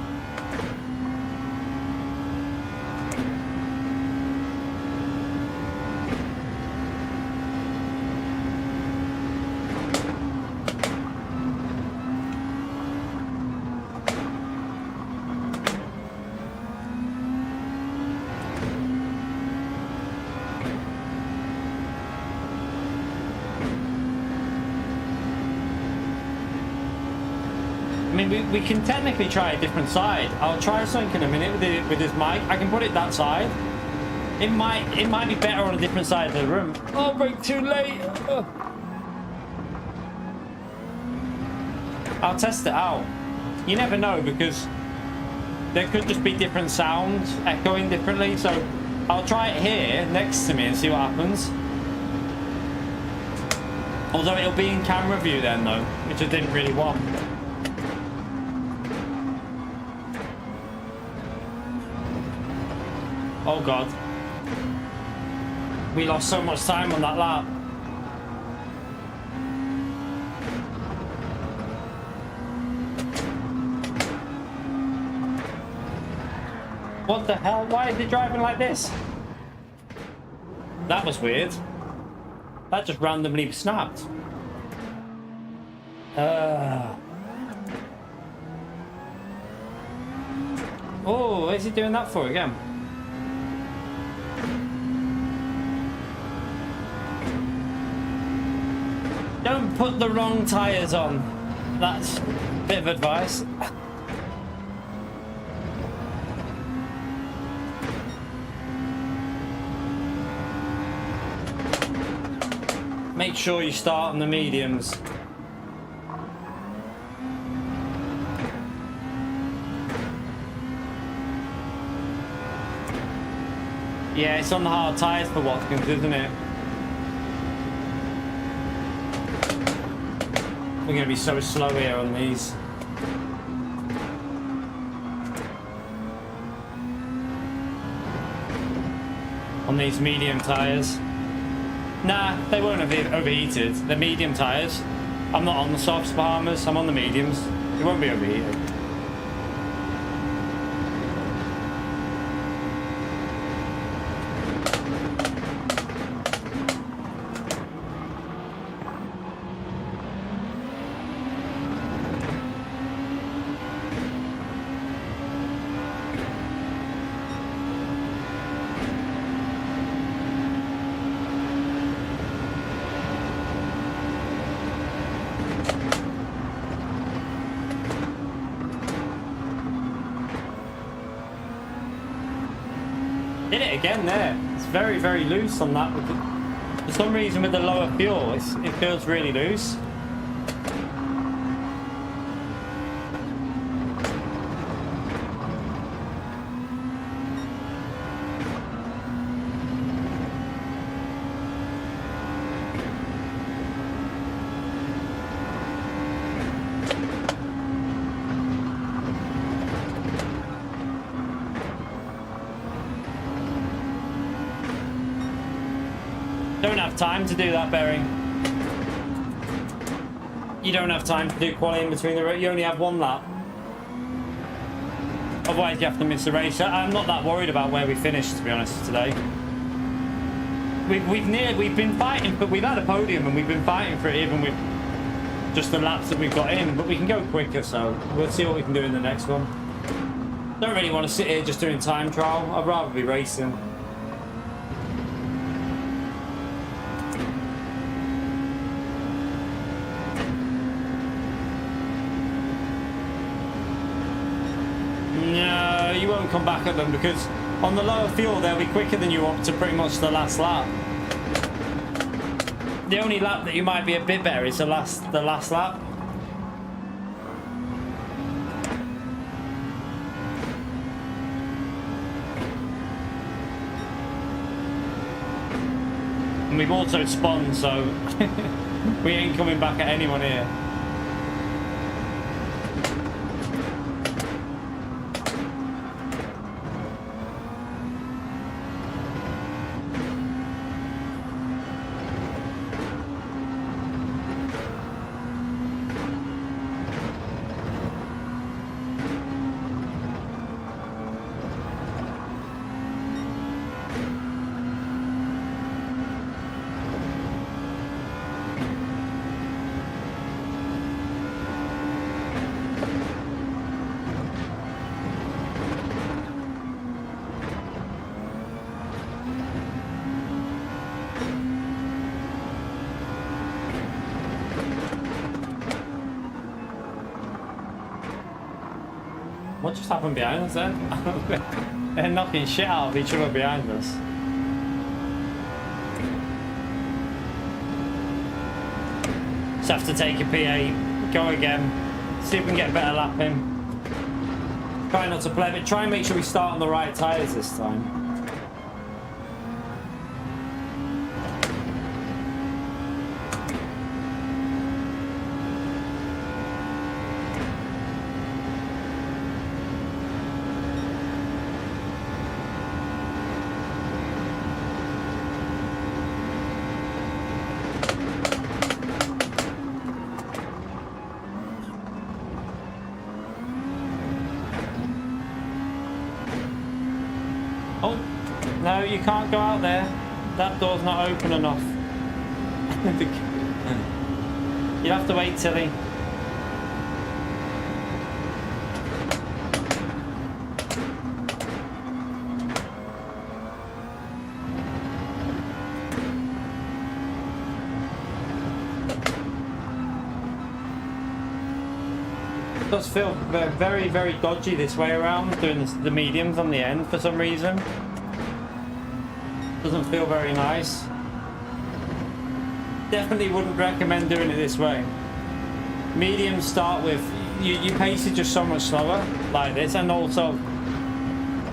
[SPEAKER 1] I mean, we can technically try a different side. I'll try something in a minute with this mic. I can put it that side. It might be better on a different side of the room. Oh, brake too late. I'll test it out. You never know, because there could just be different sounds echoing differently. So I'll try it here next to me and see what happens. Although it'll be in camera view then though, which I didn't really want. Oh god. We lost so much time on that lap. What the hell? Why is he driving like this? That was weird. That just randomly snapped. Oh, what is he doing that for again? Don't put the wrong tyres on. That's a bit of advice. Make sure you start on the mediums. Yeah, it's on the hard tyres for Watkins, isn't it? We're going to be so slow here on these. On these medium tyres. Nah, they won't have overheated. They're medium tyres. I'm not on the softs, Bahamas. I'm on the mediums. It won't be overheated. Did it again there. It's very, very loose on that. For some reason with the lower fuel, it feels really loose. Don't have time to do that bearing. You don't have time to do quality in between the race. You only have one lap. Otherwise you have to miss the race. I'm not that worried about where we finished, to be honest, today. We've been fighting, but we've had a podium and we've been fighting for it even with just the laps that we've got in. But we can go quicker, so we'll see what we can do in the next one. Don't really want to sit here just doing time trial. I'd rather be racing. No, you won't come back at them because on the lower fuel they'll be quicker than you up to pretty much the last lap. The only lap that you might be a bit better is the last lap. And we've also spawned, so we ain't coming back at anyone here. What just happened behind us then? They're knocking shit out of each other behind us. Just have to take a P8, go again, see if we can get a better lap in. Try not to play, but try and make sure we start on the right tyres this time. Oh, no, you can't go out there. That door's not open enough. You have to wait, Tilly. It does feel very, very dodgy this way around, doing the mediums on the end for some reason. Doesn't feel very nice. Definitely wouldn't recommend doing it this way. Mediums start with, your pace is just so much slower, like this, and also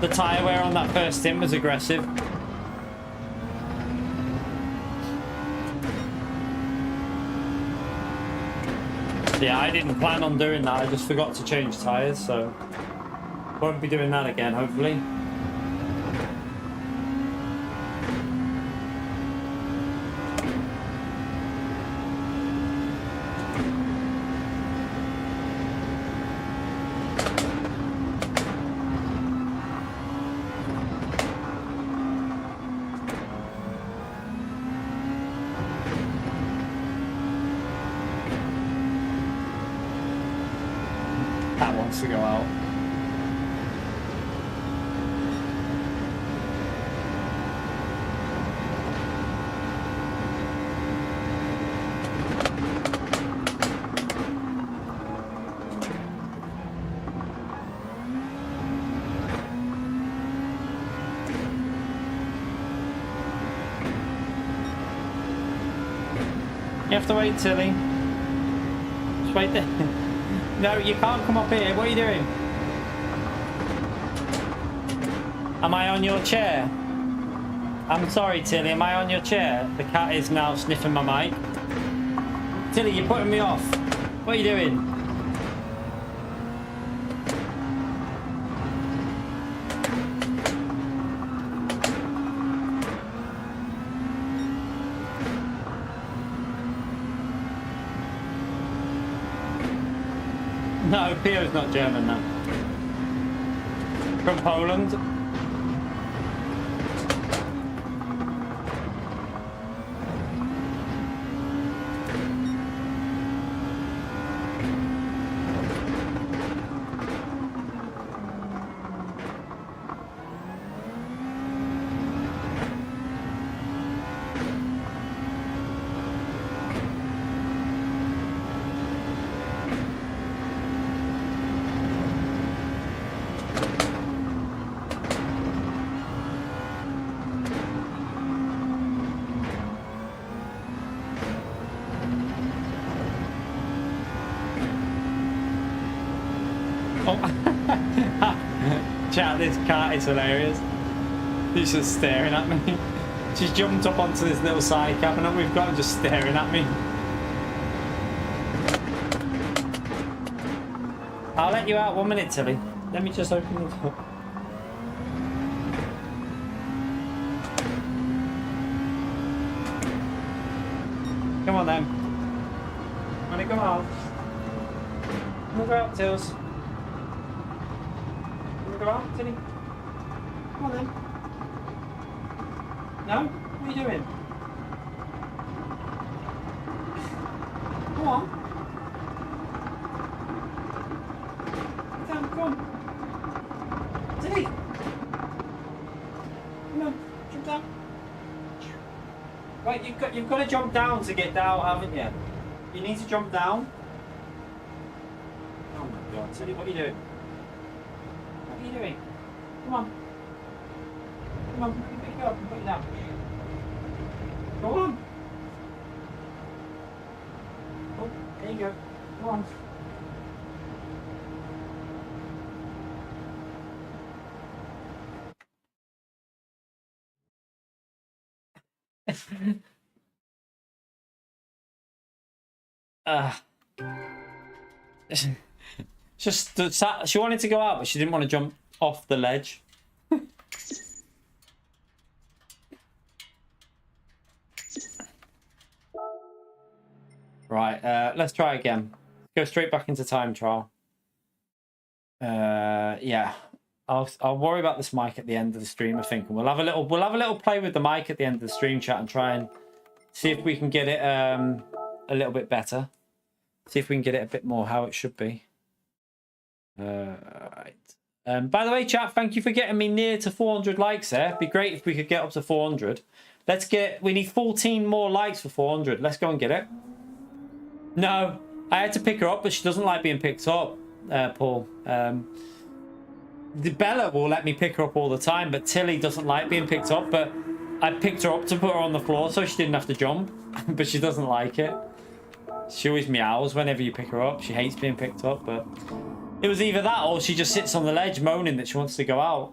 [SPEAKER 1] the tyre wear on that first stint was aggressive. Yeah, I didn't plan on doing that, I just forgot to change tyres, so won't be doing that again, hopefully. That wants to go out. You have to wait, Tilly. Just wait there. No, you can't come up here. What are you doing? Am I on your chair? I'm sorry, Tilly. Am I on your chair? The cat is now sniffing my mic. Tilly, you're putting me off. What are you doing? No, Pio's not German now. From Poland. Chat, this cat is hilarious. She's just staring at me. She's jumped up onto this little side cabinet we've got and just staring at me. I'll let you out 1 minute, Tilly. Let me just open the door. Come on then. Wanna go out? Wanna go out, Tills? Go out, Tilly. Come on then. No? What are you doing? Come on. Get down, come on. Tilly! Come on, jump down. Right, you've got to jump down to get down, haven't you? You need to jump down. Oh my god, Tilly, what are you doing? What are you doing? Come on. Come on, pick you up and put you down. Go on. Oh, there you go. Come on. Just she wanted to go out, but she didn't want to jump off the ledge. Right, let's try again. Go straight back into time trial. Yeah, I'll worry about this mic at the end of the stream. I think we'll have a little play with the mic at the end of the stream chat and try and see if we can get it a little bit better. See if we can get it a bit more how it should be. Right. By the way, chat, thank you for getting me near to 400 likes there. It'd be great if we could get up to 400. We need 14 more likes for 400. Let's go and get it. No, I had to pick her up, but she doesn't like being picked up, Paul. The Bella will let me pick her up all the time, but Tilly doesn't like being picked up. But I picked her up to put her on the floor so she didn't have to jump, but she doesn't like it. She always meows whenever you pick her up. She hates being picked up, but it was either that or she just sits on the ledge moaning that she wants to go out.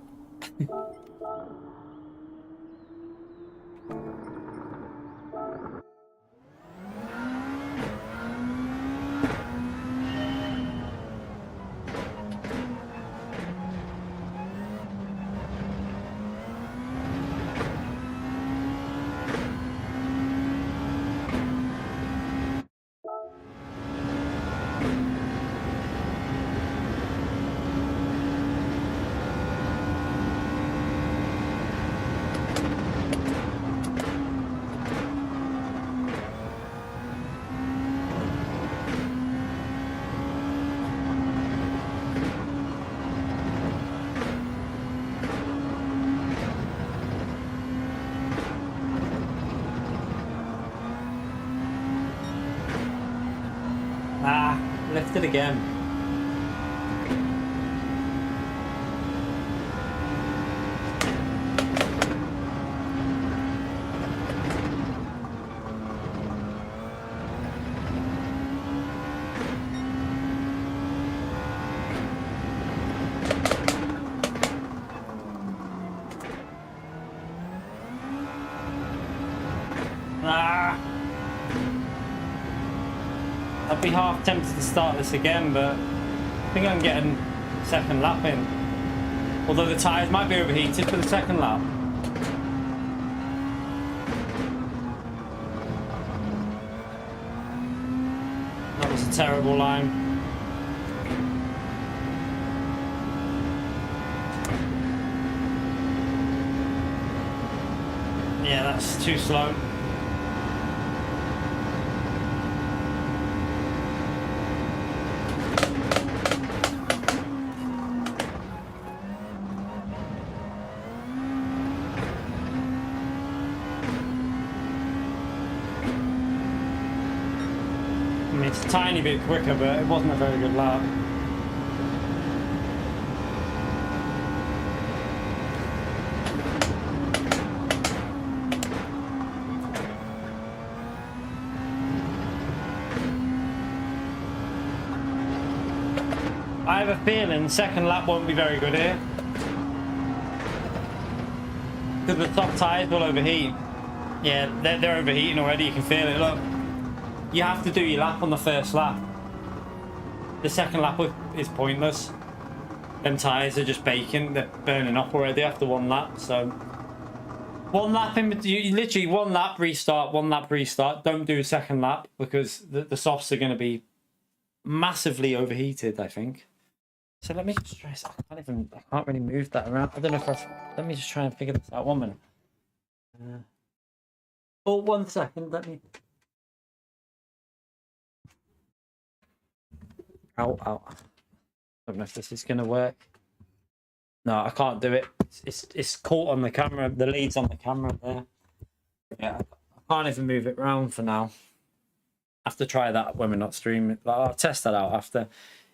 [SPEAKER 1] Left it again. I'd be half tempted to start this again, but I think I'm getting second lap in. Although the tyres might be overheated for the second lap. That was a terrible line. Yeah, that's too slow. I mean, it's a tiny bit quicker, but it wasn't a very good lap. I have a feeling the second lap won't be very good here. Because the top tyres will overheat. Yeah, they're overheating already, you can feel it, look. You have to do your lap on the first lap. The second lap is pointless. Them tyres are just baking, they're burning up already after one lap, so... One lap, you literally one lap restart, don't do a second lap, because the softs are going to be massively overheated, I think. So let me just try. I can't really move that around. I don't know if let me just try and figure this out. 1 minute. Oh, 1 second. Let me. Ow. I don't know if this is going to work. No, I can't do it. It's caught on the camera. The lead's on the camera there. Yeah, I can't even move it around for now. I have to try that when we're not streaming. I'll test that out after.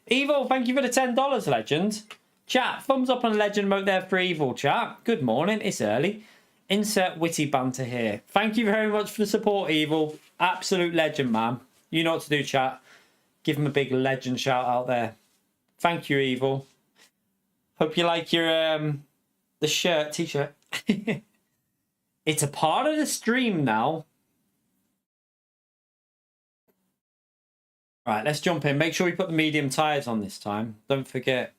[SPEAKER 1] Evil, thank you for the $10, legend. Chat, thumbs up on legend mode there for Evil, chat. Good morning, it's early. Insert witty banter here. Thank you very much for the support, Evil. Absolute legend, man. You know what to do, chat. Give him a big legend shout out there. Thank you, Evil. Hope you like your the shirt, t-shirt. It's a part of the stream now. Right, let's jump in. Make sure we put the medium tyres on this time. Don't forget.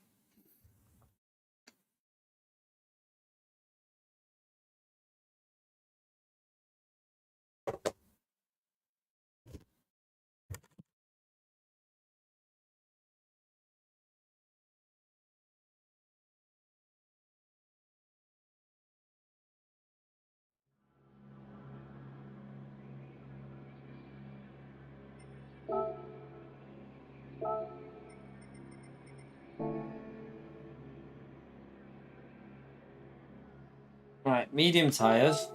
[SPEAKER 1] Right, medium tyres.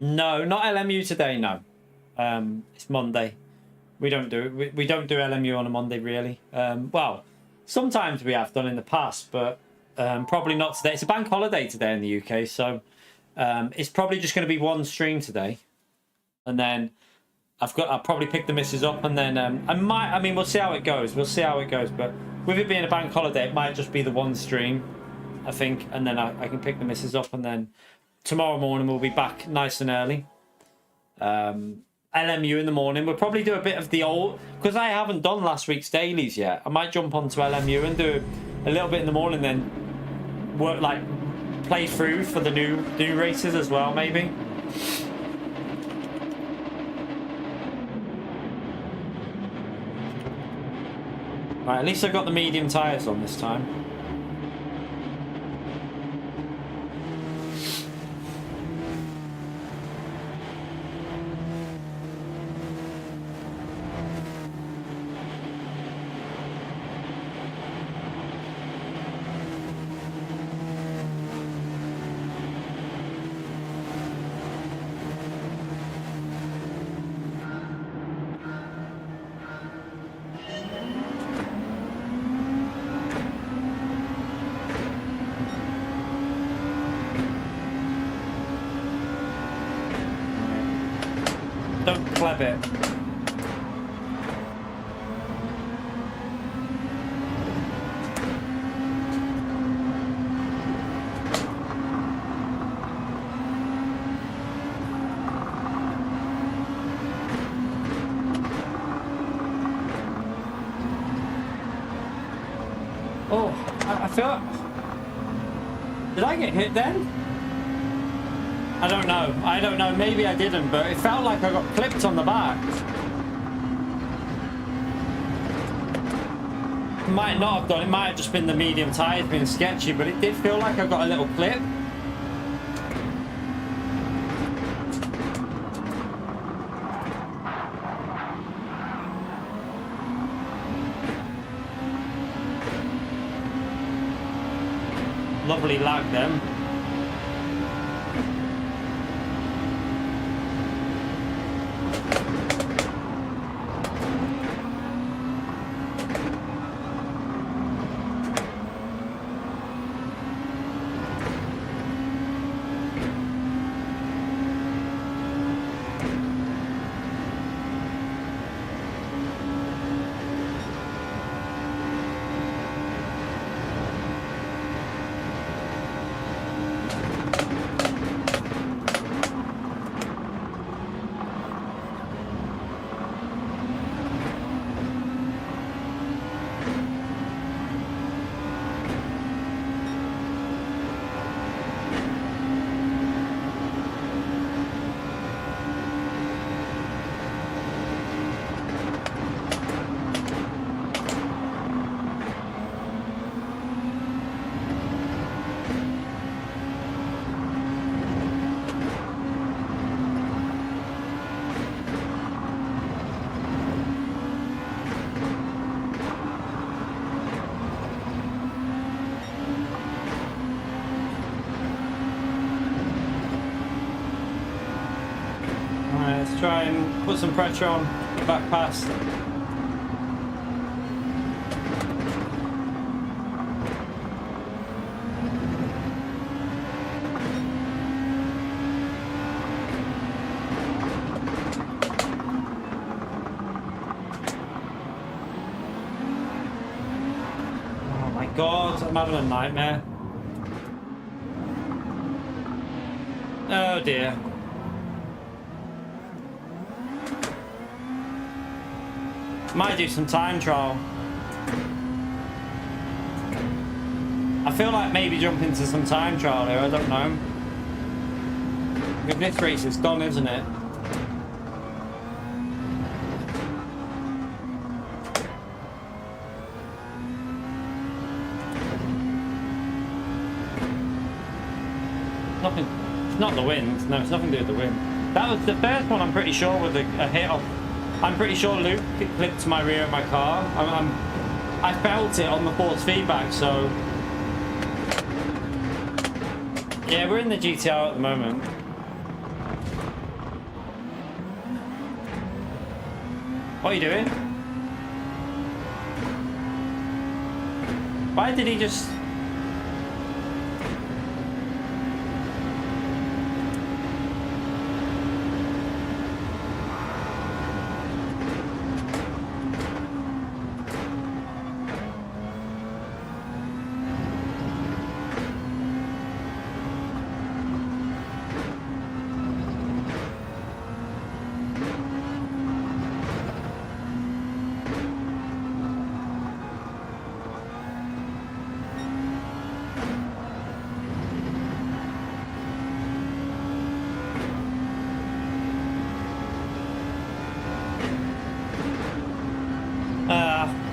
[SPEAKER 1] No, not LMU today, no. It's Monday. We don't do it. We don't do LMU on a Monday, really. Well, sometimes we have done in the past, but probably not today. It's a bank holiday today in the UK, so it's probably just going to be one stream today. And then I'll probably pick the missus up, and then I mean, we'll see how it goes. But with it being a bank holiday, it might just be the one stream, I think, and then I can pick the missus up, and then tomorrow morning we'll be back nice and early. LMU in the morning. We'll probably do a bit of the old, because I haven't done last week's dailies yet. I might jump onto LMU and do a little bit in the morning, then work, like, play through for the new races as well, maybe. Right, at least I've got the medium tyres on this time. Don't clap it. I feel... Did I get hit then? I don't know. I don't know. Maybe I didn't, but it felt like I got clipped on the back. Might not have done. It might have just been the medium tires being sketchy, but it did feel like I got a little clip. Lovely lag then. Let's try and put some pressure on the back pass. Oh my God, I'm having a nightmare. Oh dear. Might do some time trial. I feel like maybe jump into some time trial here, I don't know. If this race is done, isn't it? Nothing, it's not the wind. No, it's nothing to do with the wind. That was the first one, I'm pretty sure, with a hit off. I'm pretty sure Luke clipped to my rear of my car. I felt it on the force feedback, so... Yeah, we're in the GTR at the moment. What are you doing? Why did he just...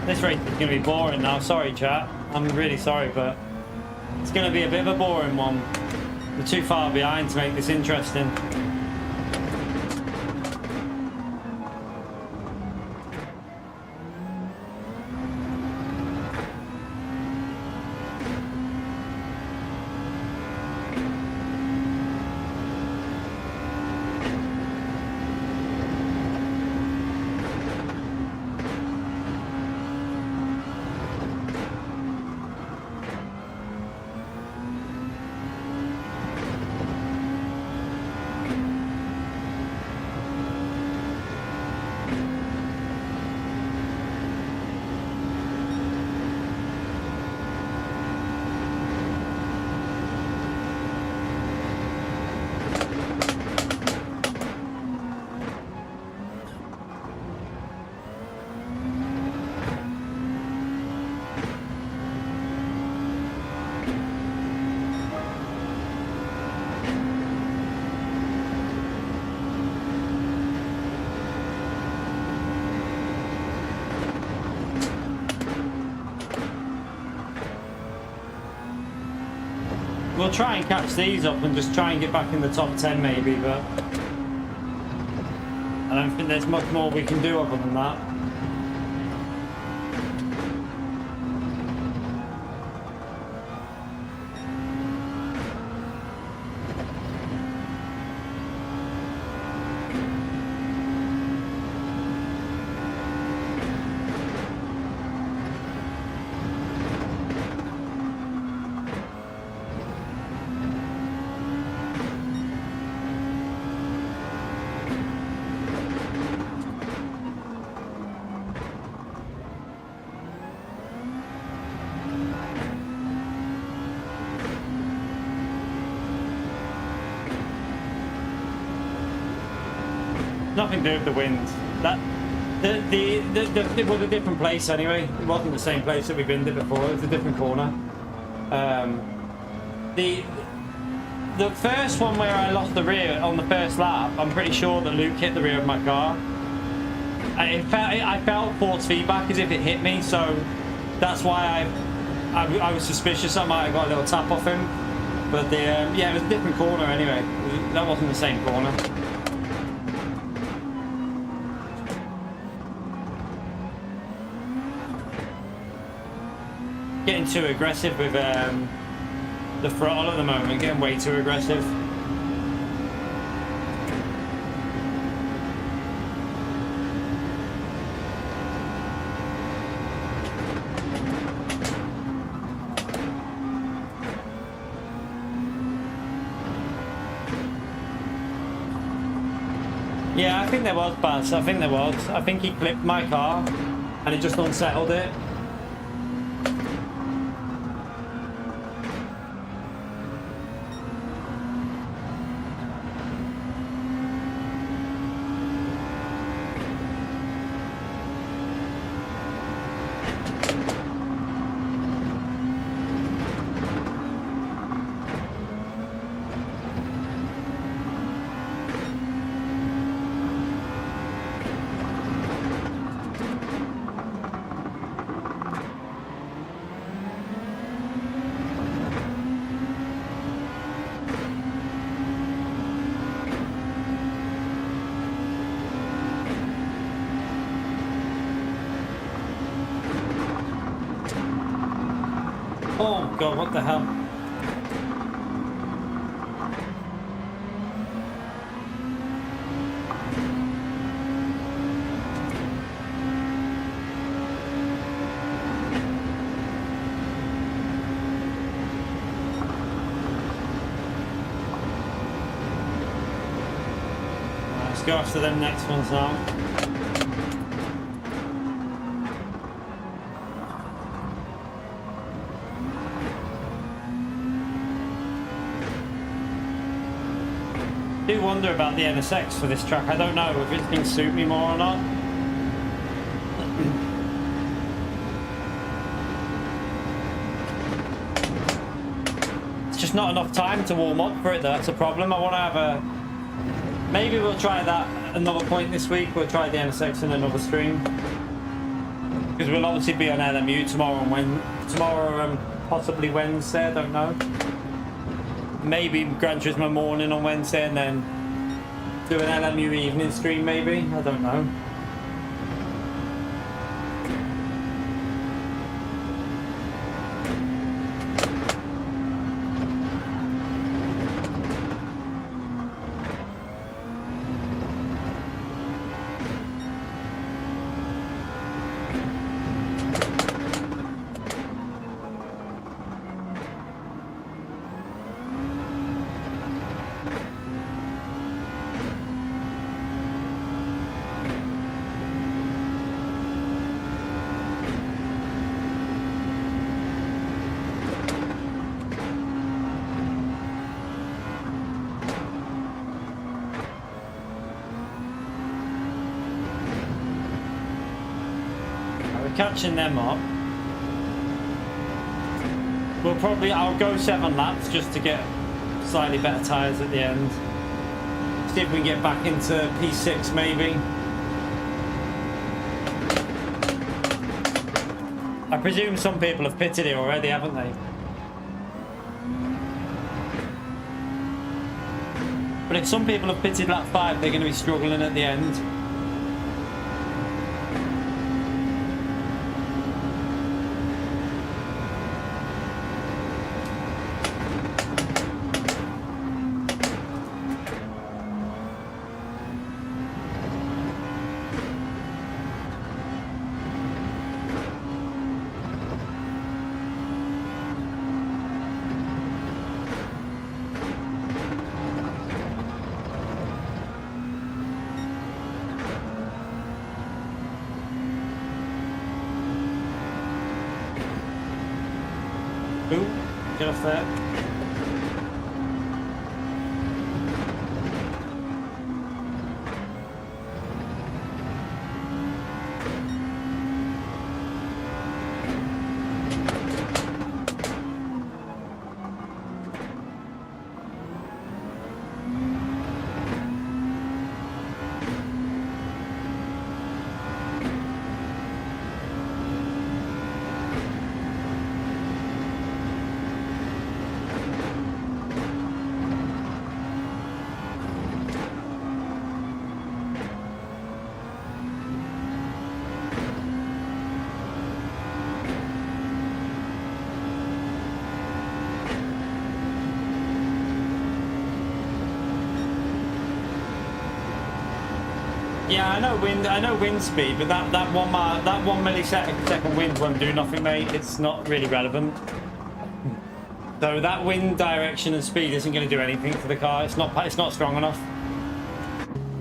[SPEAKER 1] This race is going to be boring now. Sorry, chat. I'm really sorry, but it's going to be a bit of a boring one. We're too far behind to make this interesting. We'll try and catch these up and just try and get back in the top 10 maybe, but I don't think there's much more we can do other than that. Nothing to do with the wind. That it was a different place anyway. It wasn't the same place that we've been there before. It was a different corner. The first one where I lost the rear on the first lap, I'm pretty sure that Luke hit the rear of my car. I felt force feedback as if it hit me, so that's why I was suspicious I might have got a little tap off him. But yeah, it was a different corner anyway. That wasn't the same corner. Getting too aggressive with the throttle at the moment, getting way too aggressive. Yeah, I think there was Baz. I think there was. I think he clipped my car and it just unsettled it. Oh god, what the hell? Let's go after them next ones now. I do wonder about the NSX for this track. I don't know if it's going to suit me more or not. It's just not enough time to warm up for it though. That's a problem. I want to have a... Maybe we'll try that at another point this week. We'll try the NSX in another stream. Because we'll obviously be on LMU tomorrow and possibly Wednesday, I don't know. Maybe Gran Turismo morning on Wednesday and then do an LMU evening stream maybe, I don't know. Catching them up. I'll go 7 laps just to get slightly better tyres at the end. See if we can get back into P6 maybe. I presume some people have pitted it already, haven't they? But if some people have pitted lap 5, they're going to be struggling at the end. Ooh, get off there. Yeah, I know wind speed, but that one millisecond wind won't do nothing, mate. It's not really relevant. So that wind direction and speed isn't going to do anything for the car. It's not strong enough.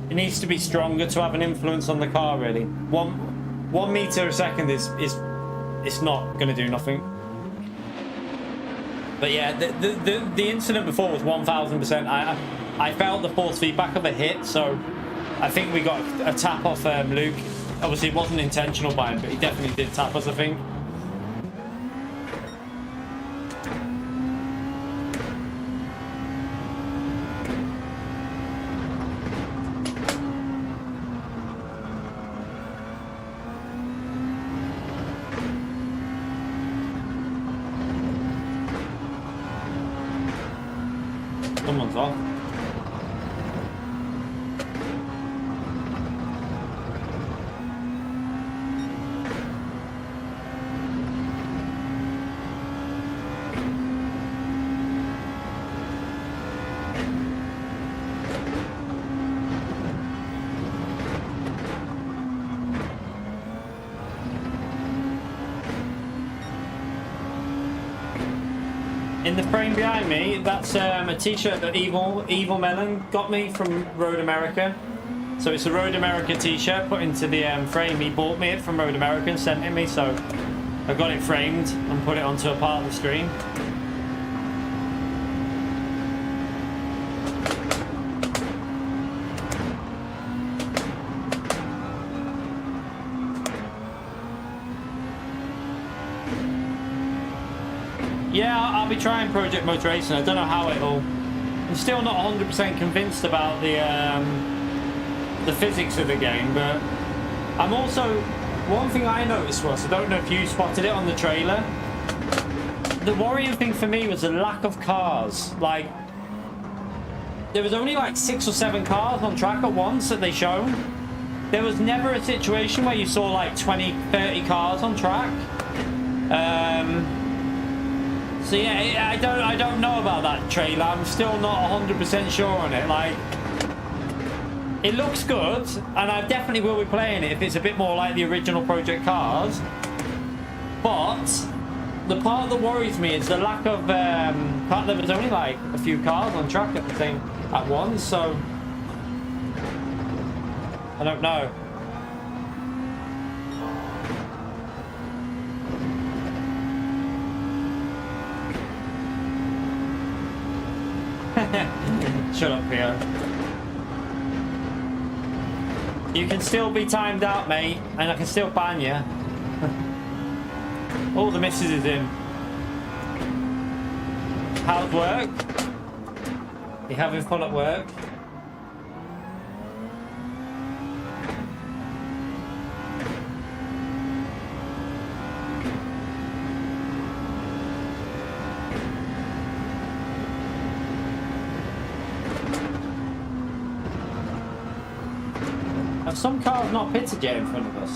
[SPEAKER 1] It needs to be stronger to have an influence on the car, really. One meter a second is it's not going to do nothing. But yeah, the incident before was 1000%. I felt the force feedback of a hit, so I think we got a tap off Luke. Obviously, it wasn't intentional by him, but he definitely did tap us, I think. Someone's off. In the frame behind me, that's a t-shirt that Evil Melon got me from Road America. So it's a Road America t-shirt put into the frame. He bought me it from Road America and sent it me, so I got it framed and put it onto a part of the stream. Yeah, I'll be trying Project Motor Racing. I don't know how it'll... I'm still not 100% convinced about the physics of the game, but I'm also... One thing I noticed was, I don't know if you spotted it on the trailer, the worrying thing for me was the lack of cars. Like, there was only like 6 or 7 cars on track at once that they showed. There was never a situation where you saw like 20, 30 cars on track. So yeah, I don't know about that trailer. I'm still not 100% sure on it. Like, it looks good, and I definitely will be playing it if it's a bit more like the original Project Cars. But the part that worries me is the lack of there was only like a few cars on track at once. So I don't know. Shut up, Theo. You can still be timed out, mate, and I can still ban you. All the misses is in. How's work? You having fun at work? Have some cars not pitted yet in front of us?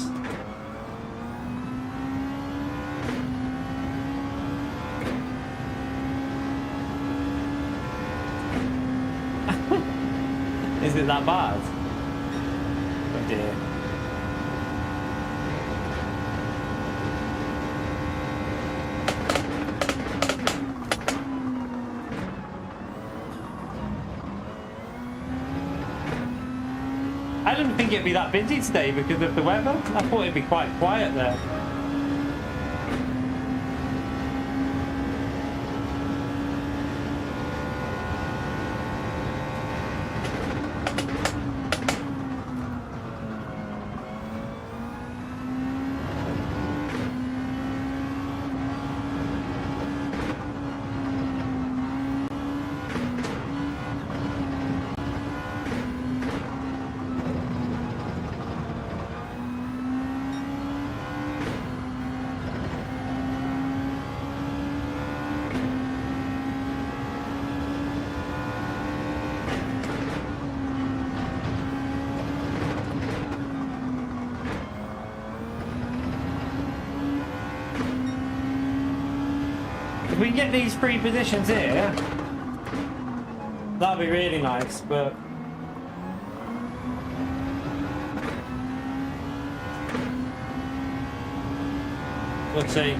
[SPEAKER 1] Is it that bad? Oh dear. I didn't think it'd be that busy today because of the weather. I thought it'd be quite quiet there. If we can get these 3 positions here, that'd be really nice, but let's see.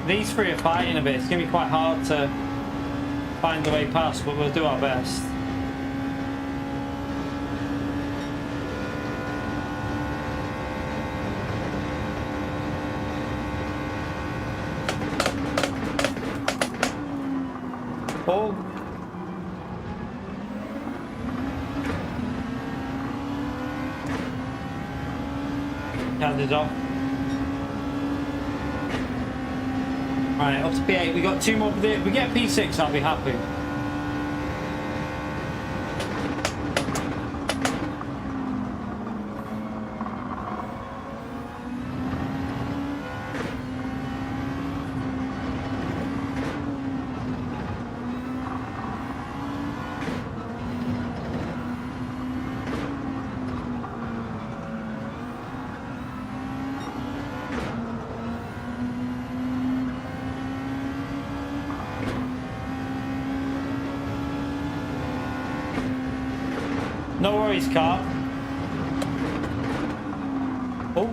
[SPEAKER 1] These 3 are fighting a bit. It's going to be quite hard to find the way past, but we'll do our best. Oh. Counted off. Right, up to P8. We got 2 more. If we get P6, I'll be happy. No worries, car. Oh.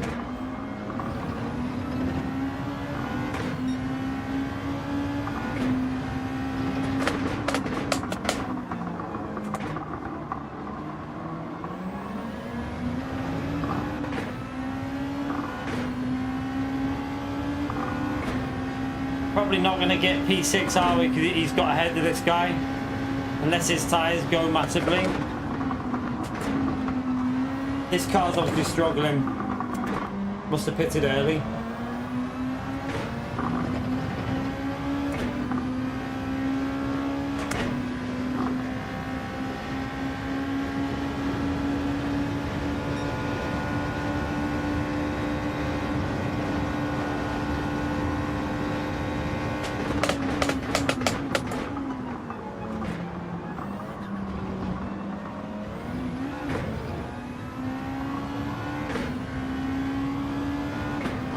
[SPEAKER 1] Probably not going to get P6, are we? Because he's got ahead of this guy. Unless his tyres go massively. This car's obviously struggling. Must have pitted early.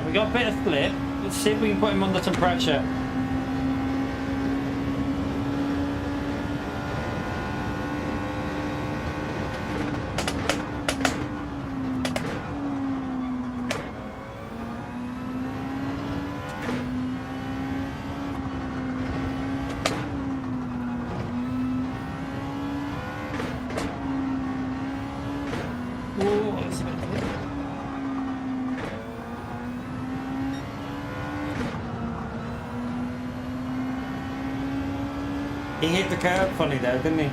[SPEAKER 1] We got a bit of flip. Let's see if we can put him under some pressure. He hit the curb funny though, didn't he?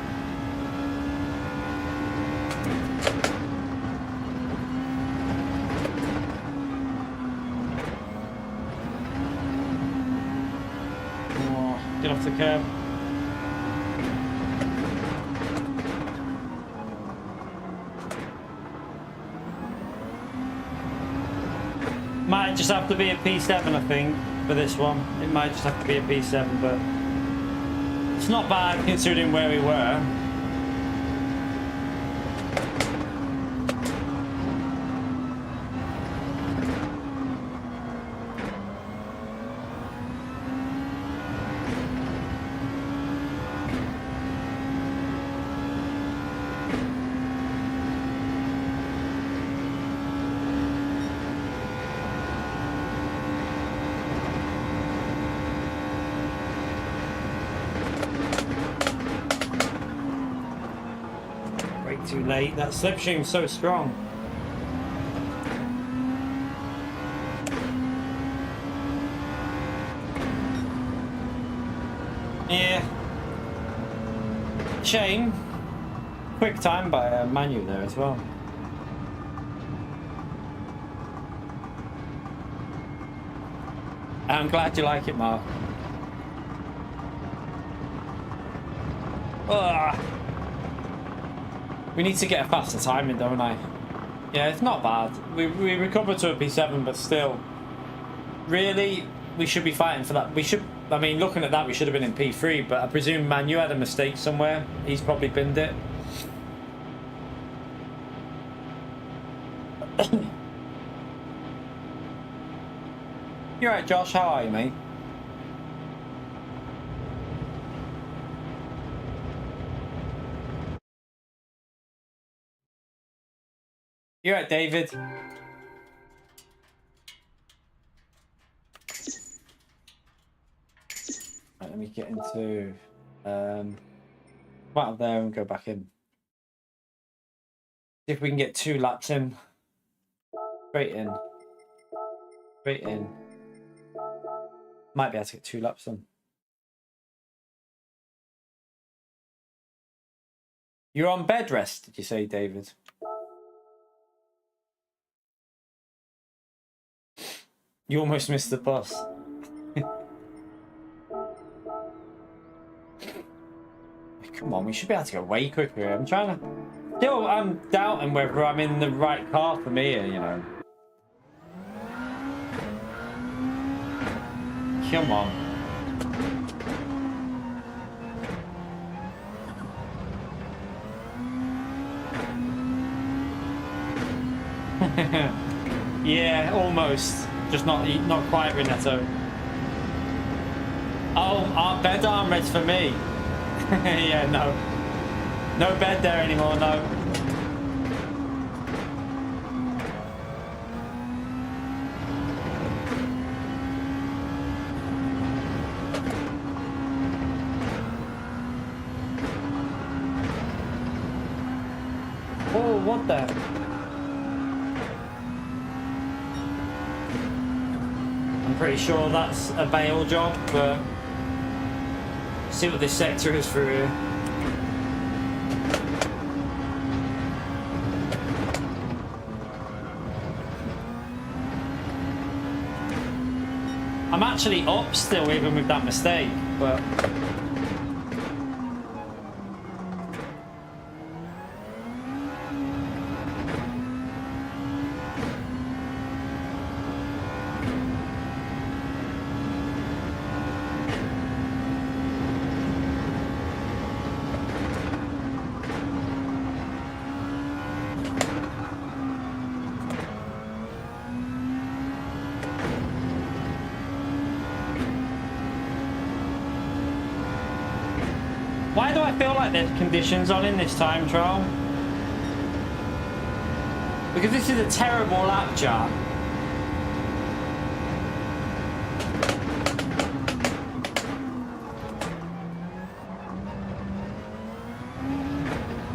[SPEAKER 1] Oh, get off the curb. might just have to be a P7, I think, for this one. It might just have to be a P7, but it's not bad considering where we were. Too late. That slipstream's so strong. Yeah. Shame. Quick time by Manu there as well. I'm glad you like it, Mark. Ugh. We need to get a faster timing, don't I? Yeah, it's not bad. We recovered to a P7, but still, really, we should be fighting for that. We should. I mean, looking at that, we should have been in P3. But I presume Manu had a mistake somewhere. He's probably binned it. You're right, Josh. How are you, mate? You're right, David. Right, let me get into come out of there and go back in. See if we can get 2 laps in. Straight in. Straight in. Might be able to get 2 laps in. You're on bed rest, did you say, David? You almost missed the bus. Come on, we should be able to go way quicker. I'm doubting whether I'm in the right car for me, you know. Come on. Yeah, almost. Just not quite, Renato. Oh, bed armrest for me. Yeah, no. No bed there anymore, no. Oh, what the? I'm pretty sure that's a bail job, but see what this sector is for here. I'm actually up still even with that mistake, but why do I feel like there's conditions on in this time trial? Because this is a terrible lap chart.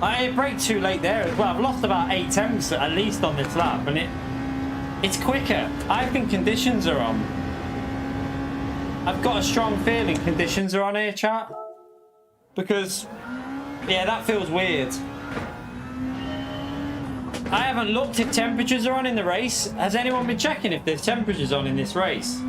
[SPEAKER 1] I braked too late there as well. I've lost about 8 tenths at least on this lap, and it's quicker. I think conditions are on. I've got a strong feeling conditions are on here, chat. Because, yeah, that feels weird. I haven't looked if temperatures are on in the race. Has anyone been checking if there's temperatures on in this race?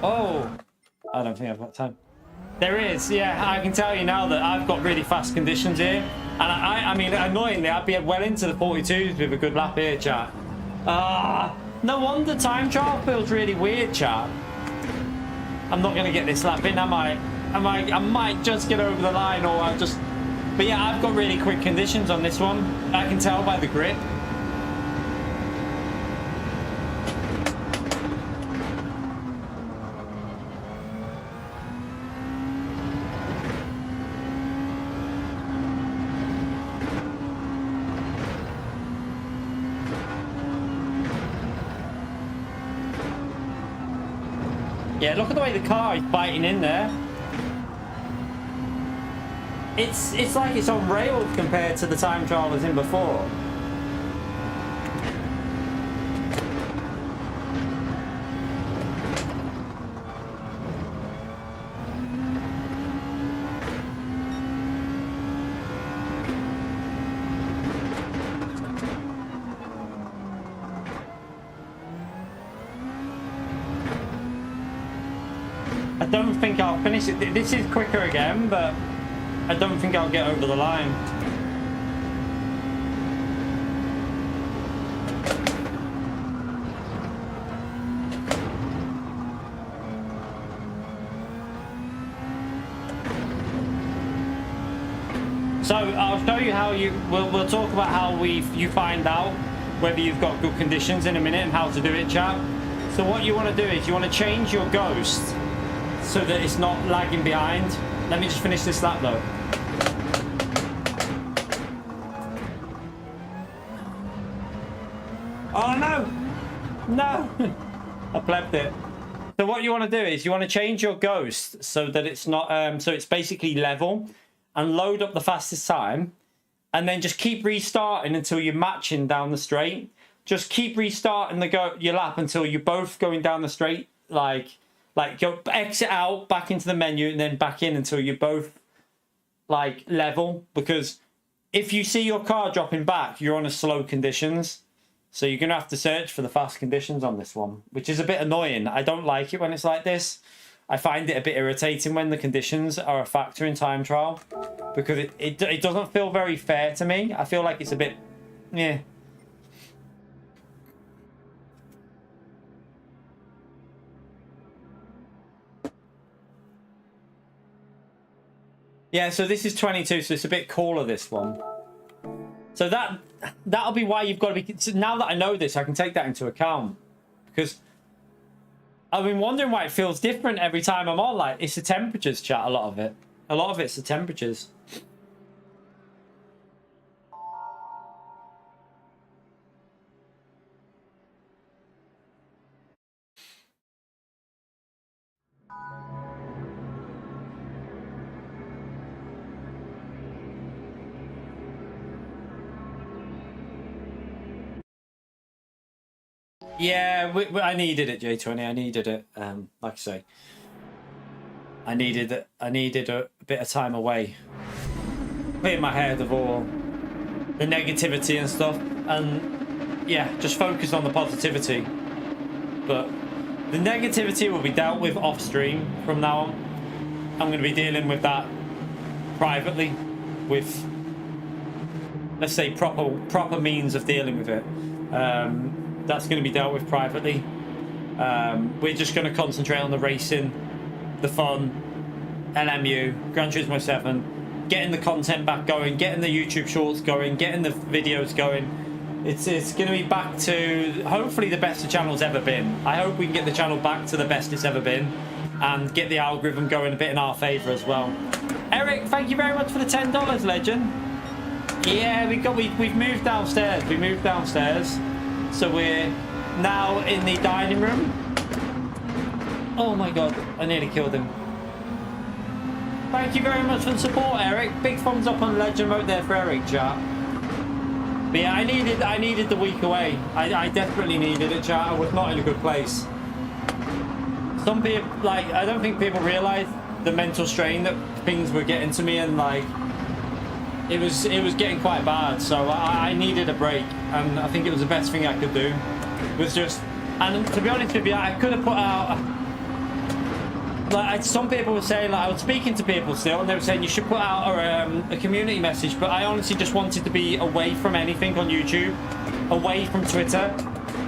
[SPEAKER 1] Oh, I don't think I've got time. There is, yeah. I can tell you now that I've got really fast conditions here. And I mean, annoyingly, I'd be well into the 42s with a good lap here, chat. No wonder time trial feels really weird, chat. I'm not going to get this lap in, am I? I might just get over the line, or I'll just... But yeah, I've got really quick conditions on this one. I can tell by the grip. Yeah, look at the way the car is biting in there. It's like it's on rails compared to the time trial I was in before. I don't think I'll finish it. This is quicker again, but I don't think I'll get over the line. So I'll show you how we'll talk about how you find out whether you've got good conditions in a minute and how to do it, chap. So what you want to do is you want to change your ghost so that it's not lagging behind. Let me just finish this lap though. Oh no! No! I plebbed it. So what you want to do is you want to change your ghost so that it's not, so it's basically level, and load up the fastest time, and then just keep restarting until you're matching down the straight. Just keep restarting your lap until you're both going down the straight, like go exit out, back into the menu, and then back in until you're both like level. Because if you see your car dropping back, you're on a slow conditions. So you're going to have to search for the fast conditions on this one, which is a bit annoying. I don't like it when it's like this. I find it a bit irritating when the conditions are a factor in time trial, because it doesn't feel very fair to me. I feel like it's a bit, yeah. Yeah, so this is 22, so it's a bit cooler, this one. So that'll be why you've got to be... So now that I know this, I can take that into account. Because I've been wondering why it feels different every time I'm on. Like, it's the temperatures, chat, a lot of it. A lot of it's the temperatures. Yeah, I needed it, J20. I needed it. Like I say, I needed a bit of time away, clear my head of all the negativity and stuff, and yeah, just focus on the positivity. But the negativity will be dealt with off stream from now on. I'm going to be dealing with that privately, with, let's say, proper means of dealing with it. That's going to be dealt with privately. We're just going to concentrate on the racing, the fun, LMU, Gran Turismo 7, getting the content back going, getting the YouTube shorts going, getting the videos going. It's going to be back to hopefully the best the channel's ever been. I hope we can get the channel back to the best it's ever been, and get the algorithm going a bit in our favour as well. Eric, thank you very much for the $10, legend. Yeah, we've moved downstairs. We moved downstairs. So we're now in the dining room. Oh my god, I nearly killed him. Thank you very much for the support, Eric. Big thumbs up on legend mode there for Eric, chat. But yeah, I needed the week away. I desperately needed it, chat. I was not in a good place. Some people, like, I don't think people realise the mental strain that things were getting to me, and like, it was getting quite bad. So I needed a break, and I think it was the best thing I could do. Was just, and to be honest with you, I could have put out like some people were saying, like I was speaking to people still, and they were saying you should put out a community message. But I honestly just wanted to be away from anything on YouTube, away from Twitter.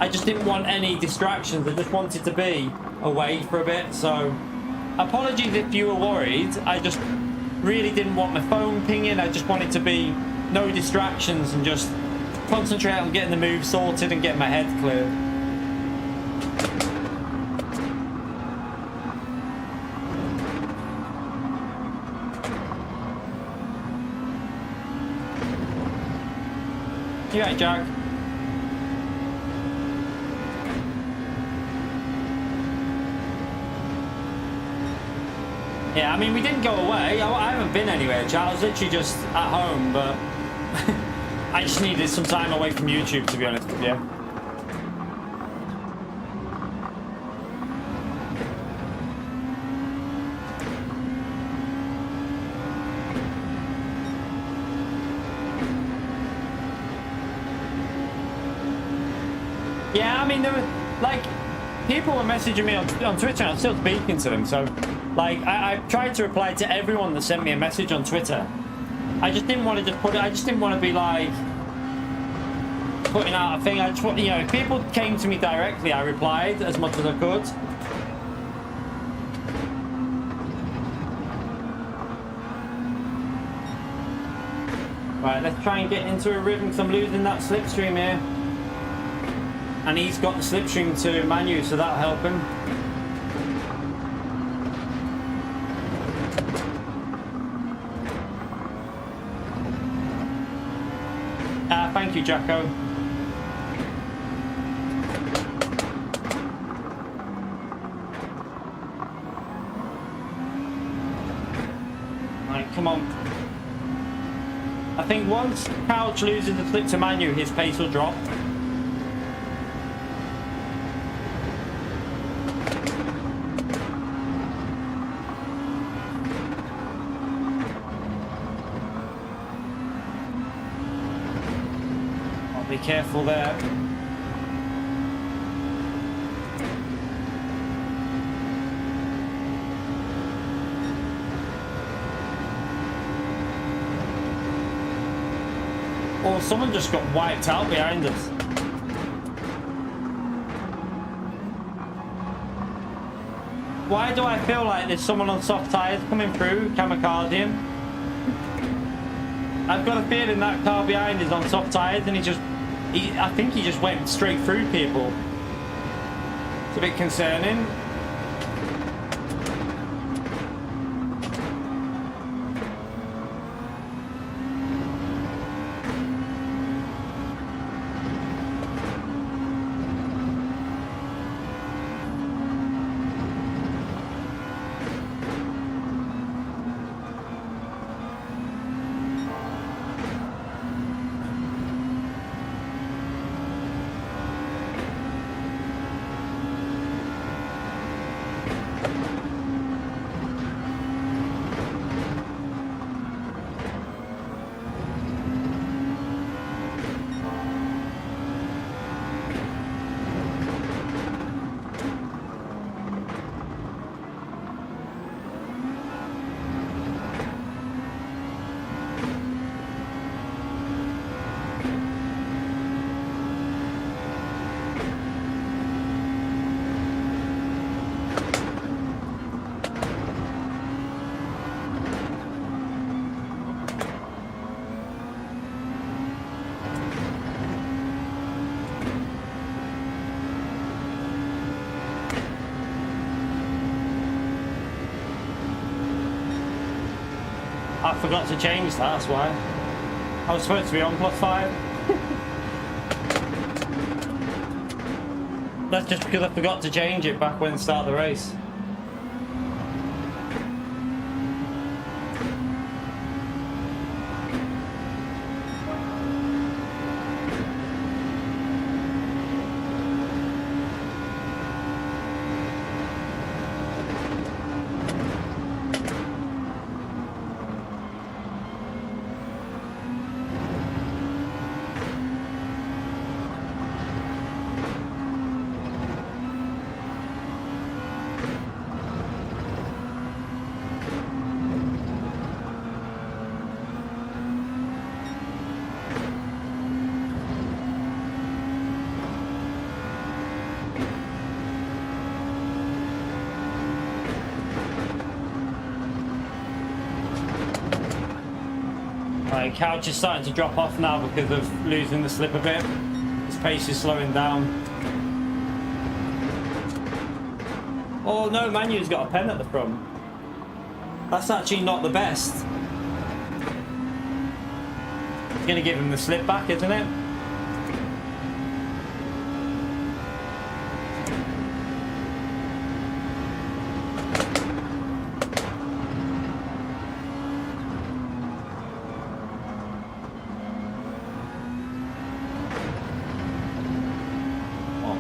[SPEAKER 1] I just didn't want any distractions. I just wanted to be away for a bit. So apologies if you were worried. I just really didn't want my phone pinging. I just wanted to be no distractions and just concentrate on getting the move sorted and getting my head cleared. You right, Jack? Yeah, I mean, we didn't go away. I haven't been anywhere, Jack. I was literally just at home, but I just needed some time away from YouTube, to be honest with you. Yeah, I mean, there were, like, people were messaging me on Twitter, and I'm still speaking to them, so, like, I tried to reply to everyone that sent me a message on Twitter. I just didn't want to just put it, I just didn't want to be, like, putting out a thing. I just want, you know, if people came to me directly, I replied as much as I could. Right, let's try and get into a rhythm, because I'm losing that slipstream here. And he's got the slipstream to Manu, so that'll help him. Thank you, Jacko. Right, come on. I think once Couch loses the slip to Manu, his pace will drop. Be careful there. Oh, someone just got wiped out behind us. Why do I feel like there's someone on soft tyres coming through, kamikazing? I've got a feeling that car behind is on soft tyres, and I think he just went straight through people. It's a bit concerning. I forgot to change that, that's why. I was supposed to be on +5. That's just because I forgot to change it back when I started the race. Right, couch is starting to drop off now because of losing the slip a bit. His pace is slowing down. Oh no, Manu's got a pen at the front. That's actually not the best. It's gonna give him the slip back, isn't it?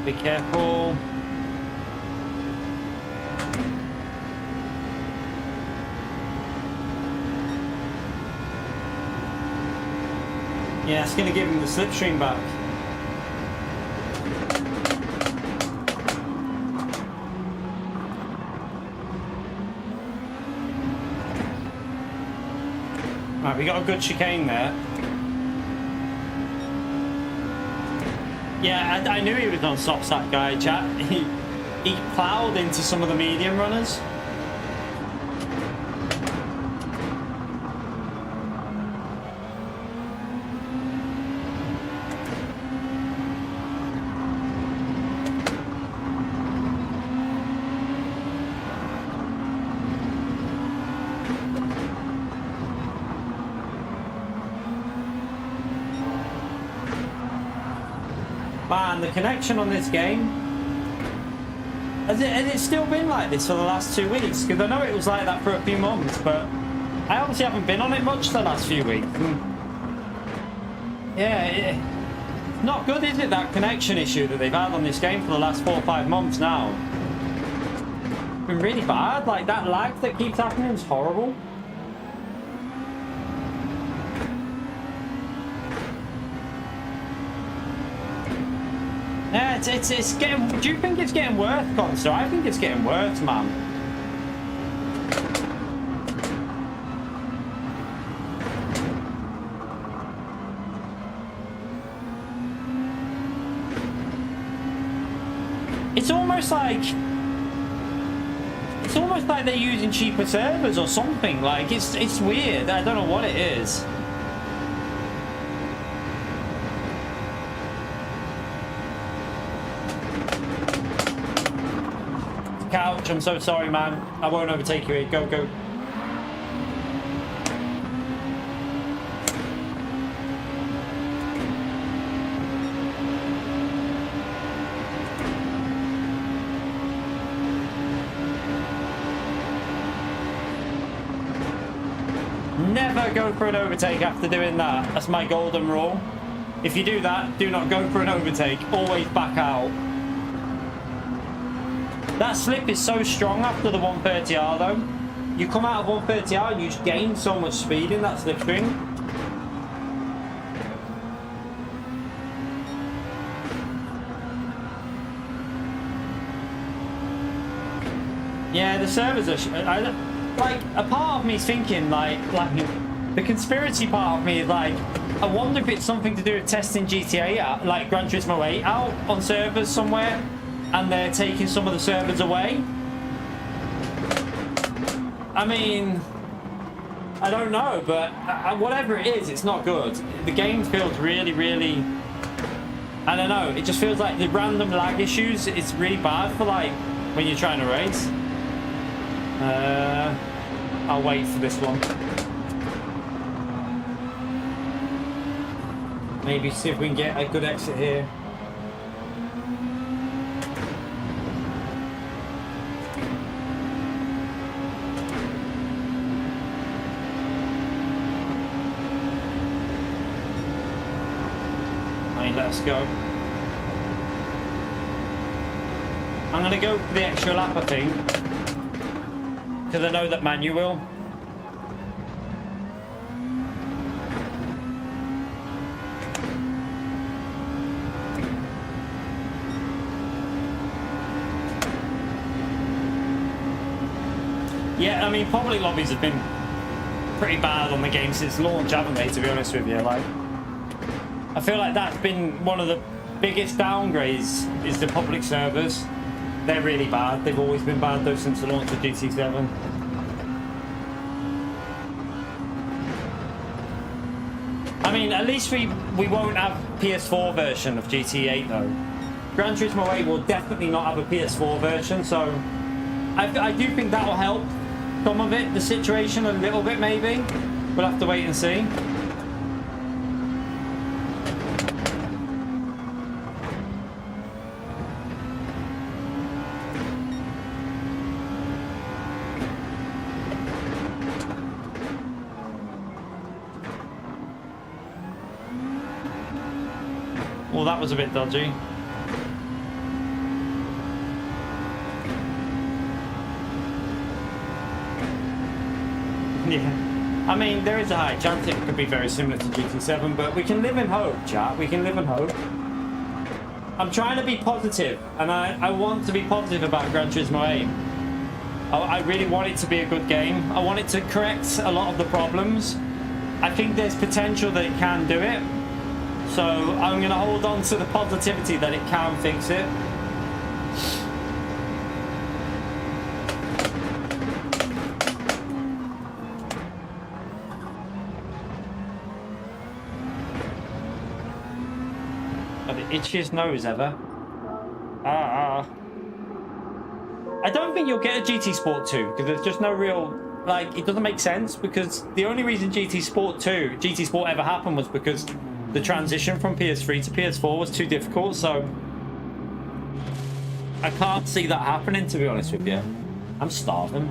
[SPEAKER 1] Be careful. Yeah, it's going to give him the slipstream back. Right, we got a good chicane there. Yeah, I knew he was on softs, that guy, chat. He ploughed into some of the medium runners. Man, the connection on this game, has it still been like this for the last 2 weeks? Because I know it was like that for a few months, but I obviously haven't been on it much the last few weeks. Yeah, it's not good, is it, that connection issue that they've had on this game for the last 4 or 5 months now? It's been really bad. Like, that lag that keeps happening is horrible. Yeah, it's getting. Do you think it's getting worse, Corsair? I think it's getting worse, man. It's almost like they're using cheaper servers or something. Like it's weird. I don't know what it is. Couch, I'm so sorry, man. I won't overtake you here. Go, go. Never go for an overtake after doing that. That's my golden rule. If you do that, do not go for an overtake. Always back out. That slip is so strong after the 130R though. You come out of 130R and you just gain so much speed in that slipstream. Yeah, the servers are... like, a part of me is thinking, like the conspiracy part of me is like, I wonder if it's something to do with testing GTA out, like Gran Turismo 8 out on servers somewhere. And they're taking some of the servers away. I mean, I don't know, but whatever it is, it's not good. The game feels really, really... I don't know, it just feels like the random lag issues, it's really bad for like, when you're trying to race. I'll wait for this one. Maybe see if we can get a good exit here. Let's go. I'm going to go for the extra lap, I think, because I know that Manu will. Yeah, I mean, public lobbies have been pretty bad on the game since launch, haven't they, to be honest with you? Like, I feel like that's been one of the biggest downgrades, is the public servers. They're really bad. They've always been bad though since the launch of GT7. I mean, at least we won't have PS4 version of GT8 though. Gran Turismo 8 will definitely not have a PS4 version, so I do think that will help some of it, the situation a little bit maybe. We'll have to wait and see. Well, that was a bit dodgy. Yeah. I mean, there is a high chance it could be very similar to GT7, but we can live in hope, chat. We can live in hope. I'm trying to be positive, and I want to be positive about Gran Turismo 8. I really want it to be a good game. I want it to correct a lot of the problems. I think there's potential that it can do it. So I'm going to hold on to the positivity that it can fix it. Got the itchiest nose ever. I don't think you'll get a GT Sport 2 because there's just no real, like, it doesn't make sense, because the only reason GT Sport ever happened was because the transition from PS3 to PS4 was too difficult, so I can't see that happening, to be honest with you. I'm starving.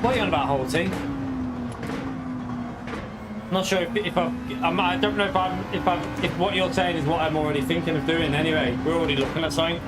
[SPEAKER 1] What are you on about, Holty? I'm not sure I don't know if what you're saying is what I'm already thinking of doing. Anyway, we're already looking at something.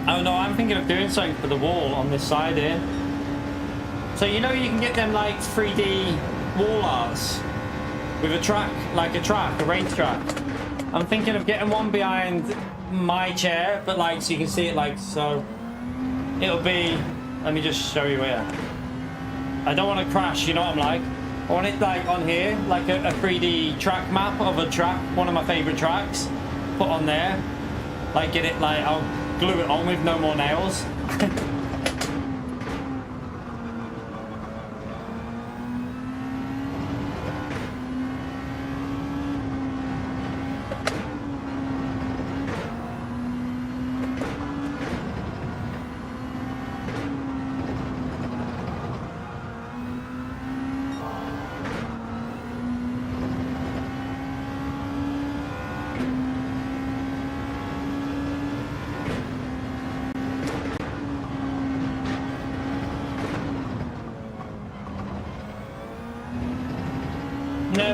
[SPEAKER 1] Oh no, I'm thinking of doing something for the wall on this side here. So you know you can get them like 3D wall arts with a track, a race track. I'm thinking of getting one behind my chair, but like so you can see it like so. It'll be, let me just show you here. I don't want to crash, you know what I'm like. I want it like on here, like a 3D track map of a track, one of my favorite tracks, put on there. Like get it like, I'll glue it on with no more nails.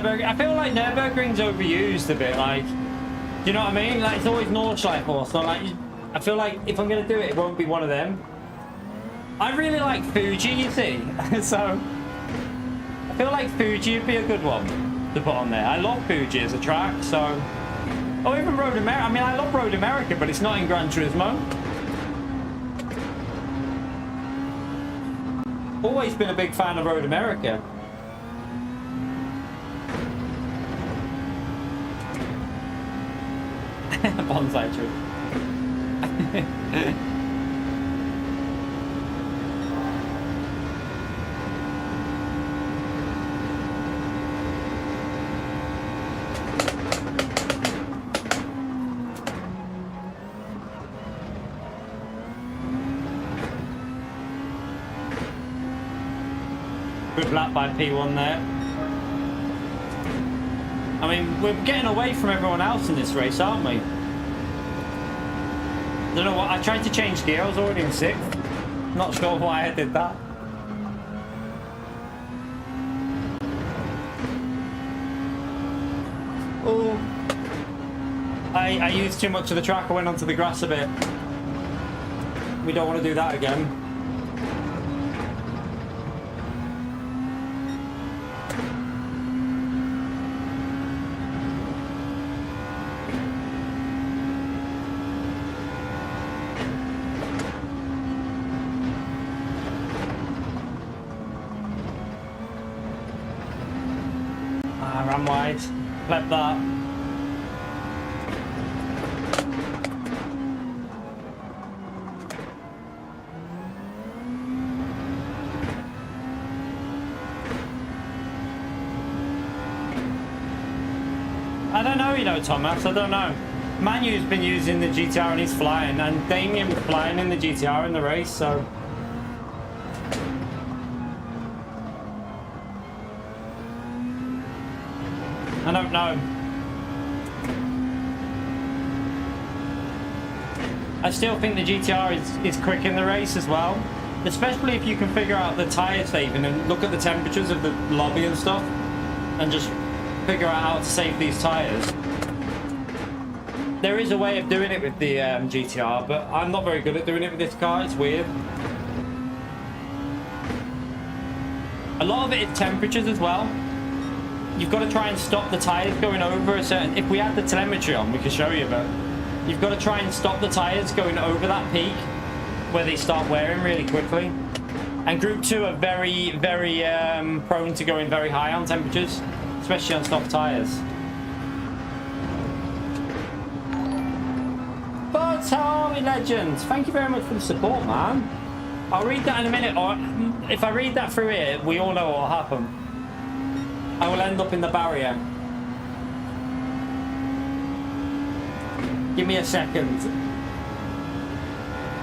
[SPEAKER 1] I feel like Nürburgring's overused a bit, like, do you know what I mean? Like, it's always Nordschleife or so, like, I feel like if I'm going to do it, it won't be one of them. I really like Fuji, you see, so I feel like Fuji would be a good one to put on there. I love Fuji as a track, so, oh, even Road America, I mean, I love Road America, but it's not in Gran Turismo. Always been a big fan of Road America. Bonsai tree. good lap by P1 there. I mean, we're getting away from everyone else in this race, aren't we? Don't know what, I tried to change gear, I was already in 6th. Not sure why I did that. Oh, I used too much of the track, I went onto the grass a bit. We don't want to do that again. Ran wide, left that. I don't know, you know, Thomas, I don't know. Manu's been using the GTR and he's flying, and Damien was flying in the GTR in the race, so... I don't know. I still think the GTR is quick in the race as well, especially if you can figure out the tyre saving and look at the temperatures of the lobby and stuff and just figure out how to save these tyres. There is a way of doing it with the GTR, but I'm not very good at doing it with this car. It's weird. A lot of it is temperatures as well. You've got to try and stop the tyres going over a certain... If we had the telemetry on, we could show you, but you've got to try and stop the tyres going over that peak where they start wearing really quickly. And Group 2 are very, very prone to going very high on temperatures, especially on soft tyres. But Army Legends, thank you very much for the support, man. I'll read that in a minute, or if I read that through here, we all know what will happen. I will end up in the barrier. Give me a second.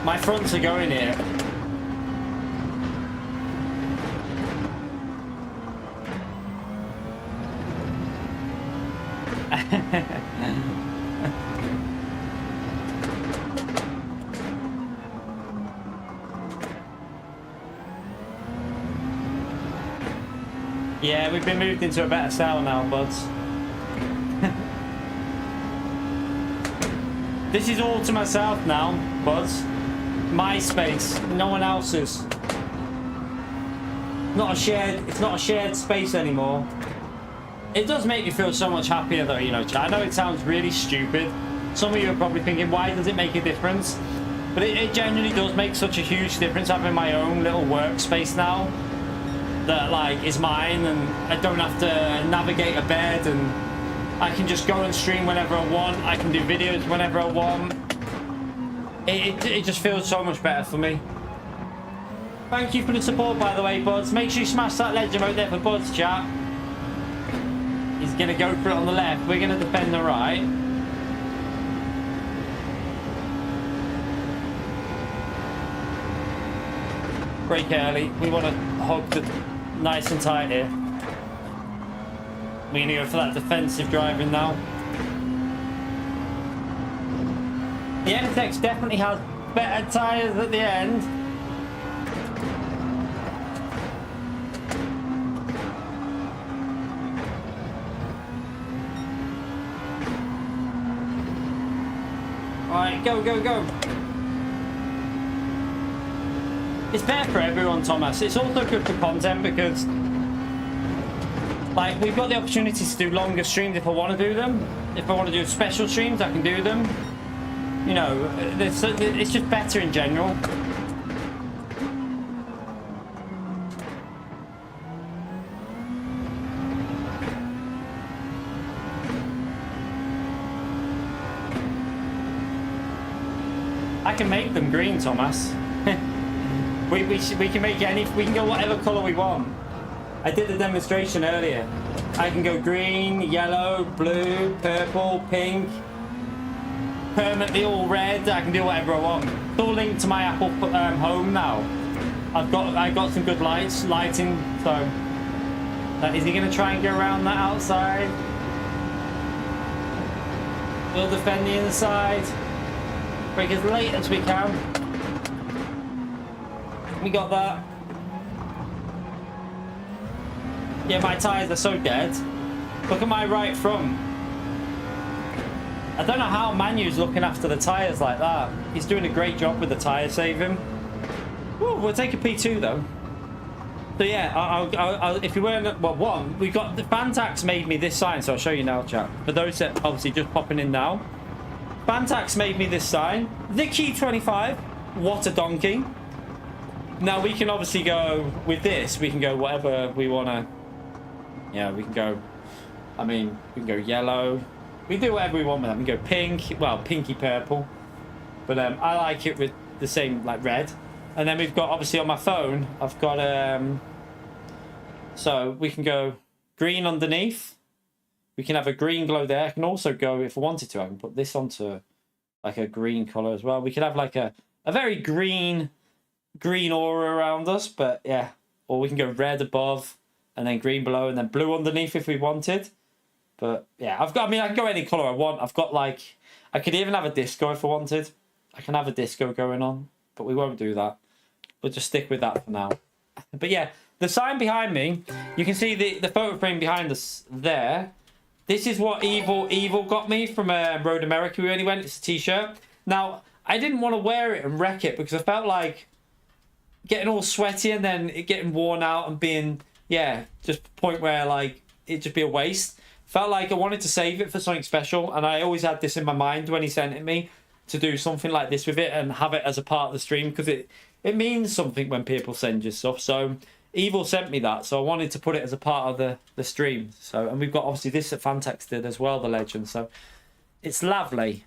[SPEAKER 1] My fronts are going here. Yeah, we've been moved into a better cell now, buds. This is all to myself now, buds. My space, no one else's. It's not a shared space anymore. It does make me feel so much happier though, you know, chat. I know it sounds really stupid. Some of you are probably thinking, why does it make a difference? But it genuinely does make such a huge difference having my own little workspace now. That like is mine, and I don't have to navigate a bed, and I can just go and stream whenever I want. I can do videos whenever I want. It just feels so much better for me. Thank you for the support, by the way, buds. Make sure you smash that legend out there for buds, chat. He's gonna go for it on the left. We're gonna defend the right. Brake early. We want to hog the nice and tight here. We're gonna go for that defensive driving now. The Fanatec definitely has better tyres at the end. Alright, go, go, go. It's better for everyone, Thomas. It's also good for content because, like, we've got the opportunity to do longer streams if I want to do them. If I want to do special streams, I can do them. You know, it's just better in general. I can make them green, Thomas. we can make we can go whatever colour we want. I did the demonstration earlier. I can go green, yellow, blue, purple, pink, permanently all red. I can do whatever I want. It's all linked to my Apple home now. I got some good lighting, so Is he going to try and go around that outside? We'll defend the inside. Break as late as we can. We got that. Yeah, my tyres are so dead. Look at my right front. I don't know how Manu's looking after the tyres like that. He's doing a great job with the tyre saving. Ooh, we'll take a P2 though. So yeah, I'll, if you weren't, well, one, we got the Fanatec made me this sign, so I'll show you now, chat. For those that obviously just popping in now, Fanatec made me this sign. The Key 25. What a donkey! Now we can obviously go with this. We can go whatever we wanna. Yeah, we can go. I mean, we can go yellow. We can do whatever we want with that. We can go pink. Well, pinky purple. But I like it with the same like red. And then we've got, obviously on my phone, I've got, so we can go green underneath. We can have a green glow there. I can also go, if I wanted to, I can put this onto like a green color as well. We could have like a very green aura around us, but yeah. Or we can go red above and then green below and then blue underneath if we wanted. But yeah, I can go any color I want. I've got like, I could even have a disco if I wanted. I can have a disco going on, but we won't do that. We'll just stick with that for now. But yeah, the sign behind me, you can see the photo frame behind us there. This is what Evil got me from Road America. We only went. It's a t-shirt. Now, I didn't want to wear it and wreck it because I felt like getting all sweaty and then it getting worn out and being, yeah, just a point where like it'd just be a waste. Felt like I wanted to save it for something special, and I always had this in my mind when he sent it me to do something like this with it and have it as a part of the stream because it means something when people send you stuff. So Evil sent me that, so I wanted to put it as a part of the stream. So, and we've got obviously this that Fanatec did as well, the legend. So it's lovely.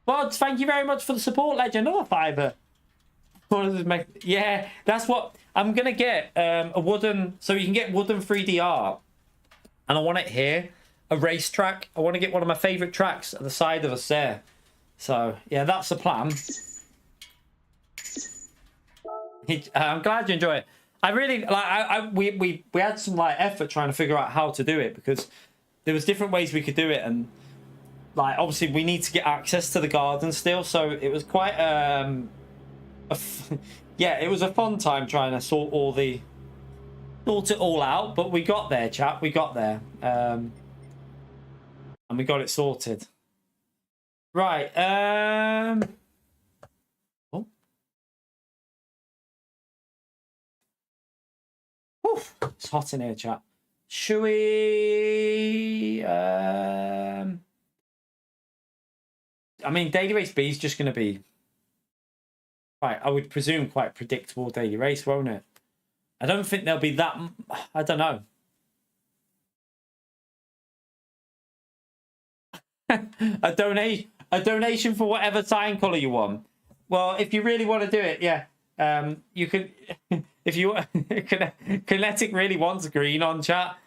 [SPEAKER 1] Bods, thank you very much for the support, legend. Another fiver. What does it make? Yeah, that's what I'm gonna get. A wooden, so you can get wooden 3D art, and I want it here. A racetrack. I want to get one of my favorite tracks at the side of us there. So yeah, that's the plan. I'm glad you enjoy it. I really like. We had some like effort trying to figure out how to do it because there was different ways we could do it, and like obviously we need to get access to the garden still. So it was quite yeah, it was a fun time trying to sort it all out. But we got there, chap. We got there, and we got it sorted. Right. Oh. Oof, it's hot in here, chat. Should we? I mean, daily race B is just going to be quite, I would presume, quite predictable daily race, won't it? I don't think there'll be that. I don't know. a donation for whatever sign color you want. Well, if you really want to do it, yeah, you could. If you Kinetic really wants green on, chat.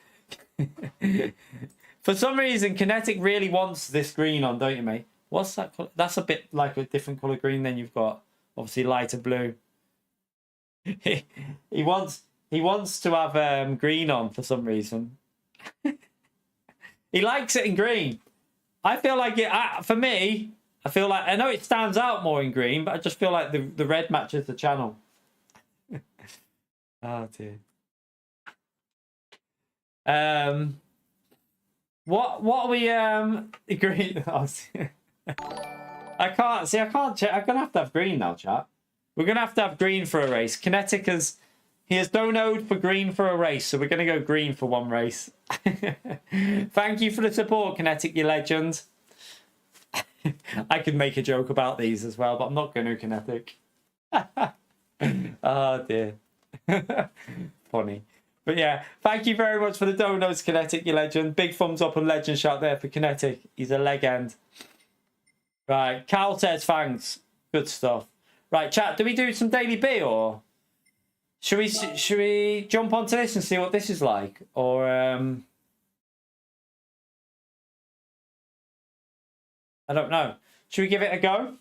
[SPEAKER 1] For some reason, Kinetic really wants this green on, don't you, mate? What's that color? That's a bit like a different color green than you've got. Obviously, lighter blue. he wants to have green on for some reason. He likes it in green. I feel like it. For me, I feel like I know it stands out more in green, but I just feel like the red matches the channel. Oh dear. What are we green? Oh, I can't check. I'm gonna have to have green now, chat. We're gonna have to have green for a race. Kinetic he has donoed for green for a race, so we're gonna go green for one race. Thank you for the support, Kinetic, you legend. I could make a joke about these as well, but I'm not going to, Kinetic. Oh dear. Funny. But yeah, thank you very much for the donos, Kinetic, you legend. Big thumbs up and legend shout there for Kinetic. He's a legend. Right, Cal says thanks. Good stuff. Right, chat, do we do some daily B or should we jump onto this and see what this is like? Or I don't know. Should we give it a go?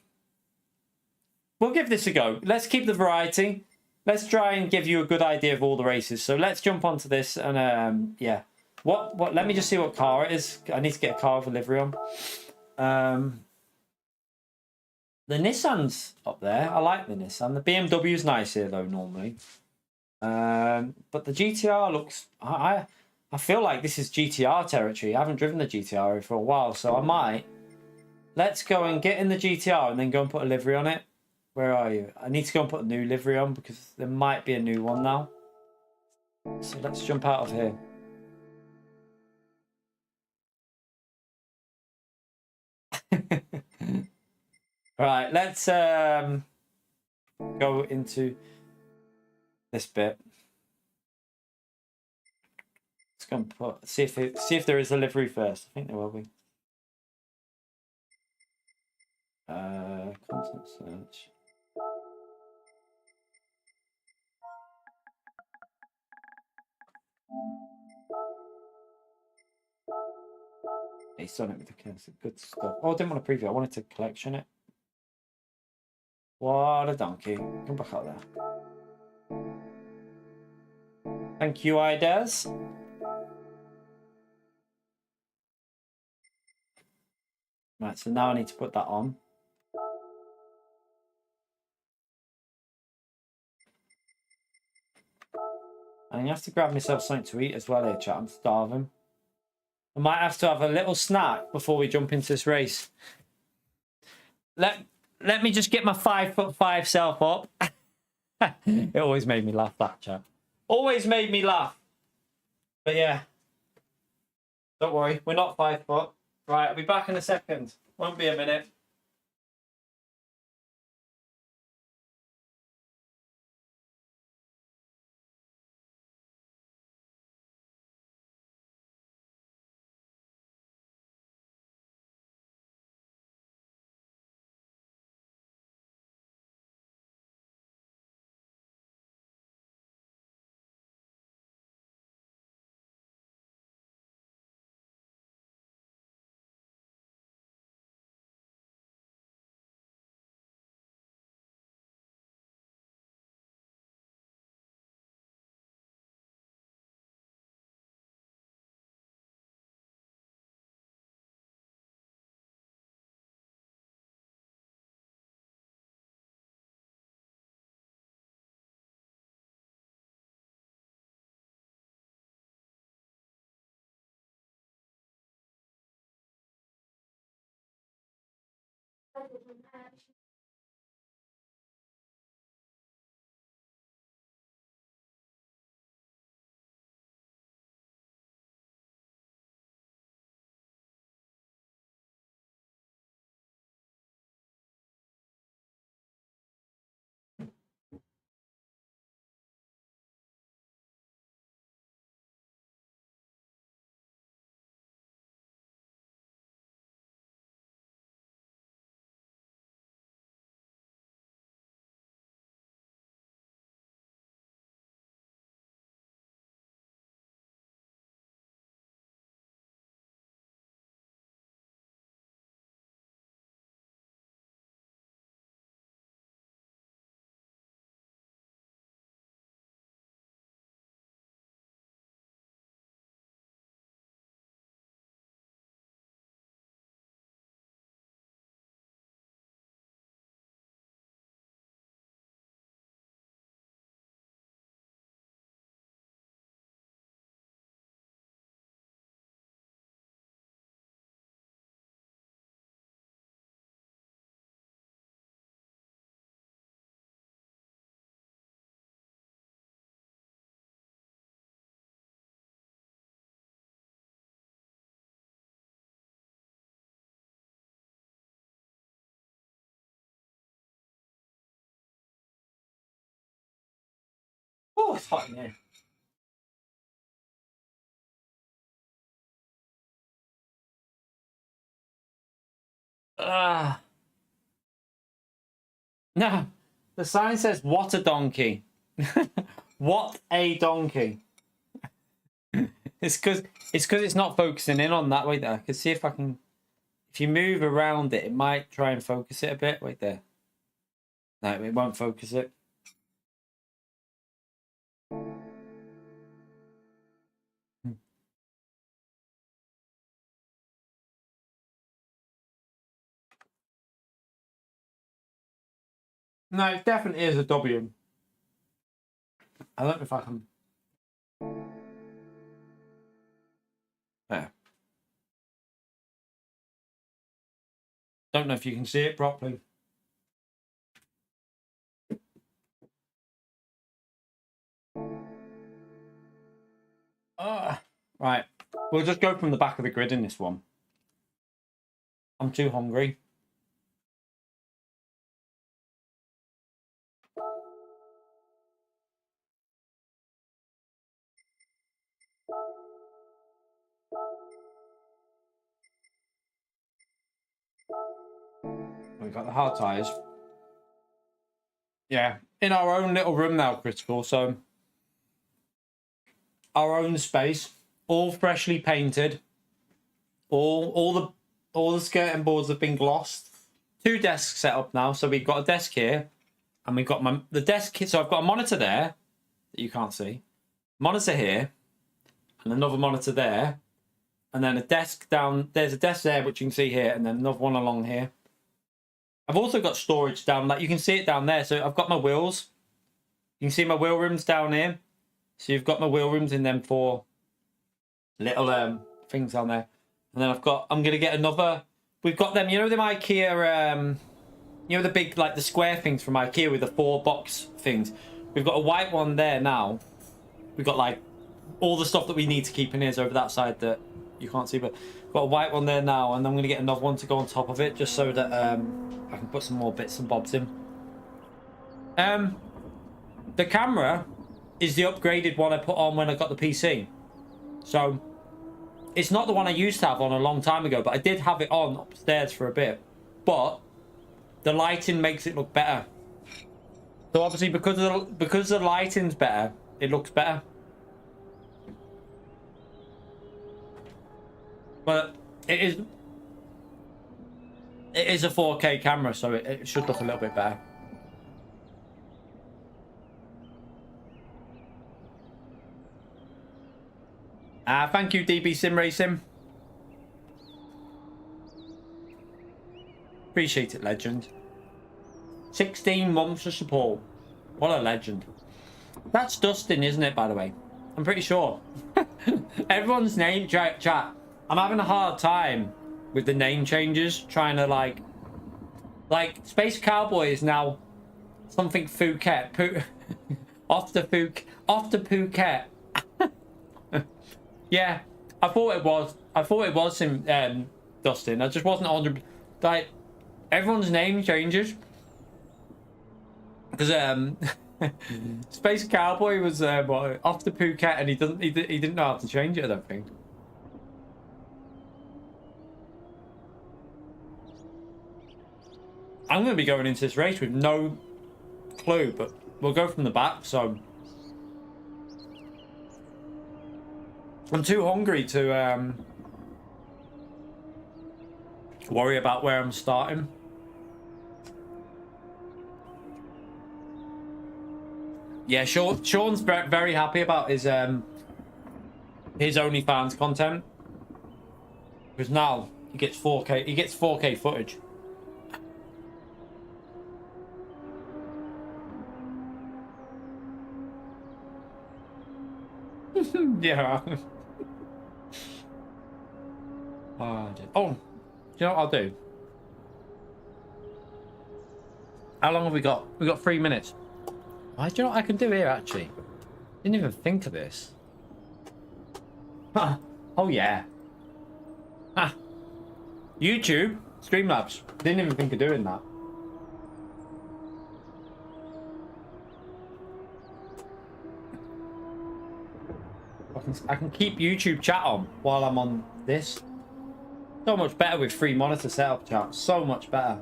[SPEAKER 1] We'll give this a go. Let's keep the variety. let's try and give you a good idea of all the races. So let's jump onto this and yeah. What? Let me just see what car it is. I need to get a car with a livery on. The Nissan's up there. I like the Nissan. The BMW's nice here though normally. But the GTR looks. I feel like this is GTR territory. I haven't driven the GTR for a while, so I might. Let's go and get in the GTR and then go and put a livery on it. Where are you? I need to go and put a new livery on because there might be a new one now. So let's jump out of here. Right, let's go into this bit. Let's go and put see if there is a livery first. I think there will be. Content search. He's done it with the good stuff. Oh, I didn't want to preview. I wanted to collection it. What a donkey. Come back out there. Thank you, Ides. Right, so now I need to put that on. And I have to grab myself something to eat as well here, chat. I'm starving. I might have to have a little snack before we jump into this race. Let me just get my 5'5" self up. It always made me laugh, that chat. Always made me laugh. But yeah. Don't worry, we're not 5 foot. Right, I'll be back in a second. Won't be a minute. Oh, it's hot in here. No, the sign says, "What a donkey." What a donkey. It's because it's not focusing in on that. Wait there. I can see if I can. If you move around it, it might try and focus it a bit. Wait there. No, it won't focus it. No, it definitely is a W. I don't know if I can. There. Don't know if you can see it properly. Right. We'll just go from the back of the grid in this one. I'm too hungry. We've got the hard tires. Yeah, in our own little room now, Critical. So our own space, all freshly painted. All the skirting boards have been glossed. 2 desks set up now. So we've got a desk here, and we've got the desk. So I've got a monitor there that you can't see, monitor here, and another monitor there, and then a desk down. There's a desk there which you can see here, and then another one along here. I've also got storage down, like you can see it down there. So I've got my wheels. You can see my wheel rims down here. So you've got my wheel rims in them 4 little things down there. And then I'm gonna get another. We've got them, you know, them IKEA, you know, the big, like the square things from IKEA with the 4 box things. We've got a white one there now. We've got like all the stuff that we need to keep in here is over that side that you can't see, but got a white one there now, and I'm gonna get another one to go on top of it just so that I can put some more bits and bobs in. The camera is the upgraded one I put on when I got the PC. So it's not the one I used to have on a long time ago, but I did have it on upstairs for a bit. But the lighting makes it look better. So obviously because the lighting's better, it looks better. But it is a 4K camera, so it should look a little bit better. Thank you, DB Sim Racing. Appreciate it, legend. 16 months of support. What a legend. That's Dustin, isn't it, by the way? I'm pretty sure. Everyone's name, chat. I'm having a hard time with the name changes, trying to like Space Cowboy is now something Phuket. Off to Phuket. Yeah, I thought it was him, Dustin. I just wasn't 100%. Like, everyone's name changes because Space Cowboy was off to Phuket, and he didn't know how to change it, I don't think. I'm going to be going into this race with no clue, but we'll go from the back. So I'm too hungry to worry about where I'm starting. Yeah, Sean's very happy about his OnlyFans content, because now he gets 4K. He gets 4K footage. Yeah. Oh, do you know what I'll do? How long have we got? We've got 3 minutes. Why, do you know what I can do here, actually? Didn't even think of this. Oh, yeah. YouTube, Streamlabs. Didn't even think of doing that. I can keep YouTube chat on while I'm on this. So much better with 3 monitor setup, chat. So much better.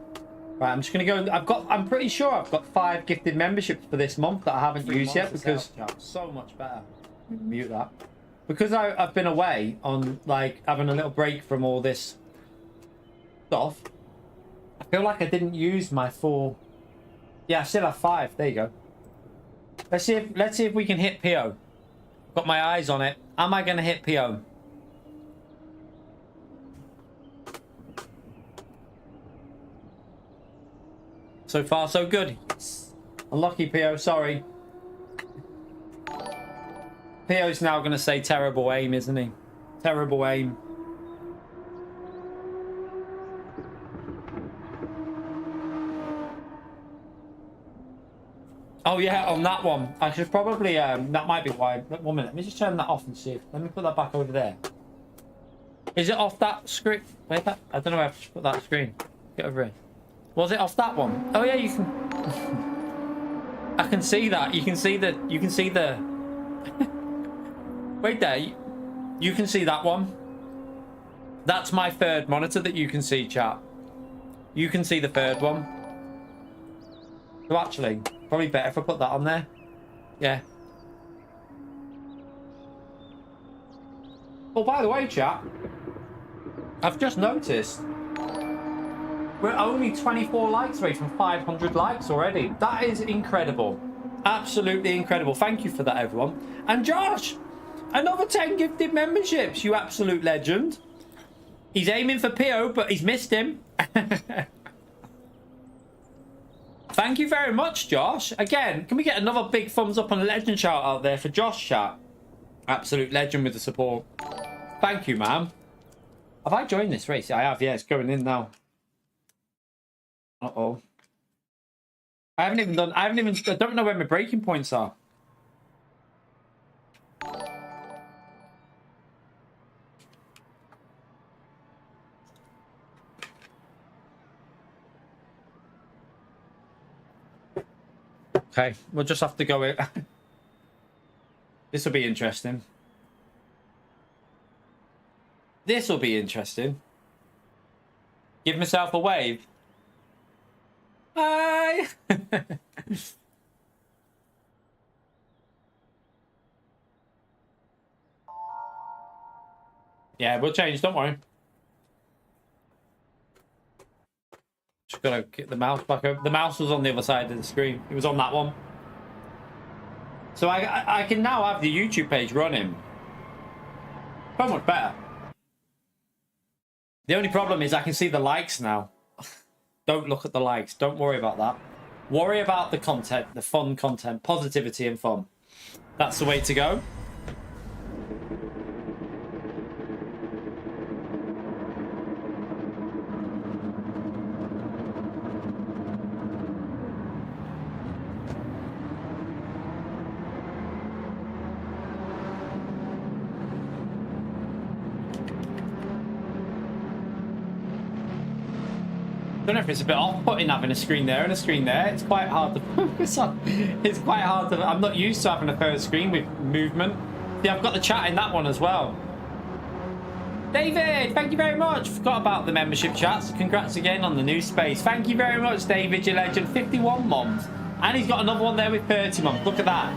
[SPEAKER 1] Right, I'm just gonna go. I'm pretty sure I've got 5 gifted memberships for this month that I haven't used yet because so much better. Mute that. Because I've been away on like having a little break from all this stuff. I feel like I didn't use my 4. Yeah, I still have 5. There you go. Let's see if we can hit PO. Got my eyes on it. Am I gonna hit PO? So far, so good. Yes. Unlucky, PO. Sorry. PO's now going to say terrible aim, isn't he? Terrible aim. Oh, yeah, on that one. I should probably... that might be why... 1 minute. Let me just turn that off and see. Let me put that back over there. Is it off that screen? Wait, that... I don't know where I have to put that screen. Get over here. Was it off that one? Oh, yeah, you can... I can see that. You can see the... You can see the... Wait there. You can see that one. That's my third monitor that you can see, chat. You can see the third one. So actually, probably better if I put that on there. Yeah. Oh, by the way, chat, I've just noticed we're only 24 likes away from 500 likes already. That is incredible. Absolutely incredible. Thank you for that, everyone. And Josh, another 10 gifted memberships, you absolute legend. He's aiming for PO, but he's missed him. Thank you very much, Josh. Again, can we get another big thumbs up and a legend shout out there for Josh, chat? Absolute legend with the support. Thank you, man. Have I joined this race? I have, yeah. It's going in now. Uh-oh. I don't know where my breaking points are. Okay, we'll just have to go in. This will be interesting. This will be interesting. Give myself a wave. Hi! Yeah, we'll change, don't worry. Just gotta get the mouse back over. The mouse was on the other side of the screen. It was on that one. So I can now have the YouTube page running. So much better. The only problem is I can see the likes now. Don't look at the likes. Don't worry about that. Worry about the content, the fun content, positivity and fun. That's the way to go. I don't know if it's a bit off-putting having a screen there and a screen there. It's quite hard to focus on. It's quite hard to... I'm not used to having a third screen with movement. Yeah, I've got the chat in that one as well. David, thank you very much. Forgot about the membership chats. Congrats again on the new space. Thank you very much, David, your legend. 51 months. And he's got another one there with 30 months. Look at that.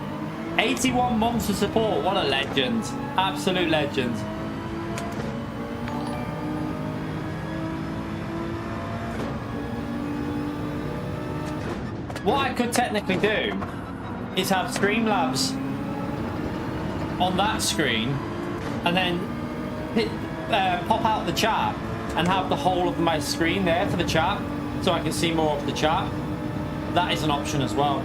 [SPEAKER 1] 81 months of support. What a legend. Absolute legend. What I could technically do is have Streamlabs on that screen and then pop out the chat and have the whole of my screen there for the chat so I can see more of the chat. That is an option as well.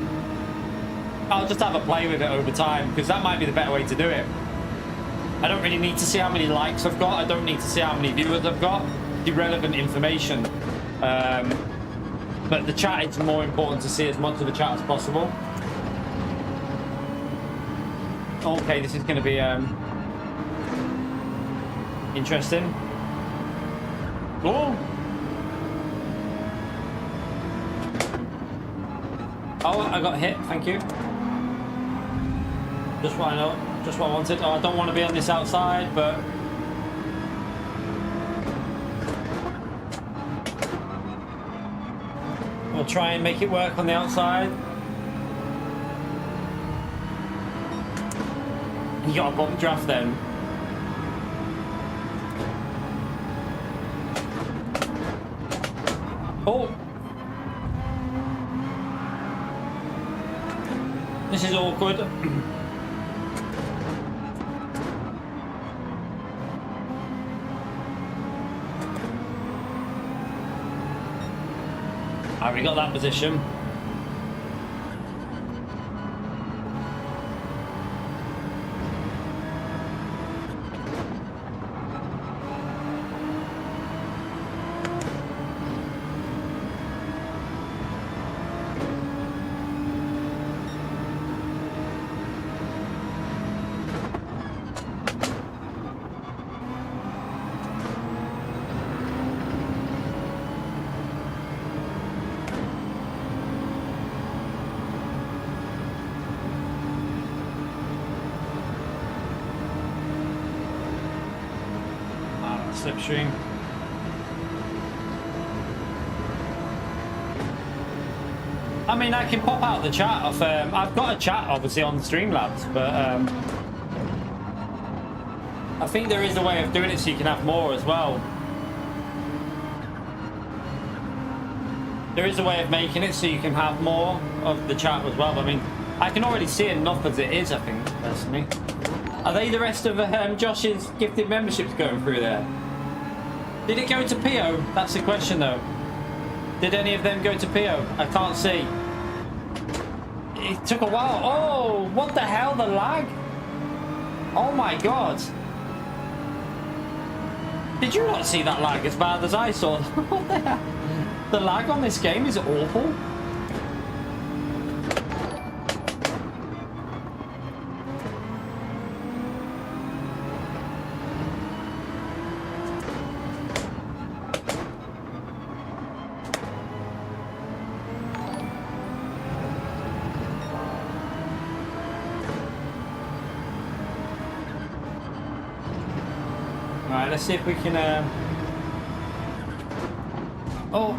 [SPEAKER 1] I'll just have a play with it over time because that might be the better way to do it. I don't really need to see how many likes I've got. I don't need to see how many viewers I've got. Irrelevant information. But the chat, it's more important to see as much of the chat as possible. Okay, this is going to be interesting. Oh! Oh, I got hit. Thank you. Just what I know. Just what I wanted. Oh, I don't want to be on this outside, but... We'll try and make it work on the outside. You got a bump draft then. Oh! This is awkward. I already got that position. slipstream. I mean, I can pop out the chat of. I've got a chat obviously on Streamlabs, but I think there is a way of doing it so you can have more as well. There is a way of making it so you can have more of the chat as well. I mean, I can already see enough as it is, I think, personally. Are they the rest of Josh's gifted memberships going through there? Did it go to PO? That's the question, though. Did any of them go to PO? I can't see. It took a while. Oh, what the hell? The lag? Oh my god. Did you not see that lag as bad as I saw? What the hell? The lag on this game is awful. Alright, let's see if we can Oh,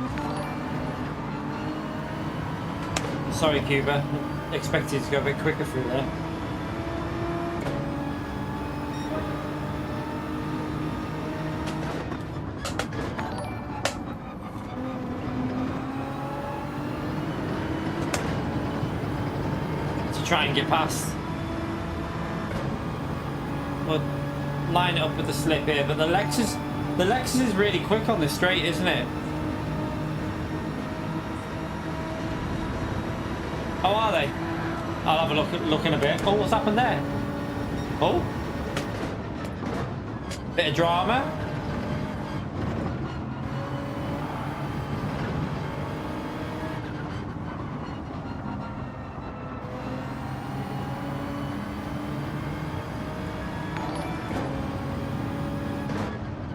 [SPEAKER 1] sorry Cuba, expected to go a bit quicker through there. To try and get past. Well, line it up with the slip here, but the Lexus is really quick on this straight, isn't it? Oh, are they? I'll have a look in a bit. Oh, what's happened there? Oh, bit of drama.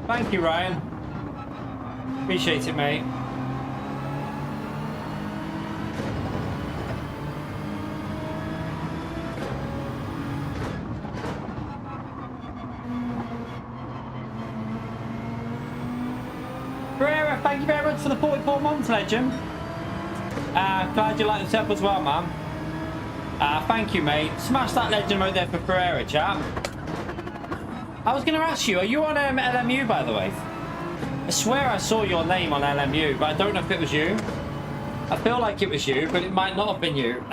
[SPEAKER 1] Thank you, Ryan. Appreciate it, mate. Pereira, thank you very much for the 44 months, legend. Glad you like the setup as well, man. Thank you, mate. Smash that legend right there for Pereira, chap. I was going to ask you, are you on LMU, by the way? I swear I saw your name on LMU, but I don't know if it was you. I feel like it was you, but it might not have been you.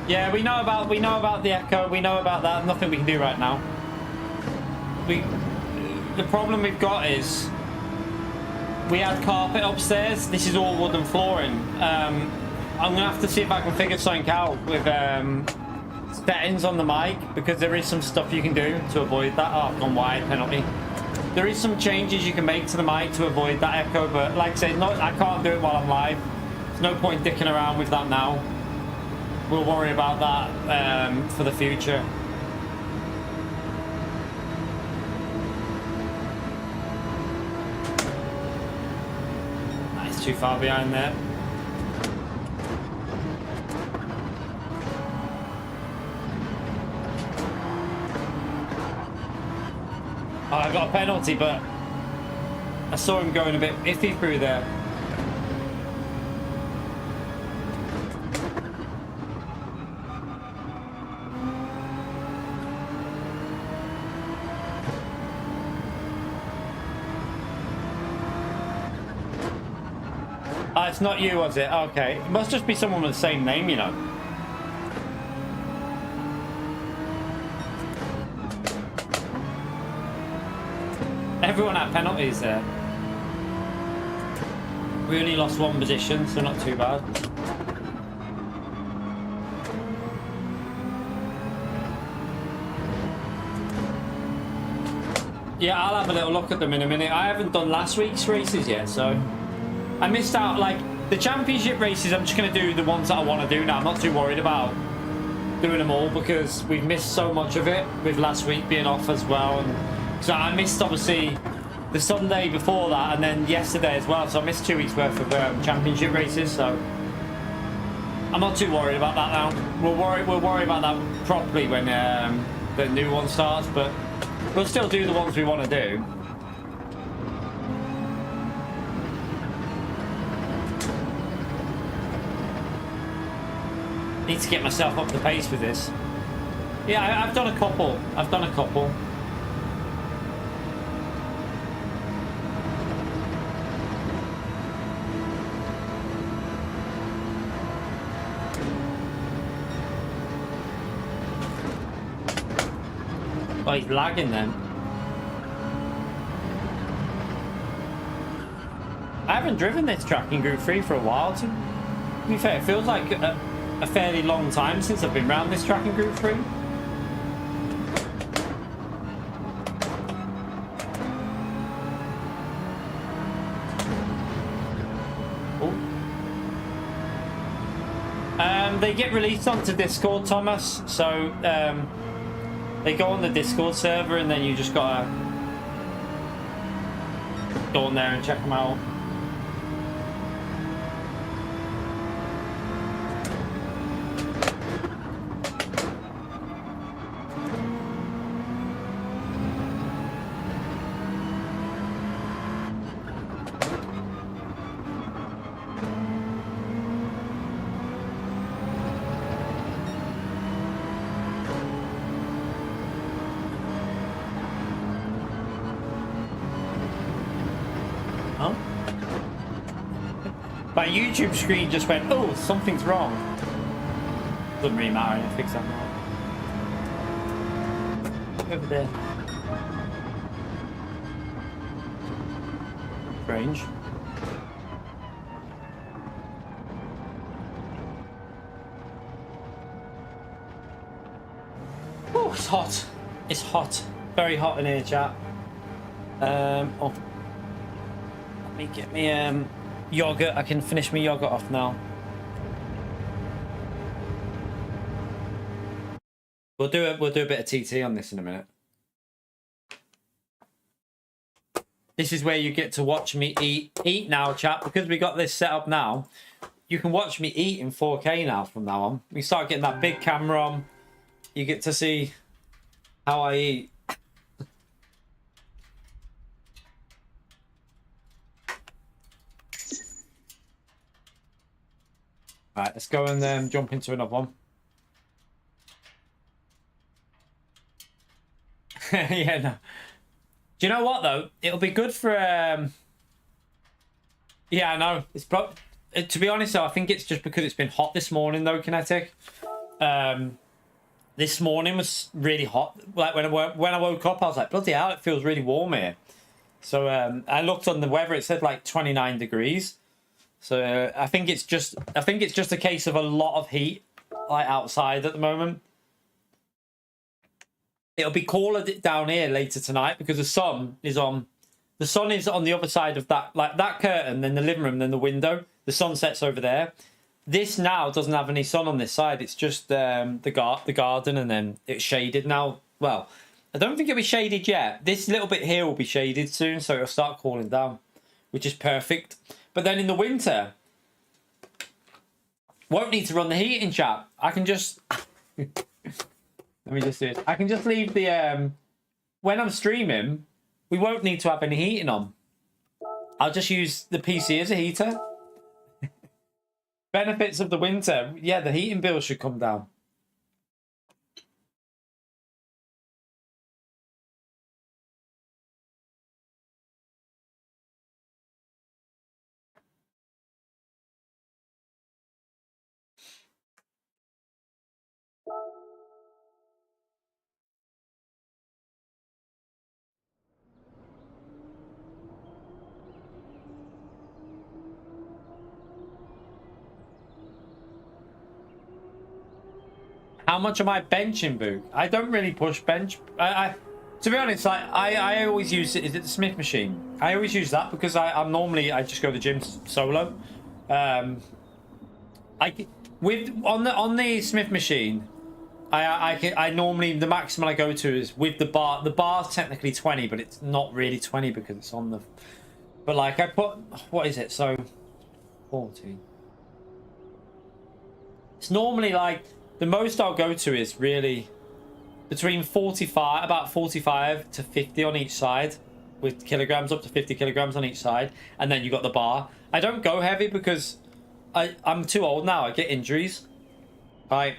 [SPEAKER 1] Yeah, we know about the Echo. We know about that. Nothing we can do right now. The problem we've got is we had carpet upstairs. This is all wooden flooring. I'm gonna have to see if I can figure something out with settings on the mic, because there is some stuff you can do to avoid that. Oh, I've gone wide, penalty. There is some changes you can make to the mic to avoid that echo, but like I said, I can't do it while I'm live. There's no point dicking around with that now. We'll worry about that for the future. Too far behind there. Oh, I got a penalty, but I saw him going a bit iffy through there. It's not you, was it? Okay. It must just be someone with the same name, you know. Everyone had penalties there. We only lost one position, so not too bad. Yeah, I'll have a little look at them in a minute. I haven't done last week's races yet, so I missed out. Like the championship races, I'm just going to do the ones that I want to do now. I'm not too worried about doing them all because we've missed so much of it with last week being off as well. And so I missed obviously the Sunday before that, and then yesterday as well. So I missed 2 weeks worth of championship races. So I'm not too worried about that now. We'll worry about that properly when the new one starts. But we'll still do the ones we want to do. Need to get myself up to pace with this. Yeah, I've done a couple. Oh, he's lagging then. I haven't driven this track in Group 3 for a while. To be fair, it feels like a fairly long time since I've been around this track in Group 3. They get released onto Discord, Thomas. So they go on the Discord server, and then you just gotta go on there and check them out. My YouTube screen just went, oh, something's wrong. Doesn't really matter, I'll fix that now. Over there. Strange. Oh, it's hot. It's hot. Very hot in here, chat. Oh. Let me get me yogurt. I can finish my yogurt off now. We'll do a bit of TT on this in a minute. This is where you get to watch me eat now, chat, because we got this set up now. You can watch me eat in 4K now from now on. We start getting that big camera on. You get to see how I eat. All right, let's go and jump into another one. Yeah, no. Do you know what though? It'll be good for. Yeah, I know. It's probably. To be honest, though, I think it's just because it's been hot this morning, though, Kinetic. This morning was really hot. Like when I woke up, I was like, bloody hell, it feels really warm here. So I looked on the weather; it said like 29 degrees. So I think it's just a case of a lot of heat, like outside at the moment. It'll be cooler down here later tonight because the sun is on. The sun is on the other side of that, like that curtain, then the living room, then the window. The sun sets over there. This now doesn't have any sun on this side. It's just the garden, and then it's shaded now. Well, I don't think it'll be shaded yet. This little bit here will be shaded soon, so it'll start cooling down, which is perfect. But then in the winter, won't need to run the heating, chat. I can just let me just do it. I can just leave the when I'm streaming, we won't need to have any heating on. I'll just use the PC as a heater. Benefits of the winter. Yeah, the heating bill should come down. How much am I benching, Boo? I don't really push bench. To be honest, I always use it. Is it the Smith machine? I always use that because I just go to the gym solo. On the Smith machine, I normally, the maximum I go to is with the bar. The bar's technically 20, but it's not really 20 because it's on the... But like I put, what is it? So 40. It's normally like, the most I'll go to is really between 45, about 45 to 50 on each side, with kilograms, up to 50 kilograms on each side. And then you got the bar. I don't go heavy because I'm too old now. I get injuries. Right.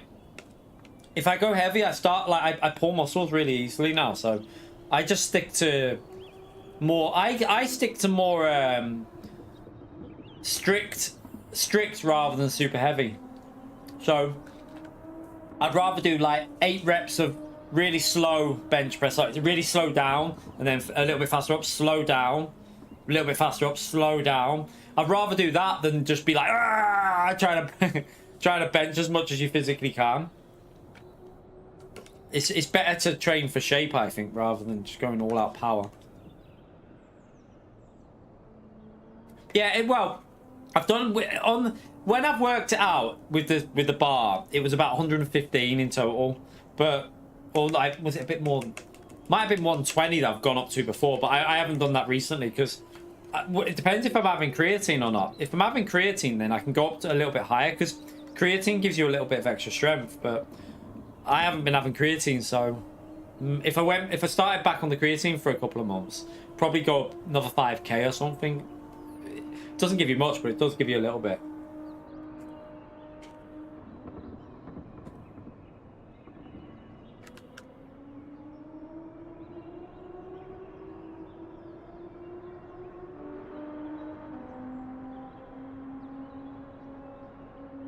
[SPEAKER 1] If I go heavy, I start like I pull muscles really easily now, so I just stick to more. I stick to more strict rather than super heavy. So I'd rather do like 8 reps of really slow bench press, like really slow down, and then a little bit faster up, slow down, a little bit faster up, slow down. I'd rather do that than just be like trying to bench as much as you physically can. It's better to train for shape, I think, rather than just going all out power. Yeah, well, I've done when I've worked it out with the bar, it was about 115 in total, but or like was it a bit more? Might have been 120 that I've gone up to before, but I haven't done that recently because it depends if I'm having creatine or not. If I'm having creatine, then I can go up to a little bit higher because creatine gives you a little bit of extra strength, but I haven't been having creatine, so if I started back on the creatine for a couple of months, probably go up another 5k or something. It doesn't give you much, but it does give you a little bit.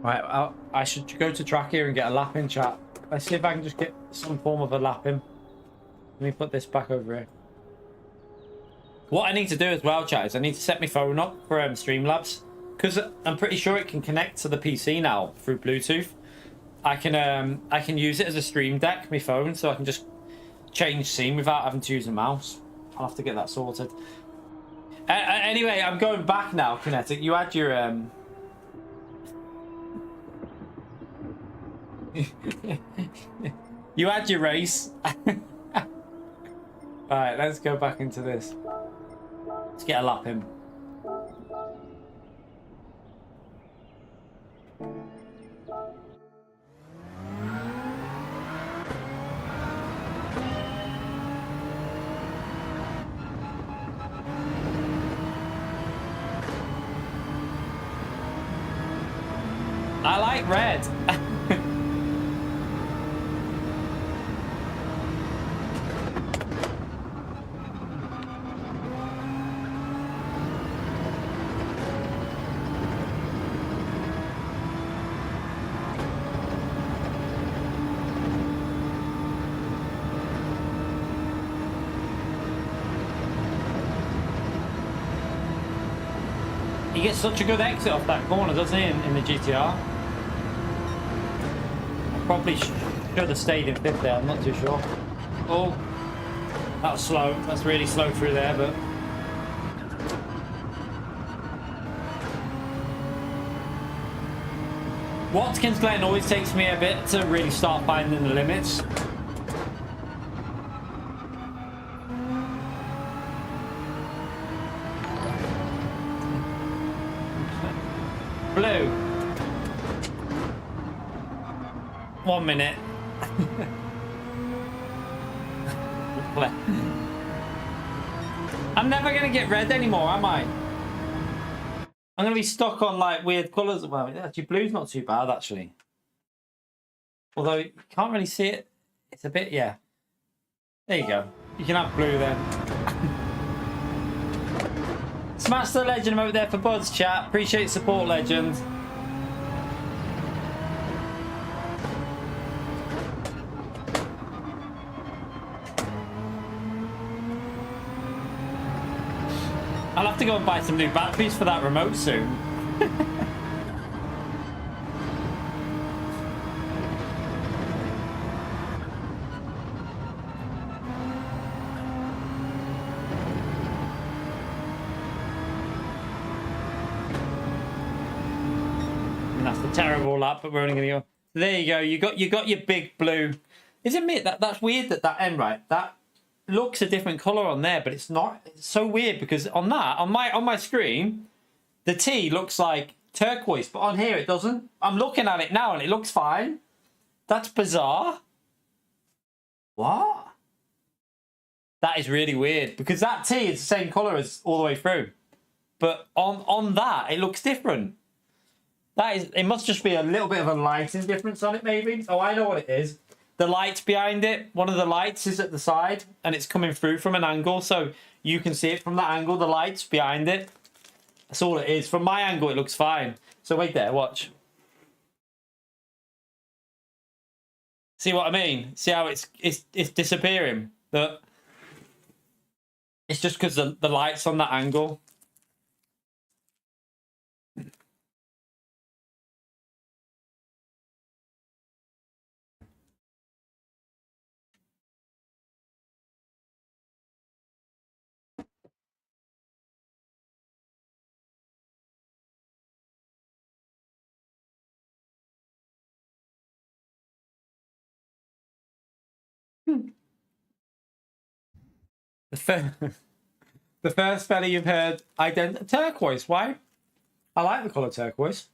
[SPEAKER 1] Right, I should go to track here and get a lap in, chat. Let's see if I can just get some form of a lap in. Let me put this back over here. What I need to do as well, chat, is I need to set my phone up for Streamlabs, because I'm pretty sure it can connect to the PC now through Bluetooth. I can use it as a stream deck, my phone, so I can just change scene without having to use a mouse. I'll have to get that sorted. Anyway, I'm going back now, Kinetic. You had your you had your race. Alright, let's go back into this. Let's get a lap in. I like red. He gets such a good exit off that corner, doesn't he, in the GTR? Probably should have stayed in 5th there, I'm not too sure. Oh, that was slow. That's really slow through there, but... Watkins Glen always takes me a bit to really start finding the limits. Blue. 1 minute. I'm never gonna get red anymore, am I? I'm gonna be stuck on like weird colours. Well, actually, blue's not too bad actually. Although you can't really see it. It's a bit, yeah. There you go. You can have blue then. Smash the legend over there for Buds, chat. Appreciate support, legend. I'll have to go and buy some new batteries for that remote soon. And that's the terrible lap, but we're only going to go There you go. You got your big blue. Isn't it that's weird that end right? That looks a different color on there, but it's not. It's so weird because on my screen, the T looks like turquoise, but on here it doesn't. I'm looking at it now and it looks fine. That's bizarre. What? That is really weird because that T is the same color as all the way through, but on that it looks different. It must just be a little bit of a lighting difference on it, maybe. Oh, I know what it is. The lights behind it, one of the lights is at the side and it's coming through from an angle, so you can see it from that angle, the lights behind it. That's all it is. From my angle, it looks fine. So wait there, watch. See what I mean? See how it's disappearing? But it's just because the light's on that angle. The first fella you've heard, turquoise. Why? I like the colour turquoise.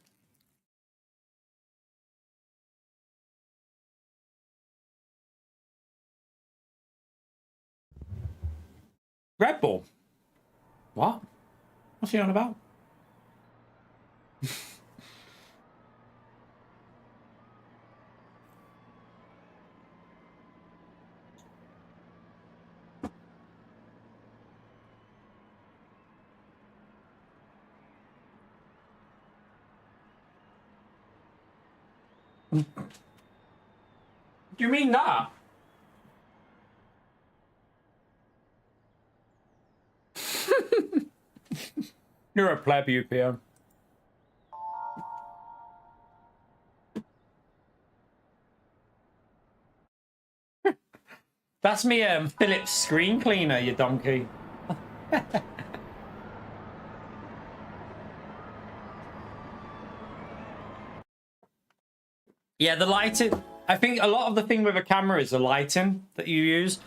[SPEAKER 1] Red Bull. What? What's he on about? Do you mean that? You're a pleb, you, Pio. That's me, Philips screen cleaner, you donkey. Yeah, the lighting. I think a lot of the thing with a camera is the lighting that you use.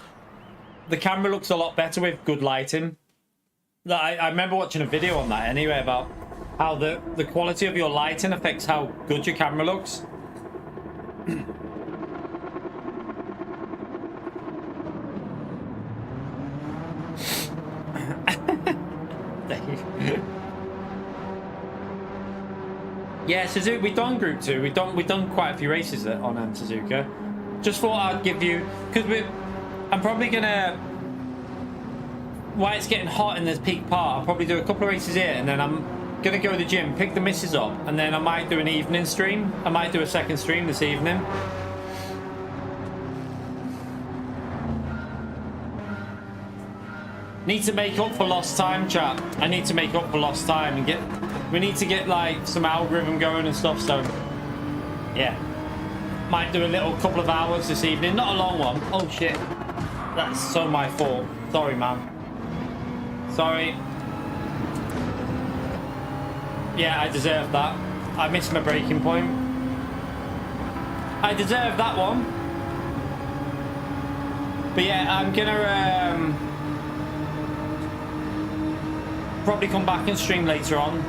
[SPEAKER 1] The camera looks a lot better with good lighting. I remember watching a video on that anyway about how the quality of your lighting affects how good your camera looks. Yeah, Suzuka, we've done Group 2. We've done quite a few races on Suzuka. Just thought I'd give you, because I'm probably gonna, while it's getting hot in this peak part, I'll probably do a couple of races here, and then I'm gonna go to the gym, pick the missus up, and then I might do an evening stream. I might do a second stream this evening. Need to make up for lost time, chat. I need to make up for lost time and we need to get like some algorithm going and stuff, so yeah. Might do a little couple of hours this evening, not a long one. Oh shit. That's so my fault. Sorry, man. Sorry. Yeah, I deserve that. I missed my breaking point. I deserve that one. But yeah, I'm gonna probably come back and stream later on.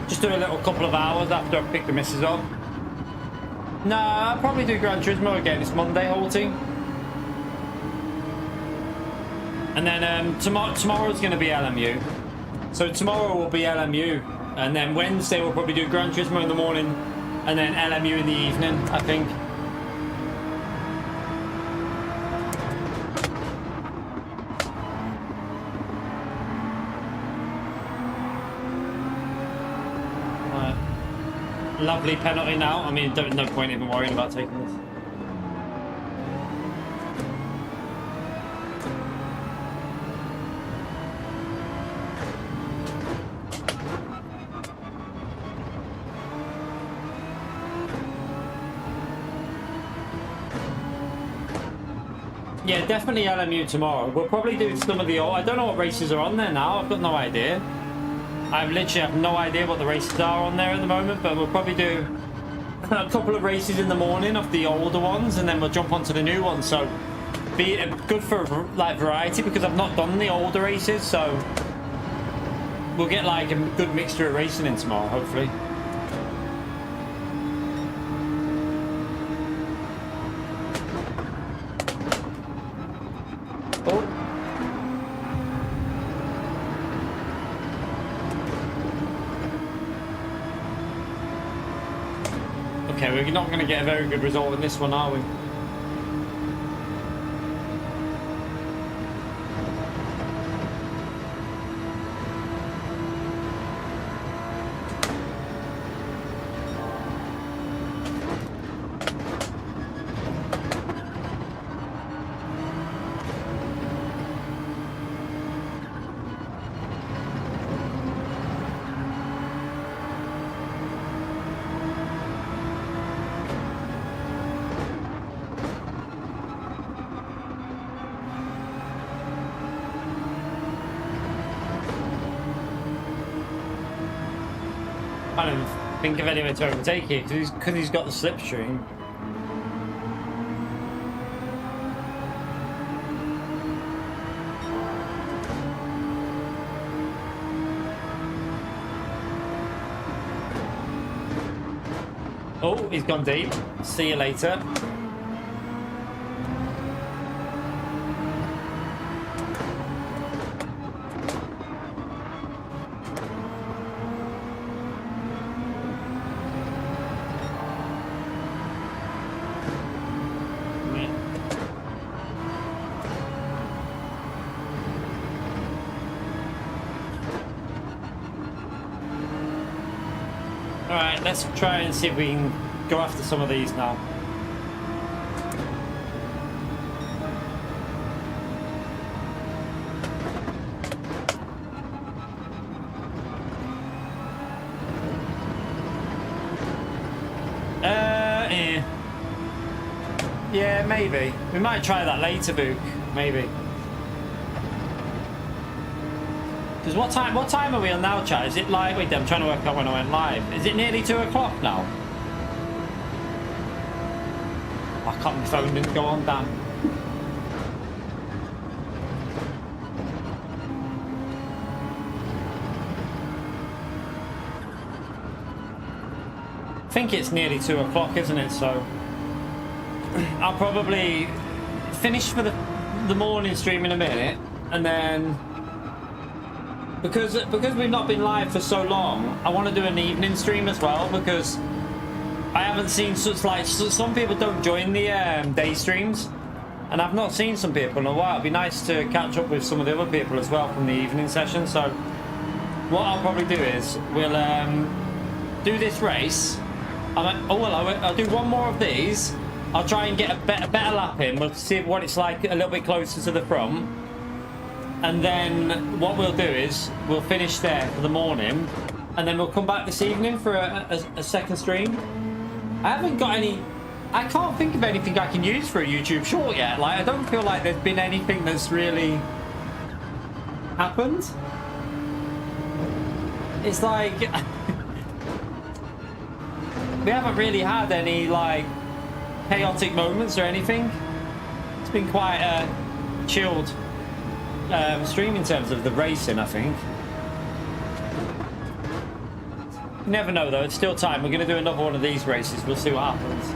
[SPEAKER 1] Just do a little couple of hours after I pick the missus up. Nah, I'll probably do Gran Turismo again. It's Monday, halting. And then tomorrow's going to be LMU. So tomorrow will be LMU. And then Wednesday we'll probably do Gran Turismo in the morning. And then LMU in the evening, I think. Lovely penalty now. I mean, no point even worrying about taking this. Yeah, definitely LMU tomorrow. We'll probably do some of the old... I don't know what races are on there now. I've got no idea. I literally have no idea what the races are on there at the moment, but we'll probably do a couple of races in the morning of the older ones, and then we'll jump onto the new ones. So be good for like variety, because I've not done the older races, so we'll get like a good mixture of racing in tomorrow, hopefully. Okay, we're not going to get a very good result in this one, are we? I don't think of anyone to overtake you because he's got the slipstream. Oh, he's gone deep. See you later. Alright, let's try and see if we can go after some of these now. Yeah, maybe. We might try that later, Book. Maybe. Because what time are we on now, chat? Is it live? Wait, I'm trying to work out when I went live. Is it nearly 2 o'clock now? I can't, my phone didn't go on, damn. I think it's nearly 2 o'clock, isn't it? So I'll probably finish for the morning stream in a minute, and then because we've not been live for so long, I want to do an evening stream as well, because I haven't seen some people don't join the day streams, and I've not seen some people in a while. It'd be nice to catch up with some of the other people as well from the evening session. So what I'll probably do is we'll do this race. I'll do one more of these. I'll try and get a better lap in. We'll see what it's like a little bit closer to the front. And then what we'll do is we'll finish there for the morning. And then we'll come back this evening for a second stream. I haven't got any... I can't think of anything I can use for a YouTube short yet. Like, I don't feel like there's been anything that's really happened. It's like... we haven't really had any, like, chaotic moments or anything. It's been quite a chilled stream in terms of the racing, I think. You never know though, it's still time. We're going to do another one of these races. We'll see what happens.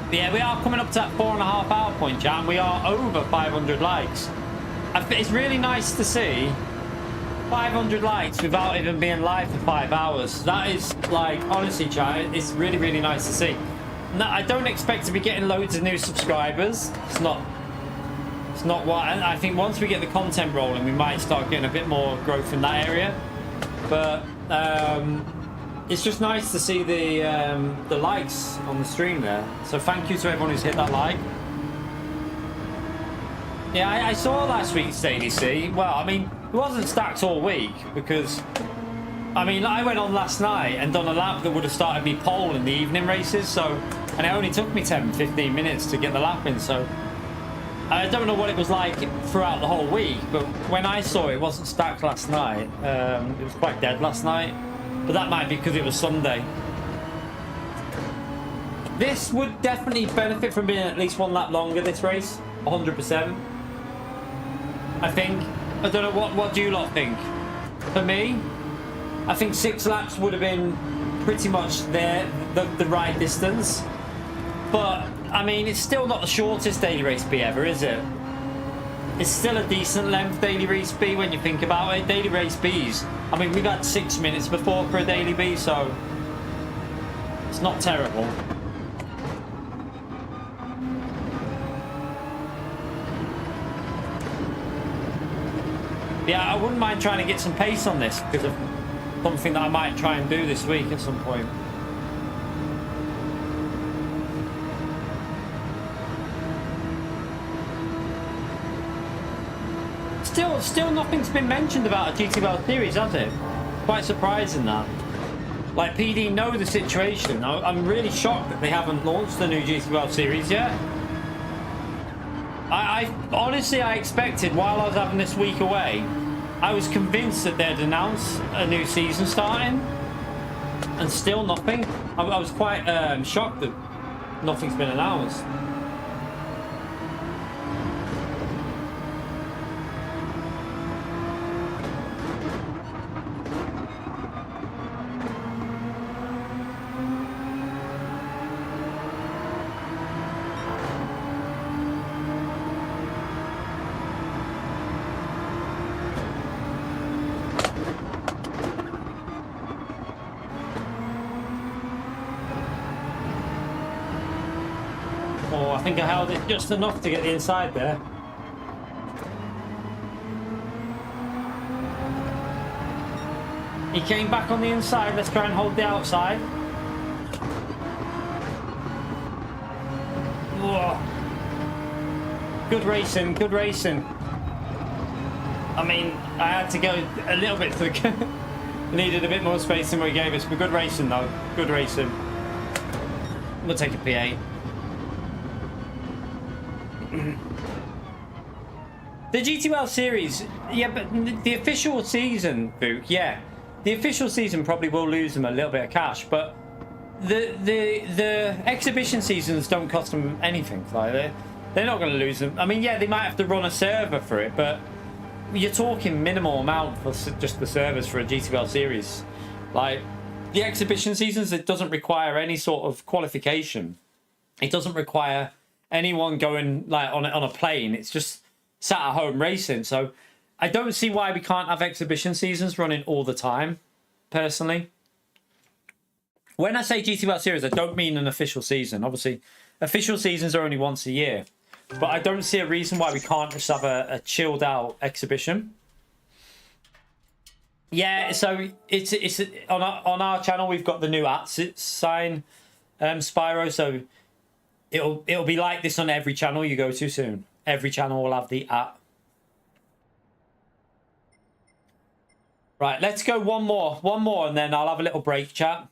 [SPEAKER 1] But yeah, we are coming up to that 4.5 hour point, chat, and we are over 500 likes. It's really nice to see 500 likes without even being live for 5 hours. That is, like, honestly, chat, it's really, really nice to see. No, I don't expect to be getting loads of new subscribers. It's not what... And I think once we get the content rolling, we might start getting a bit more growth in that area. But it's just nice to see the likes on the stream there. So thank you to everyone who's hit that like. Yeah, I saw last week's Daily C. Well, I mean, it wasn't stacked all week because, I mean, I went on last night and done a lap that would have started me pole in the evening races. So, and it only took me 10, 15 minutes to get the lap in. So, I don't know what it was like throughout the whole week, but when I saw it, it wasn't stacked last night. It was quite dead last night, but that might be because it was Sunday. This would definitely benefit from being at least one lap longer, this race. 100%. I think. I don't know, what do you lot think? For me, I think 6 laps would have been pretty much the right distance. But, I mean, it's still not the shortest daily race B ever, is it? It's still a decent length daily race B when you think about it. Daily race Bs, I mean, we've had 6 minutes before for a daily B, so it's not terrible. Yeah, I wouldn't mind trying to get some pace on this because of something that I might try and do this week at some point. Still nothing's been mentioned about a GT World Series, has it? Quite surprising that. Like, PD know the situation. I'm really shocked that they haven't launched the new GT World Series yet. I honestly, I expected while I was having this week away, I was convinced that they'd announce a new season starting, and still nothing. I was quite shocked that nothing's been announced. Oh, I think I held it just enough to get the inside there. He came back on the inside. Let's try and hold the outside. Whoa. Good racing, good racing. I mean, I had to go a little bit to the... Needed a bit more space than we gave us, but good racing though. Good racing. We'll take a P8. The GT World Series, yeah, but the official season, Book, yeah, the official season probably will lose them a little bit of cash, but the exhibition seasons don't cost them anything. Like they're not going to lose them. I mean, yeah, they might have to run a server for it, but you're talking minimal amount for just the servers for a GT World Series. Like the exhibition seasons, it doesn't require any sort of qualification. It doesn't require anyone going like on a plane. It's just sat at home racing. So I don't see why we can't have exhibition seasons running all the time, personally. When I say GT World Series, I don't mean an official season. Obviously, official seasons are only once a year. But I don't see a reason why we can't just have a chilled out exhibition. Yeah, so it's on our channel, we've got the new @ sign, Spyro, so it'll be like this on every channel you go to soon. Every channel will have the @. Right, let's go one more, and then I'll have a little break, chat.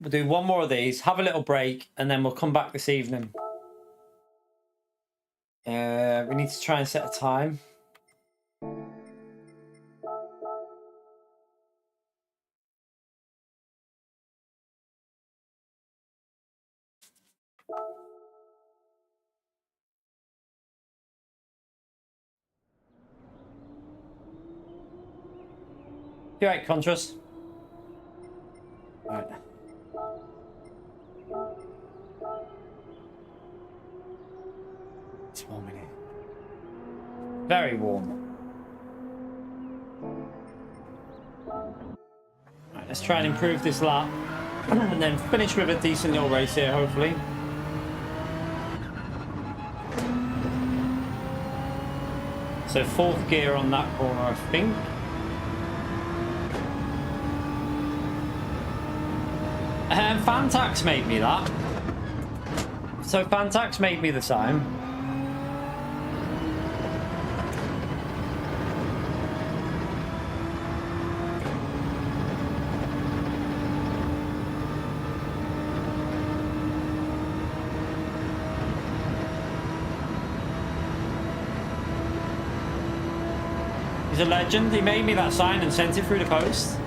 [SPEAKER 1] We'll do one more of these, have a little break, and then we'll come back this evening. We need to try and set a time. You right, Contras? Right. It's warm in here. Very warm. Right, let's try and improve this lap. And then finish with a decent little race here, hopefully. So 4th gear on that corner, I think. Fanatec made me that. So Fanatec made me the time. He's a legend. He made me that sign and sent it through the post.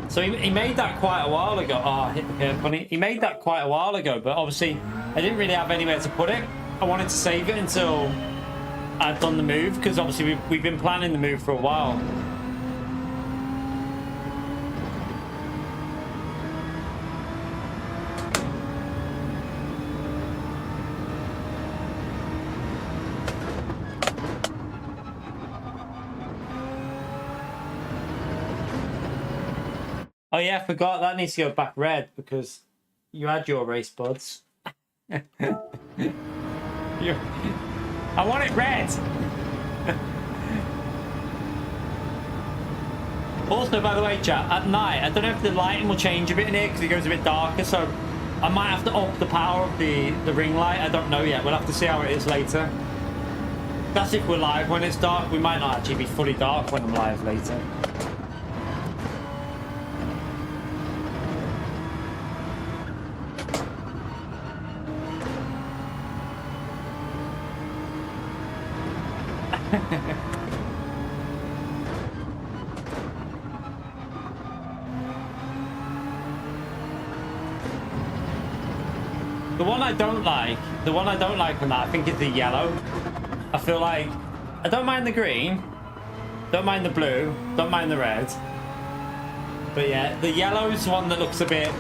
[SPEAKER 1] So he made that quite a while ago. Oh, I hit the curb, funny. He made that quite a while ago, but obviously I didn't really have anywhere to put it. I wanted to save it until I'd done the move, because obviously we've been planning the move for a while. Oh yeah, I forgot that needs to go back red because you had your race buds. I want it red. Also, by the way, chat, at night, I don't know if the lighting will change a bit in here because it goes a bit darker, so I might have to up the power of the ring light. I don't know yet. We'll have to see how it is later. That's if we're live when it's dark. We might not actually be fully dark when I'm live later. The one I don't like on that, I think, is the yellow. I feel like I don't mind the green, don't mind the blue, don't mind the red, but yeah, the yellow's one that looks a bit,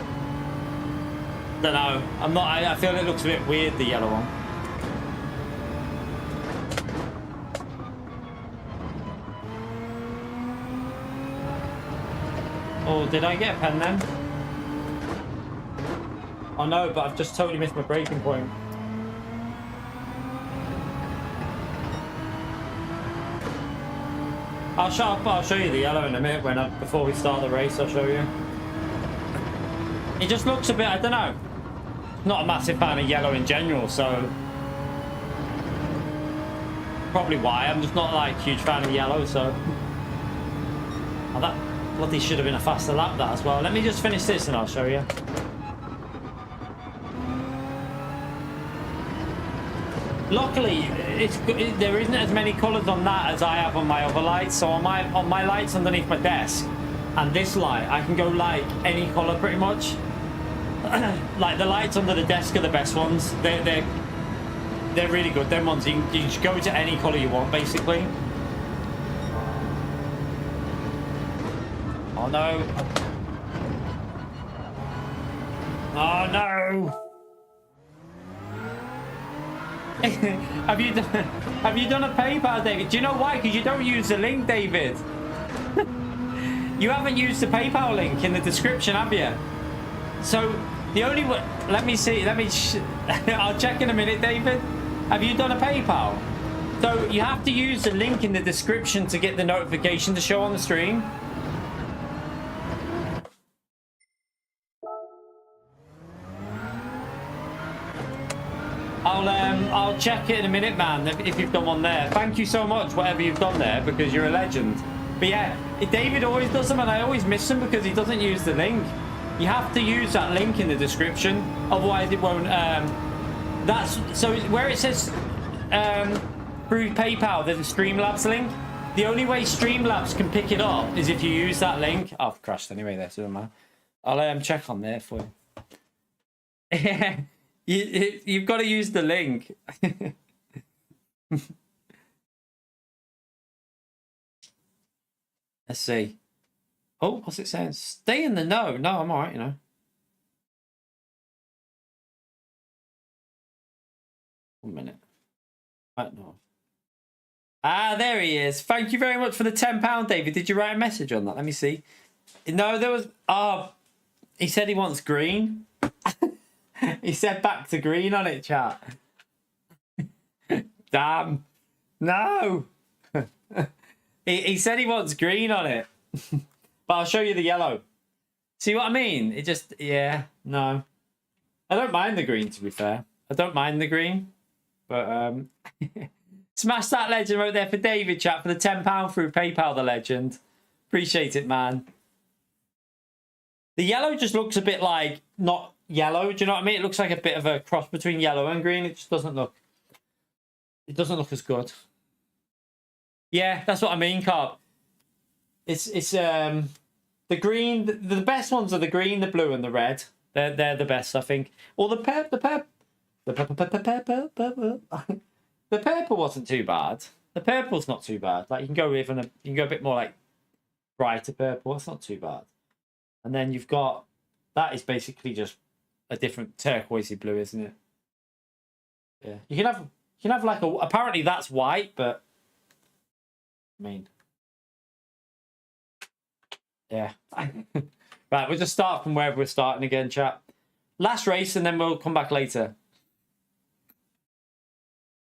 [SPEAKER 1] don't know, I feel it looks a bit weird, the yellow one. Oh, did I get a pen then? Oh no, but I've just totally missed my braking point. I'll show you the yellow in a minute before we start the race. I'll show you. It just looks a bit, I don't know. Not a massive fan of yellow in general, so probably why. I'm just not like a huge fan of yellow, so. Oh, that bloody should have been a faster lap, that as well. Let me just finish this and I'll show you. Luckily, there isn't as many colours on that as I have on my other lights. So on my lights underneath my desk and this light, I can go like any colour pretty much. Like the lights under the desk are the best ones. They're really good. Them ones you can just go to any colour you want basically. Oh no! Oh no! Have you done a PayPal, David? Do you know why? Because you don't use the link, David. You haven't used the PayPal link in the description, have you? So the only way, let me see, I'll check in a minute, David. Have you done a PayPal? So you have to use the link in the description to get the notification to show on the stream. I'll check it in a minute, man, if you've done one there. Thank you so much, whatever you've done there, because you're a legend. But yeah, David always does them, and I always miss them because he doesn't use the link. You have to use that link in the description, otherwise it won't. That's so where it says through PayPal, there's a Streamlabs link. The only way Streamlabs can pick it up is if you use that link. Oh, I've crashed anyway there, so man. I'll check on there for you. You've got to use the link. Let's see. Oh, what's it saying? Stay in the know. No, I'm all right, you know. One minute. Right, no. Ah, there he is. Thank you very much for the £10, David. Did you write a message on that? Let me see. No, there was... Oh, he said he wants green. He said back to green on it, chat. Damn. No. He said he wants green on it. But I'll show you the yellow. See what I mean? It just, yeah, no. I don't mind the green, to be fair. I don't mind the green. But, smash that legend right there for David, chat, for the £10 through PayPal, the legend. Appreciate it, man. The yellow just looks a bit like, not yellow, do you know what I mean? It looks like a bit of a cross between yellow and green. It just doesn't look It doesn't look as good. Yeah, that's what I mean, Carb. It's the green. The best ones are the green, the blue, and the red. They're the best, I think. Or the purple wasn't too bad. The purple's not too bad. Like you can go even you can go a bit more like brighter purple. It's not too bad. And then you've got that is basically just a different turquoisey blue, isn't it? Yeah, you can have like a. Apparently that's white, but I mean, yeah. Right, we'll just start from wherever we're starting again, chat. Last race, and then we'll come back later.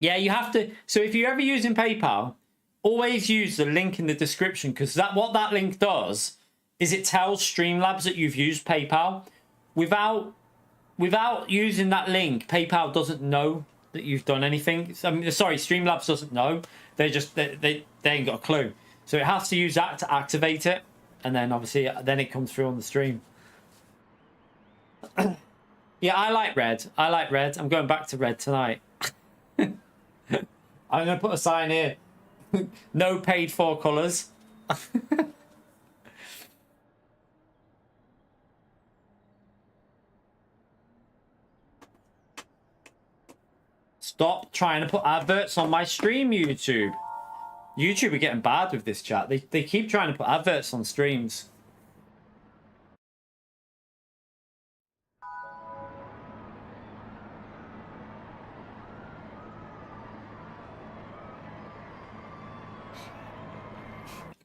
[SPEAKER 1] Yeah, you have to. So if you're ever using PayPal, always use the link in the description, because what that link does is it tells Streamlabs that you've used PayPal. Without using that link, PayPal doesn't know that you've done anything. Sorry, Streamlabs doesn't know. They ain't got a clue. So it has to use that to activate it, and then obviously then it comes through on the stream. Yeah, I like red. I'm going back to red tonight. I'm going to put a sign here. No paid for colours. Stop trying to put adverts on my stream, YouTube. YouTube are getting bad with this chat. They keep trying to put adverts on streams.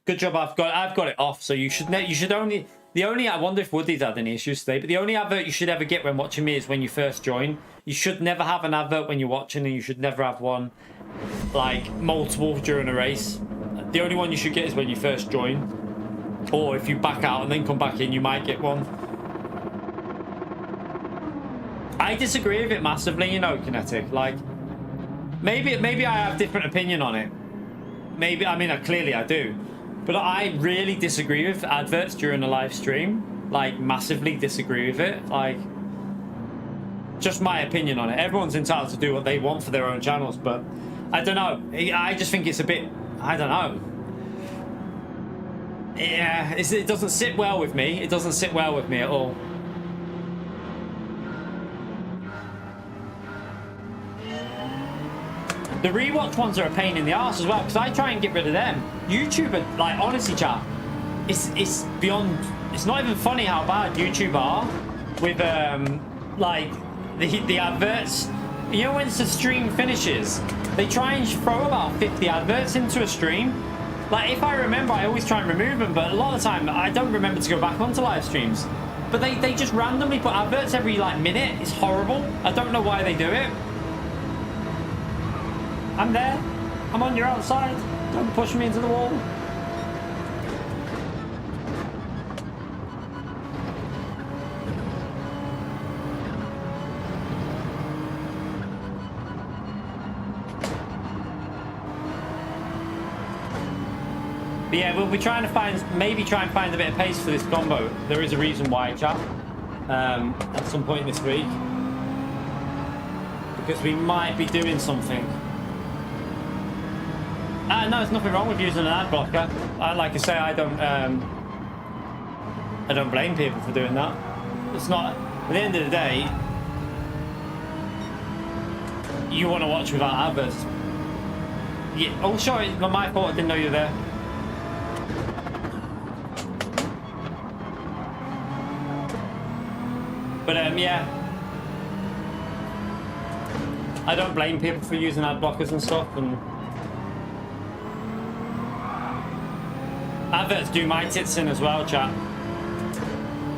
[SPEAKER 1] Good job, I've got it off. So you should only. I wonder if Woody's had any issues today, but the only advert you should ever get when watching me is when you first join. You should never have an advert when you're watching, and you should never have one like multiple during a race. The only one you should get is when you first join, or if you back out and then come back in, you might get one. I disagree with it massively, you know, Kinetic. Like, maybe I have a different opinion on it. Maybe, I mean, clearly I do. But I really disagree with adverts during a live stream. Like, massively disagree with it. Like, just my opinion on it. Everyone's entitled to do what they want for their own channels, but I don't know. I just think it's a bit, I don't know. Yeah, it doesn't sit well with me. It doesn't sit well with me at all. The rewatch ones are a pain in the arse as well, because I try and get rid of them. YouTube, like, honestly, chat, it's beyond. It's not even funny how bad YouTube are with like the adverts. You know, when the stream finishes, they try and throw about 50 adverts into a stream. Like, if I remember, I always try and remove them, but a lot of the time I don't remember to go back onto live streams. But they just randomly put adverts every like minute. It's horrible. I don't know why they do it. I'm there. I'm on your outside. Don't push me into the wall. But yeah, we'll be trying to find, maybe try and find a bit of pace for this combo. There is a reason why, chat. At some point this week. Because we might be doing something. No, there's nothing wrong with using an ad blocker. Like I say, I don't blame people for doing that. It's not, at the end of the day, you want to watch without adverts. Yeah. Oh, sorry, it's my fault. I didn't know you were there. But yeah, I don't blame people for using ad blockers and stuff. And adverts do my tits in as well, chat.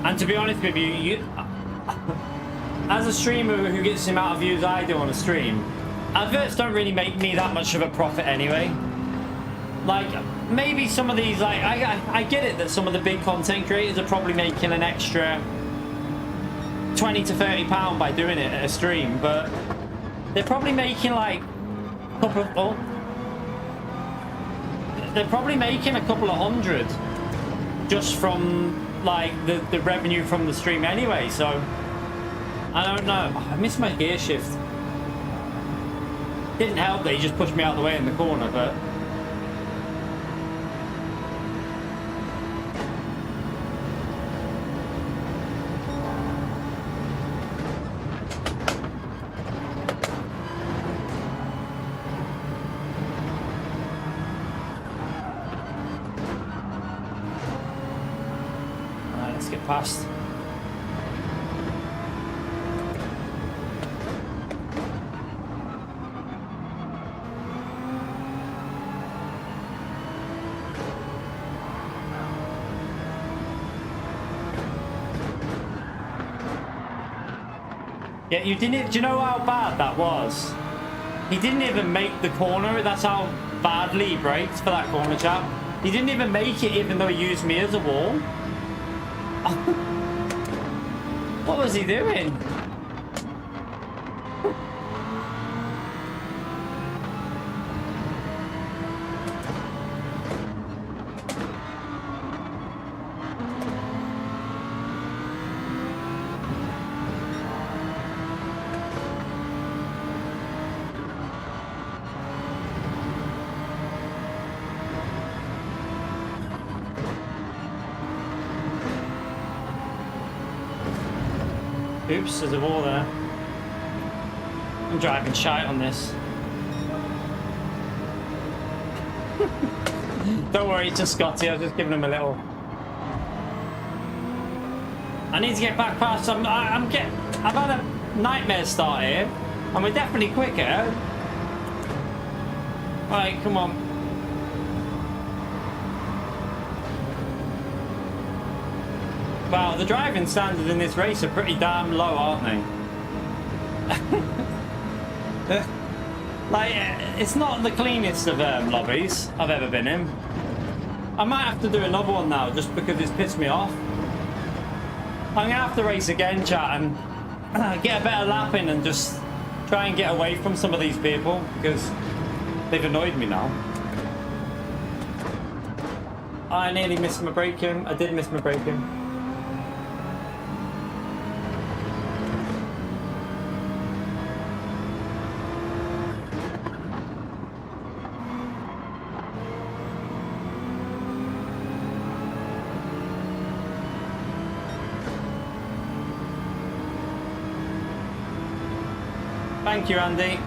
[SPEAKER 1] And to be honest with you, as a streamer who gets the amount of views I do on a stream, adverts don't really make me that much of a profit anyway. Like, maybe some of these, like, I get it that some of the big content creators are probably making an extra 20 to 30 pound by doing it at a stream, but they're probably making like a couple of, they're probably making a couple of hundred just from like the revenue from the stream anyway. So I don't know. I miss my gear shift. Didn't help that he just pushed me out of the way in the corner, but... Alright, let's get past. Yeah, you didn't. Do you know how bad that was? He didn't even make the corner. That's how badly he braked for that corner, chap. He didn't even make it, even though he used me as a wall. What was he doing? Oops, there's a wall there. I'm driving shite on this. Don't worry, it's just Scotty. I was just giving him a little. I need to get back past. I've had a nightmare start here, and we're definitely quicker. Right, come on. Wow, the driving standards in this race are pretty damn low, aren't they? Like, it's not the cleanest of lobbies I've ever been in. I might have to do another one now, just because it's pissed me off. I'm gonna have to race again, chat, and get a better lap in and just try and get away from some of these people, because they've annoyed me now. I nearly missed my braking. I did miss my braking. Thank you, Andy.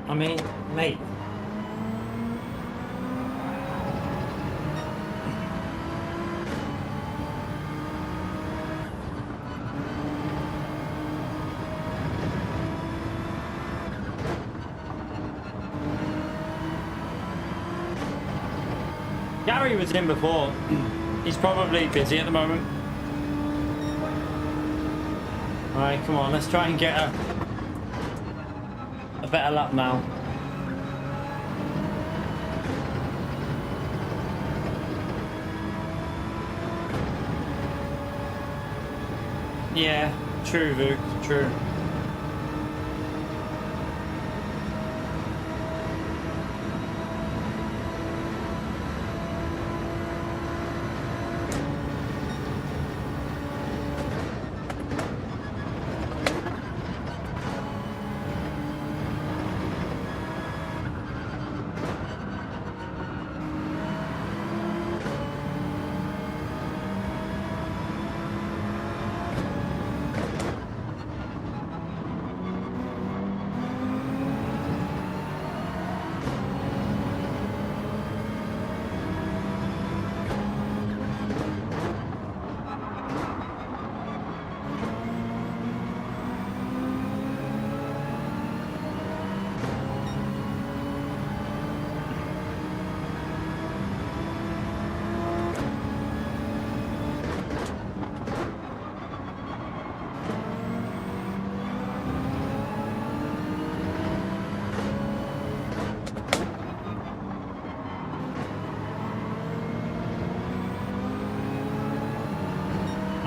[SPEAKER 1] I mean, mate. Gary was in before. He's probably busy at the moment. Alright, come on, let's try and get a better lap now. Yeah, true, Vuk, true.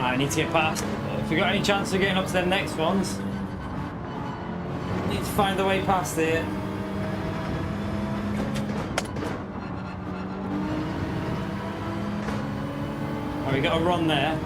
[SPEAKER 1] I need to get past. If you've got any chance of getting up to the next ones, need to find the way past here. we got a run there.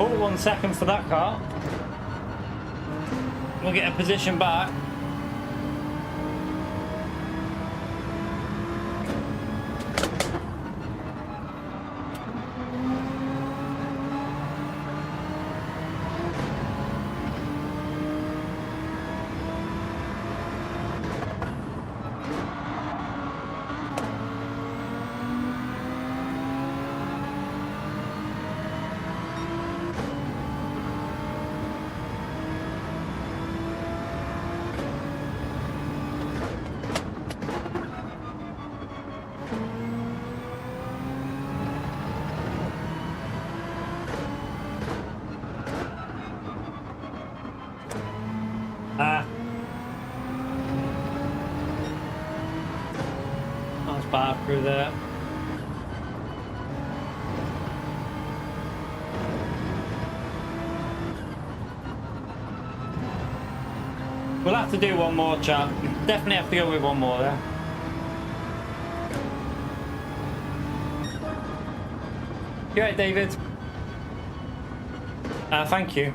[SPEAKER 1] Oh, 1 second for that car. We'll get a position back. That's bad through there. We'll have to do one more, chat. Definitely have to go with one more there. You right, David? Thank you.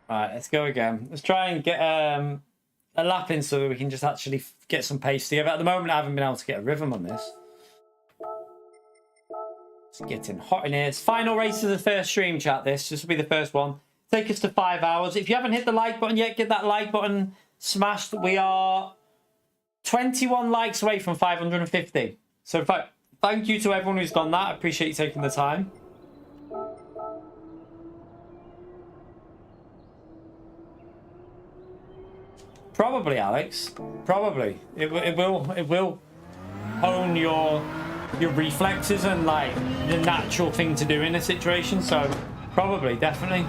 [SPEAKER 1] Right, let's go again. Let's try and get a lap in so we can just actually get some pace together. At the moment, I haven't been able to get a rhythm on this. It's getting hot in here. It's final race of the first stream, chat. This will be the first one. Take us to 5 hours. If you haven't hit the like button yet, get that like button smashed. We are 21 likes away from 550. So thank you to everyone who's done that. I appreciate you taking the time. Probably, Alex. Probably. It will hone your reflexes and like the natural thing to do in a situation. So probably, definitely.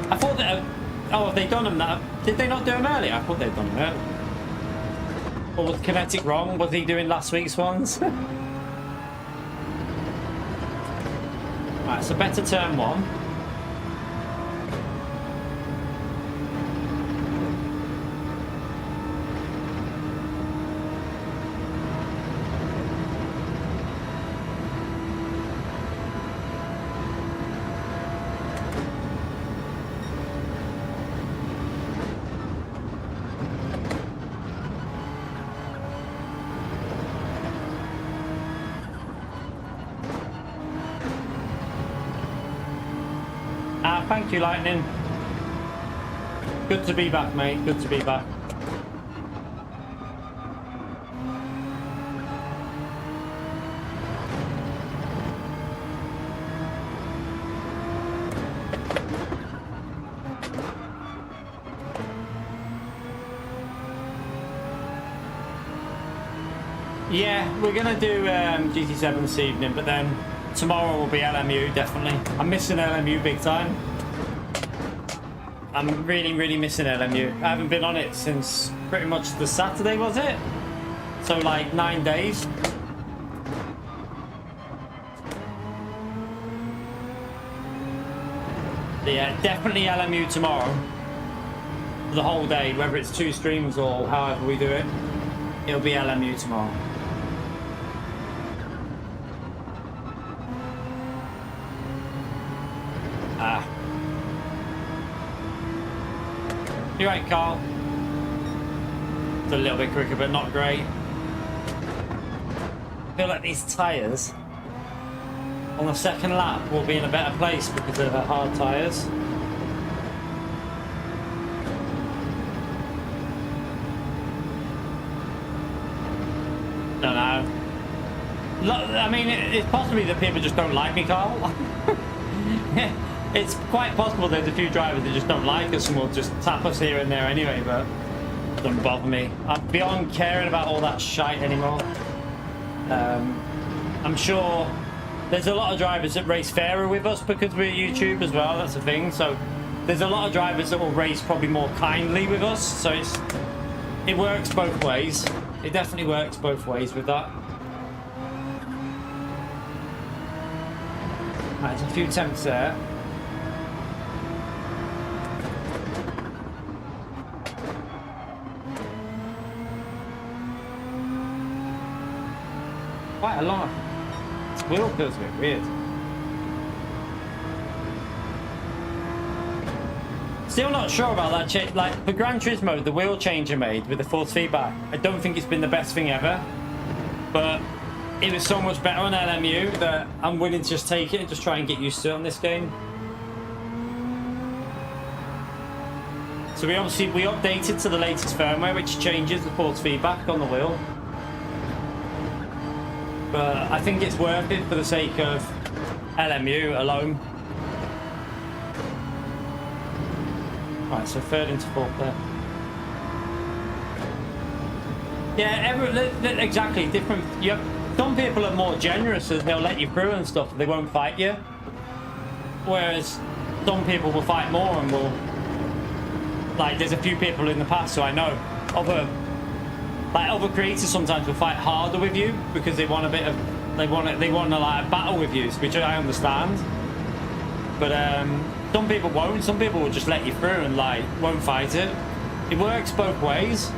[SPEAKER 1] I thought that. Oh, have they done them that? Did they not do them earlier? I thought they'd done them earlier. Or was Kinetic wrong? Was he doing last week's ones? Right, so better turn one. Thank you, Lightning. Good to be back, mate. Good to be back. Yeah, we're gonna do GT7 this evening, but then tomorrow will be LMU, definitely. I'm missing LMU big time. I'm really missing LMU. I haven't been on it since pretty much the Saturday, was it? So like 9 days. Yeah, definitely LMU tomorrow. The whole day, whether it's 2 streams or however we do it, it'll be LMU tomorrow. You're right, Carl. It's a little bit quicker, but not great. I feel like these tyres on the second lap will be in a better place because of the hard tyres. Don't know. I mean, it's possibly that people just don't like me, Carl. It's quite possible there's a few drivers that just don't like us and will just tap us here and there anyway, but it doesn't bother me. I'm beyond caring about all that shite anymore. I'm sure there's a lot of drivers that race fairer with us because we're YouTube as well, that's the thing. So there's a lot of drivers that will race probably more kindly with us, so it works both ways. It definitely works both ways with that. Right, there's a few temps there. Quite a lot. This wheel feels a bit weird. Still not sure about that change. Like for Gran Turismo, the wheel change I made with the force feedback, I don't think it's been the best thing ever. But it was so much better on LMU that I'm willing to just take it and just try and get used to it on this game. So we updated to the latest firmware, which changes the force feedback on the wheel. But I think it's worth it for the sake of LMU alone. Right, so third into fourth there. Yeah, exactly. Different. Some people are more generous as they'll let you through and stuff. They won't fight you. Whereas some people will fight more and will. Like, there's a few people in the past who I know other creators sometimes will fight harder with you because they want a bit of they want to like battle with you, which I understand. But some people won't. Some people will just let you through and like won't fight it. It works both ways.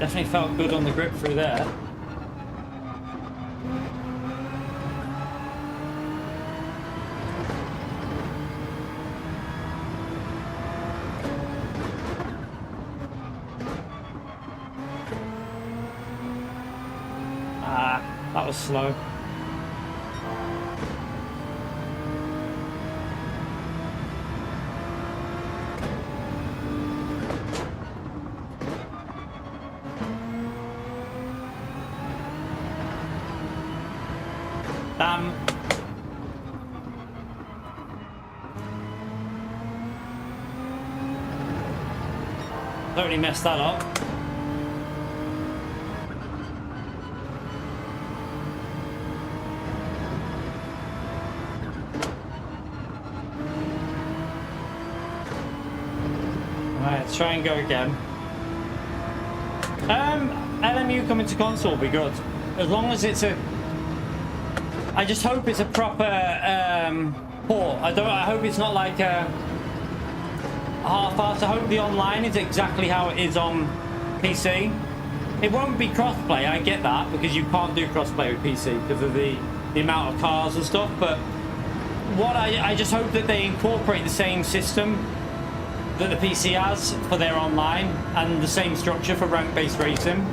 [SPEAKER 1] Definitely felt good on the grip through there. Ah, that was slow. Damn. Totally messed that up. Alright, let's try and go again. LMU coming to console will be good. As long as it's a... I just hope it's a proper port. I hope it's not like a half-assed. I hope the online is exactly how it is on PC. It won't be crossplay, I get that, because you can't do crossplay with PC because of the amount of cars and stuff, but what I just hope that they incorporate the same system that the PC has for their online and the same structure for rank-based racing.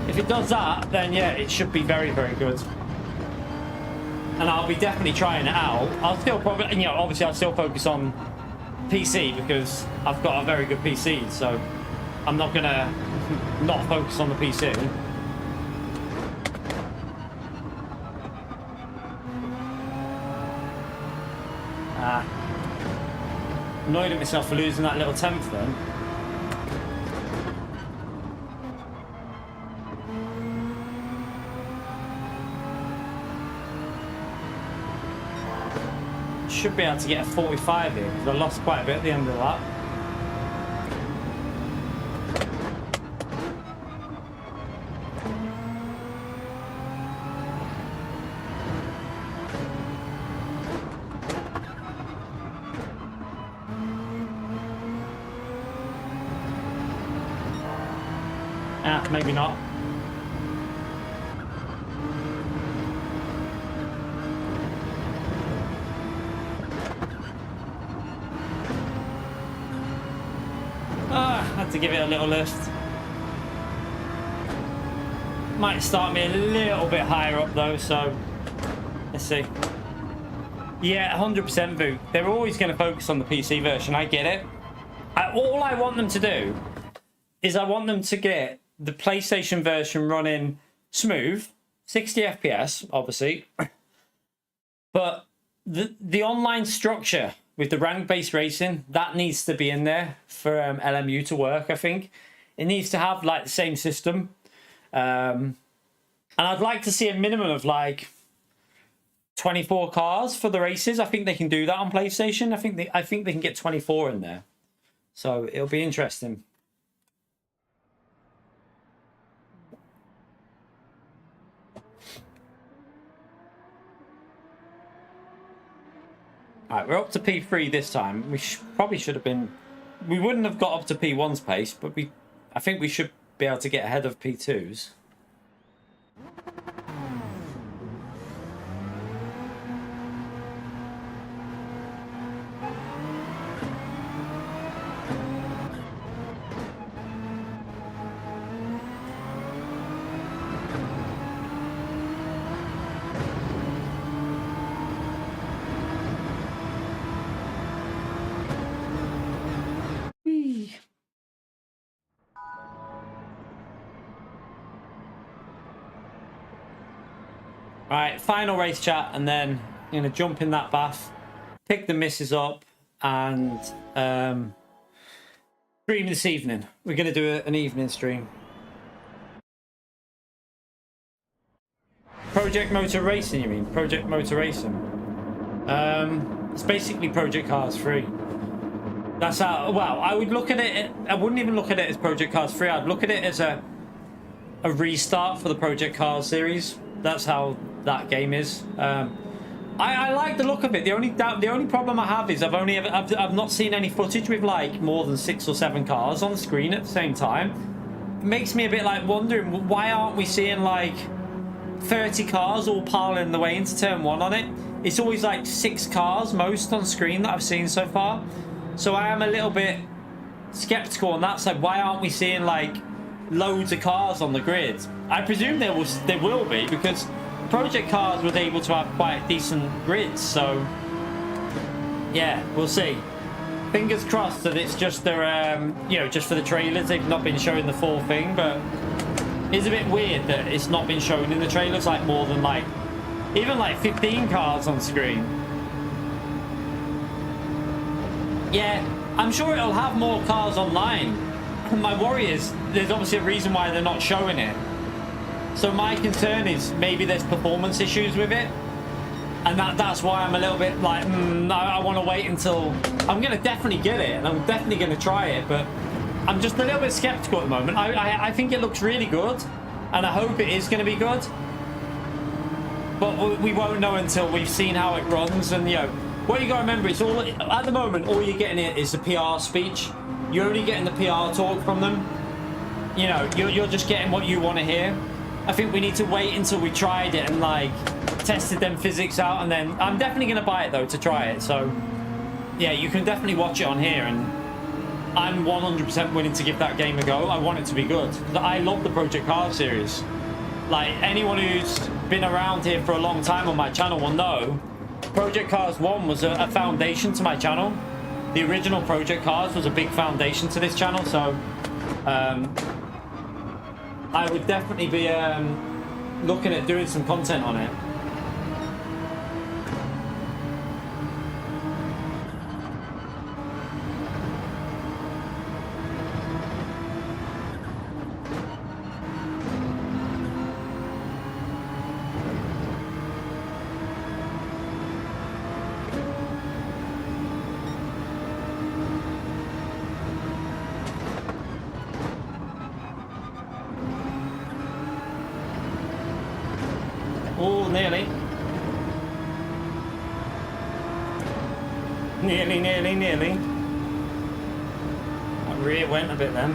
[SPEAKER 1] If it does that, then yeah, it should be very, very good. And I'll be definitely trying it out. I'll still probably, you know, obviously I'll still focus on PC because I've got a very good PC, so I'm not gonna not focus on the PC. Annoyed at myself for losing that little 10th then. Should be able to get a 45 here because I lost quite a bit at the end of that. Maybe not. Had to give it a little lift. might start me a little bit higher up though, so let's see. Yeah, 100% Vu. They're always going to focus on the PC version. I get it. All I want them to do is I want them to get the PlayStation version running smooth, 60 FPS, obviously. But the online structure with the rank-based racing, that needs to be in there for LMU to work, I think. It needs to have like the same system. And I'd like to see a minimum of like 24 cars for the races. I think they can do that on PlayStation. I think they can get 24 in there. So it'll be interesting. Alright, we're up to P3 this time. We probably should have been... We wouldn't have got up to P1's pace, but I think we should be able to get ahead of P2's. Alright, final race chat, and then I'm going to jump in that bath, pick the missus up, and stream this evening. We're going to do an evening stream. Project Motor Racing, you mean? Project Motor Racing. It's basically Project Cars 3. That's how, well, I would look at it, I wouldn't even look at it as Project Cars 3. I'd look at it as a restart for the Project Cars series. That's how that game is. I like the look of it. The only problem I have is I've not seen any footage with like more than 6 or 7 cars on the screen at the same time. It makes me a bit like wondering, why aren't we seeing like 30 cars all piling the way into turn 1 on it? It's always like 6 cars most on screen that I've seen so far. So I am a little bit skeptical on that side. Why aren't we seeing like loads of cars on the grid? I presume there will be, because Project Cars was able to have quite decent grids. So yeah, we'll see. Fingers crossed that it's just their you know, just for the trailers. They've not been showing the full thing, but it's a bit weird that it's not been shown in the trailers, like more than like even like 15 cars on screen. Yeah, I'm sure it'll have more cars online. My worry is there's obviously a reason why they're not showing it. So my concern is maybe there's performance issues with it, and that's why I'm a little bit like, I want to wait until... I'm going to definitely get it, and I'm definitely going to try it, but I'm just a little bit skeptical at the moment. I think it looks really good, and I hope it is going to be good, but we won't know until we've seen how it runs. And you know, what you got to remember is, all at the moment, all you're getting is the PR speech. You're only getting the PR talk from them. You know, you're just getting what you want to hear. I think we need to wait until we tried it and like tested them physics out, and then I'm definitely going to buy it though to try it. So yeah, you can definitely watch it on here, and I'm 100% willing to give that game a go. I want it to be good. I love the Project Cars series. Like, anyone who's been around here for a long time on my channel will know Project Cars 1 was a foundation to my channel. The original Project Cars was a big foundation to this channel, so I would definitely be looking at doing some content on it. Oh, nearly. Nearly. That rear went a bit then.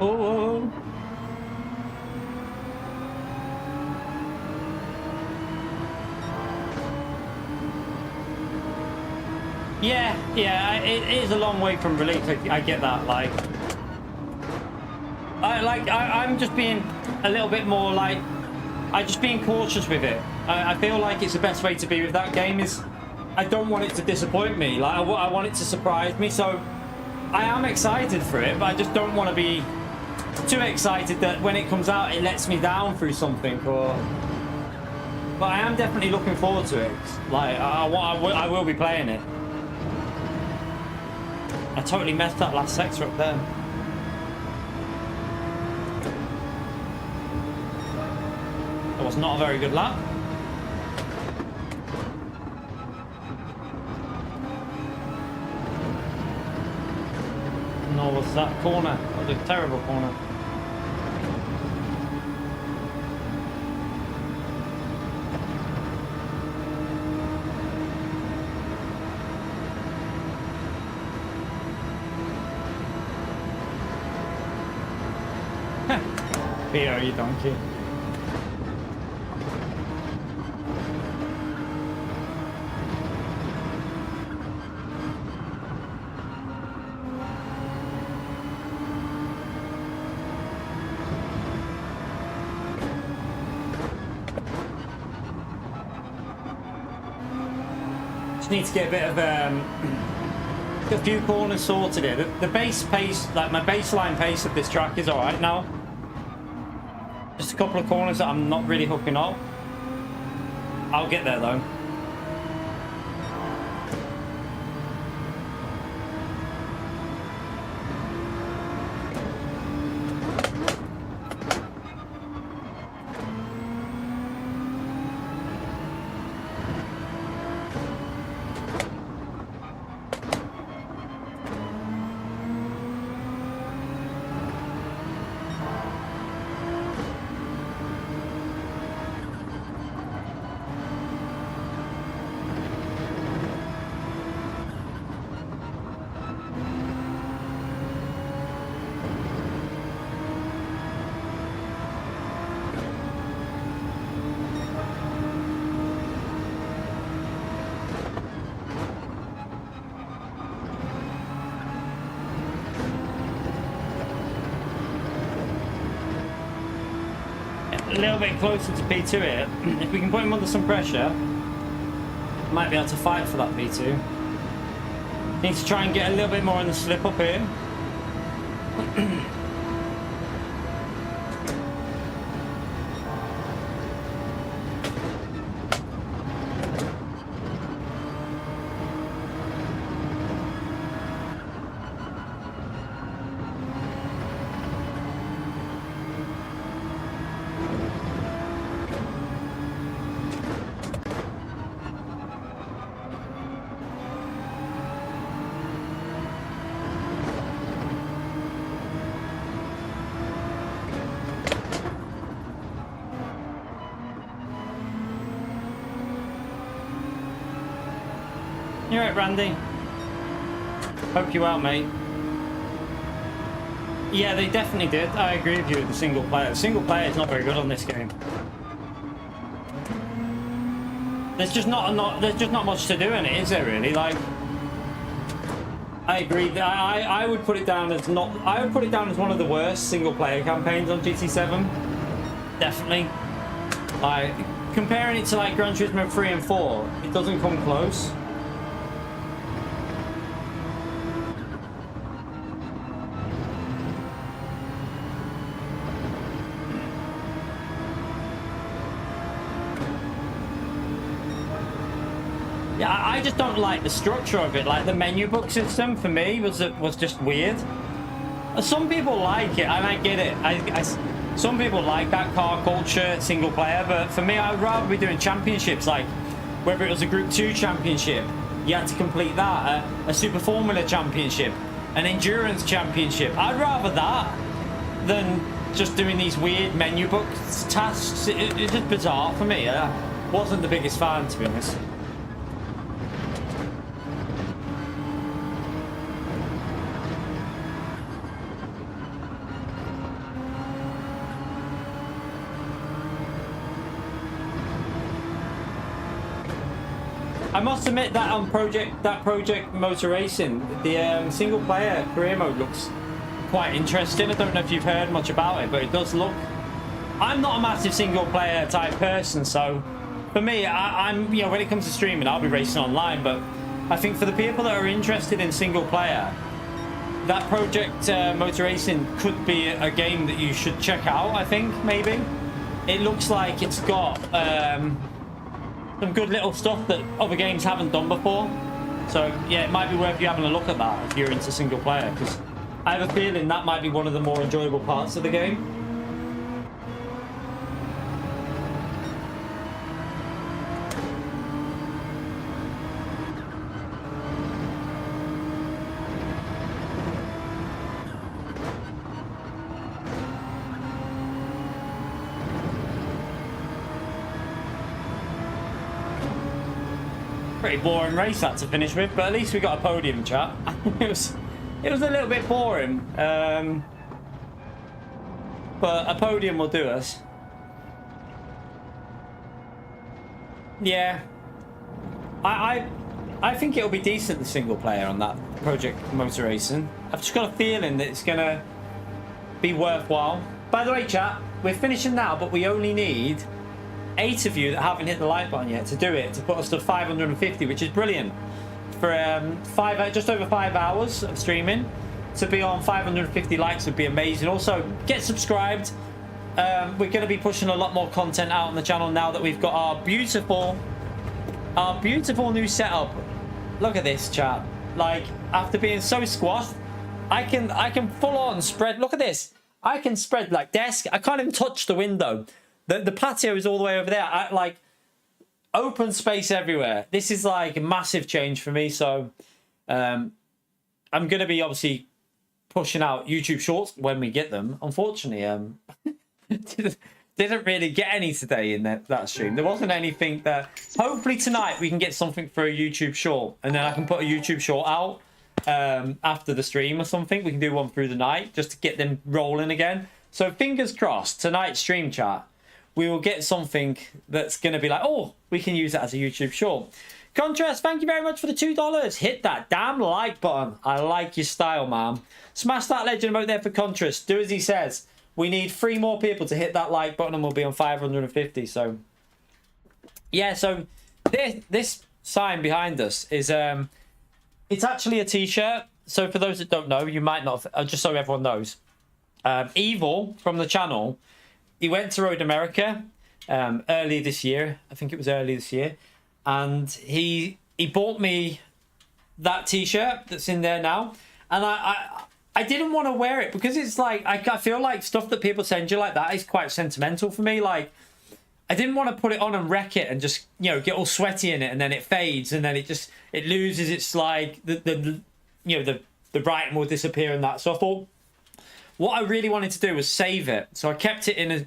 [SPEAKER 1] Oh. Yeah, it is a long way from release. I get that. I'm just being a little bit more I'm just being cautious with it. I feel like it's the best way to be with that game is I don't want it to disappoint me. I want it to surprise me. So I am excited for it, but I just don't want to be too excited that when it comes out it lets me down through something. But I am definitely looking forward to it. I will be playing it. I totally messed that last sector up there. That was not a very good lap. Nor was that corner. That was a terrible corner. Here, you donkey. Just need to get a bit of a few corners sorted here. The base pace, like my baseline pace of this track is alright now. Just a couple of corners that I'm not really hooking up. I'll get there though. A little bit closer to P2 here. If we can put him under some pressure, might be able to fight for that P2. Need to try and get a little bit more in the slip up here. You alright, Randy? Hope you out, mate. Yeah, they definitely did. I agree with you with the single player. The single player is not very good on this game. There's just not much to do in it, is there really? Like, I agree. I would put it down as not. I would put it down as one of the worst single player campaigns on GT7. Definitely. Like, comparing it to like Gran Turismo 3 and 4, it doesn't come close. I just don't like the structure of it. Like the menu book system for me was just weird. Some people like it, and I get it. Some people like that car culture single player, but for me, I'd rather be doing championships. Like whether it was a Group 2 championship, you had to complete that. A Super Formula championship, an endurance championship. I'd rather that than just doing these weird menu book tasks. It's just bizarre for me. I wasn't the biggest fan, to be honest. I must admit that on project Motor Racing, the single player career mode looks quite interesting. I don't know if you've heard much about it, but it does look. I'm not a massive single player type person, so for me, I'm when it comes to streaming, I'll be racing online. But I think for the people that are interested in single player, that project Motor Racing could be a game that you should check out. I think maybe it looks like it's got some good little stuff that other games haven't done before. So yeah, it might be worth you having a look at that if you're into single player, because I have a feeling that might be one of the more enjoyable parts of the game. Pretty boring race that to finish with, but at least we got a podium, chat. it was a little bit boring, but a podium will do us. Yeah, I think it'll be decent, the single player on that project Motor Racing. I've just got a feeling that it's gonna be worthwhile. By the way, chat, we're finishing now, but we only need 8 of you that haven't hit the like button yet to do it, to put us to 550, which is brilliant. For just over 5 hours of streaming, to be on 550 likes would be amazing. Also, get subscribed. We're going to be pushing a lot more content out on the channel now that we've got our beautiful new setup. Look at this, chat. Like, after being so squashed, I can full on spread. Look at this. I can spread like desk. I can't even touch the window. The patio is all the way over there. Like, open space everywhere. This is like a massive change for me. So I'm going to be obviously pushing out YouTube shorts when we get them. Unfortunately, didn't really get any today in that stream. There wasn't anything that. Hopefully tonight we can get something for a YouTube short, and then I can put a YouTube short out after the stream or something. We can do one through the night just to get them rolling again. So fingers crossed, tonight's stream, chat, we will get something that's going to be like, oh, we can use that as a YouTube short. Contrast, thank you very much for the $2. Hit that damn like button. I like your style, man. Smash that legend emote there for Contrast. Do as he says. We need 3 more people to hit that like button and we'll be on 550. So, yeah, so this sign behind us is, it's actually a t-shirt. So for those that don't know, you might not, just so everyone knows, Evil from the channel, he went to Road America early this year. I think it was early this year. And he bought me that t-shirt that's in there now. And I didn't want to wear it because it's like, I feel like stuff that people send you like that is quite sentimental for me. Like, I didn't want to put it on and wreck it and just, get all sweaty in it and then it fades and then it loses its, like, the writing will disappear and that. So I thought, what I really wanted to do was save it. So I kept it in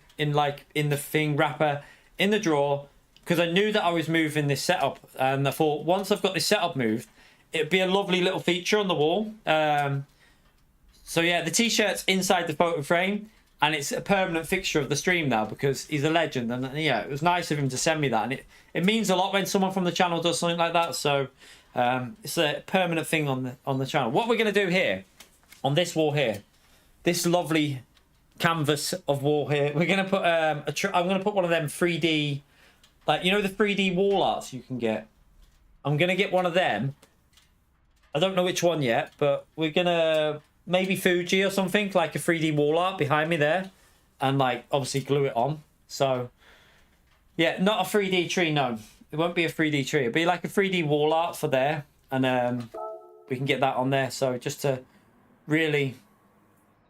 [SPEAKER 1] the thing wrapper in the drawer because I knew that I was moving this setup, and I thought once I've got this setup moved, it'd be a lovely little feature on the wall. So yeah, the t-shirt's inside the photo frame, and it's a permanent fixture of the stream now because he's a legend. And yeah, it was nice of him to send me that, and it means a lot when someone from the channel does something like that. So it's a permanent thing on the channel. What we're gonna do here on this wall here, this lovely canvas of wall here, we're gonna put I'm gonna put one of them 3D, like, the 3D wall arts you can get. I'm gonna get one of them. I don't know which one yet, but we're gonna maybe Fuji or something, like a 3D wall art behind me there, and like obviously glue it on. So yeah, not a 3D tree, no, it won't be a 3D tree. It'll be like a 3D wall art for there, and we can get that on there. So just to really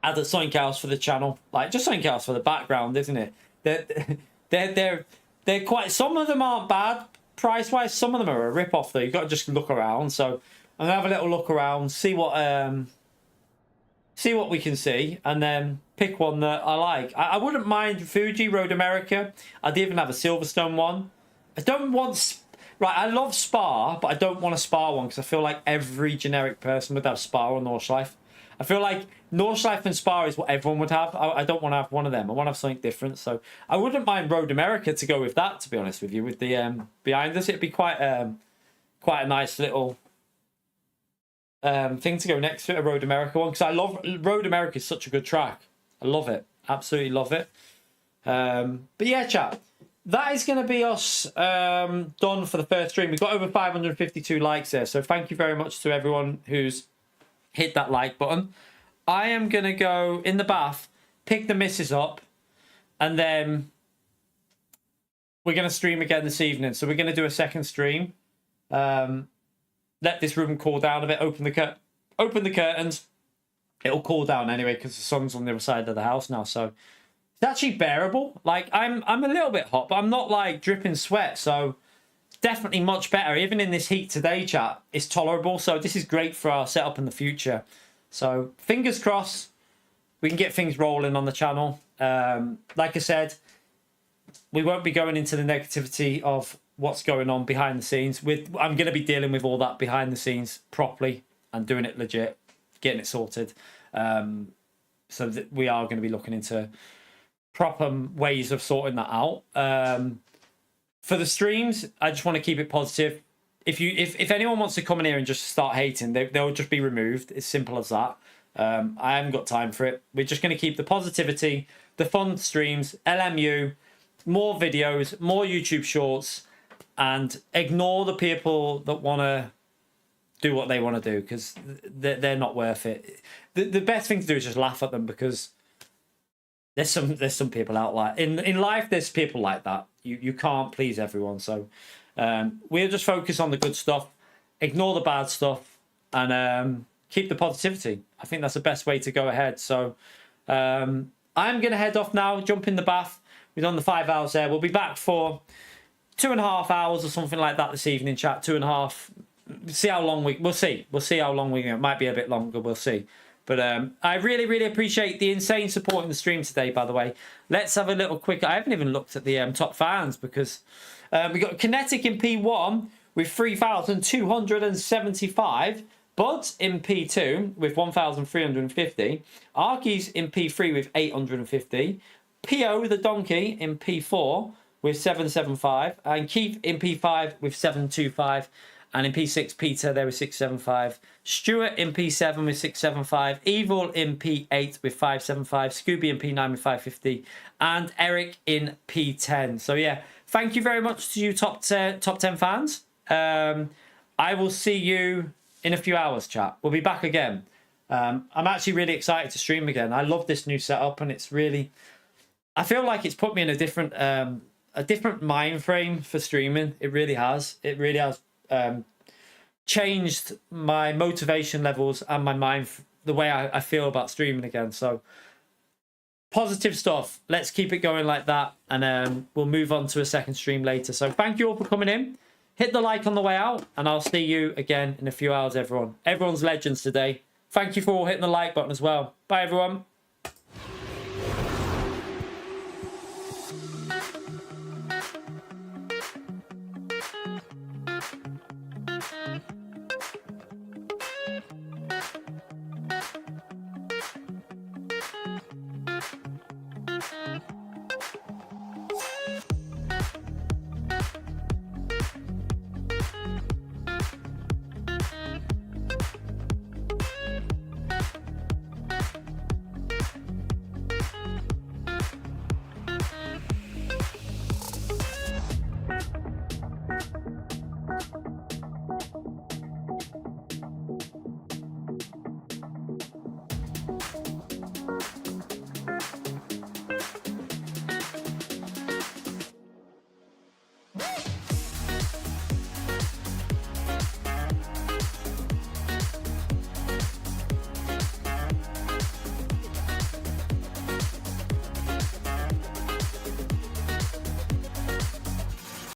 [SPEAKER 1] add something else for the channel, like just something else for the background, isn't it? They're quite. Some of them aren't bad price wise. Some of them are a rip off though. You've got to just look around. So I'm gonna have a little look around, see what we can see, and then pick one that I like. I wouldn't mind Fuji Road America. I'd even have a Silverstone one. I don't want. Right, I love Spa, but I don't want a Spa one because I feel like every generic person would have Spa or Nordschleife. I feel like Nordschleife and Spa is what everyone would have. I don't want to have one of them. I want to have something different. So I wouldn't mind Road America to go with that, to be honest with you. With the behind us, it'd be quite quite a nice little thing to go next to it, a Road America one, because I love Road America. Is such a good track. I love it, absolutely love it. But yeah, chat, that is going to be us done for the first stream. We've got over 552 likes there, so thank you very much to everyone who's hit that like button. I am going to go in the bath, pick the missus up, and then we're going to stream again this evening. So we're going to do a second stream. Let this room cool down a bit, open the curtains. It'll cool down anyway because the sun's on the other side of the house now, so it's actually bearable. Like, I'm a little bit hot, but I'm not like dripping sweat, so definitely much better. Even in this heat today, chat, it's tolerable, so this is great for our setup in the future. So fingers crossed we can get things rolling on the channel. Like I said, we won't be going into the negativity of what's going on behind the scenes. I'm going to be dealing with all that behind the scenes properly and doing it legit, getting it sorted. So that we are going to be looking into proper ways of sorting that out. For the streams, I just want to keep it positive. If anyone wants to come in here and just start hating, they'll just be removed. It's simple as that. I haven't got time for it. We're just going to keep the positivity, the fun streams, LMU, more videos, more YouTube shorts, and ignore the people that want to do what they want to do, because they're not worth it. The best thing to do is just laugh at them, because there's some people out like in life. There's people like that. You can't please everyone. So we'll just focus on the good stuff, ignore the bad stuff, and keep the positivity. I think that's the best way to go ahead. So I'm gonna head off now, jump in the bath. We've done the 5 hours there. We'll be back for 2.5 hours or something like that this evening, chat. 2.5. See how long we'll see. We'll see how long we go. It might be a bit longer. We'll see. But I really appreciate the insane support in the stream today, by the way. Let's have a little quick... I haven't even looked at the top fans, because we got Kinetic in P1 with 3,275. Bud in P2 with 1,350. Arkies in P3 with 850. PO the Donkey in P4 with 775. And Keith in P5 with 725. And in P6, Peter there with 675. Stuart in P7 with 675. Evil in P8 with 575. Scooby in P9 with 550. And Eric in P10. So yeah, thank you very much to you top 10 fans. I will see you in a few hours, chat. We'll be back again. I'm actually really excited to stream again. I love this new setup, and it's really... I feel like it's put me in a different mind frame for streaming. It really has. It really has changed my motivation levels and my mind, the way I feel about streaming again. So positive stuff. Let's keep it going like that, and we'll move on to a second stream later. So thank you all for coming in. Hit the like on the way out, and I'll see you again in a few hours, everyone. Everyone's legends today. Thank you for all hitting the like button as well. Bye, everyone.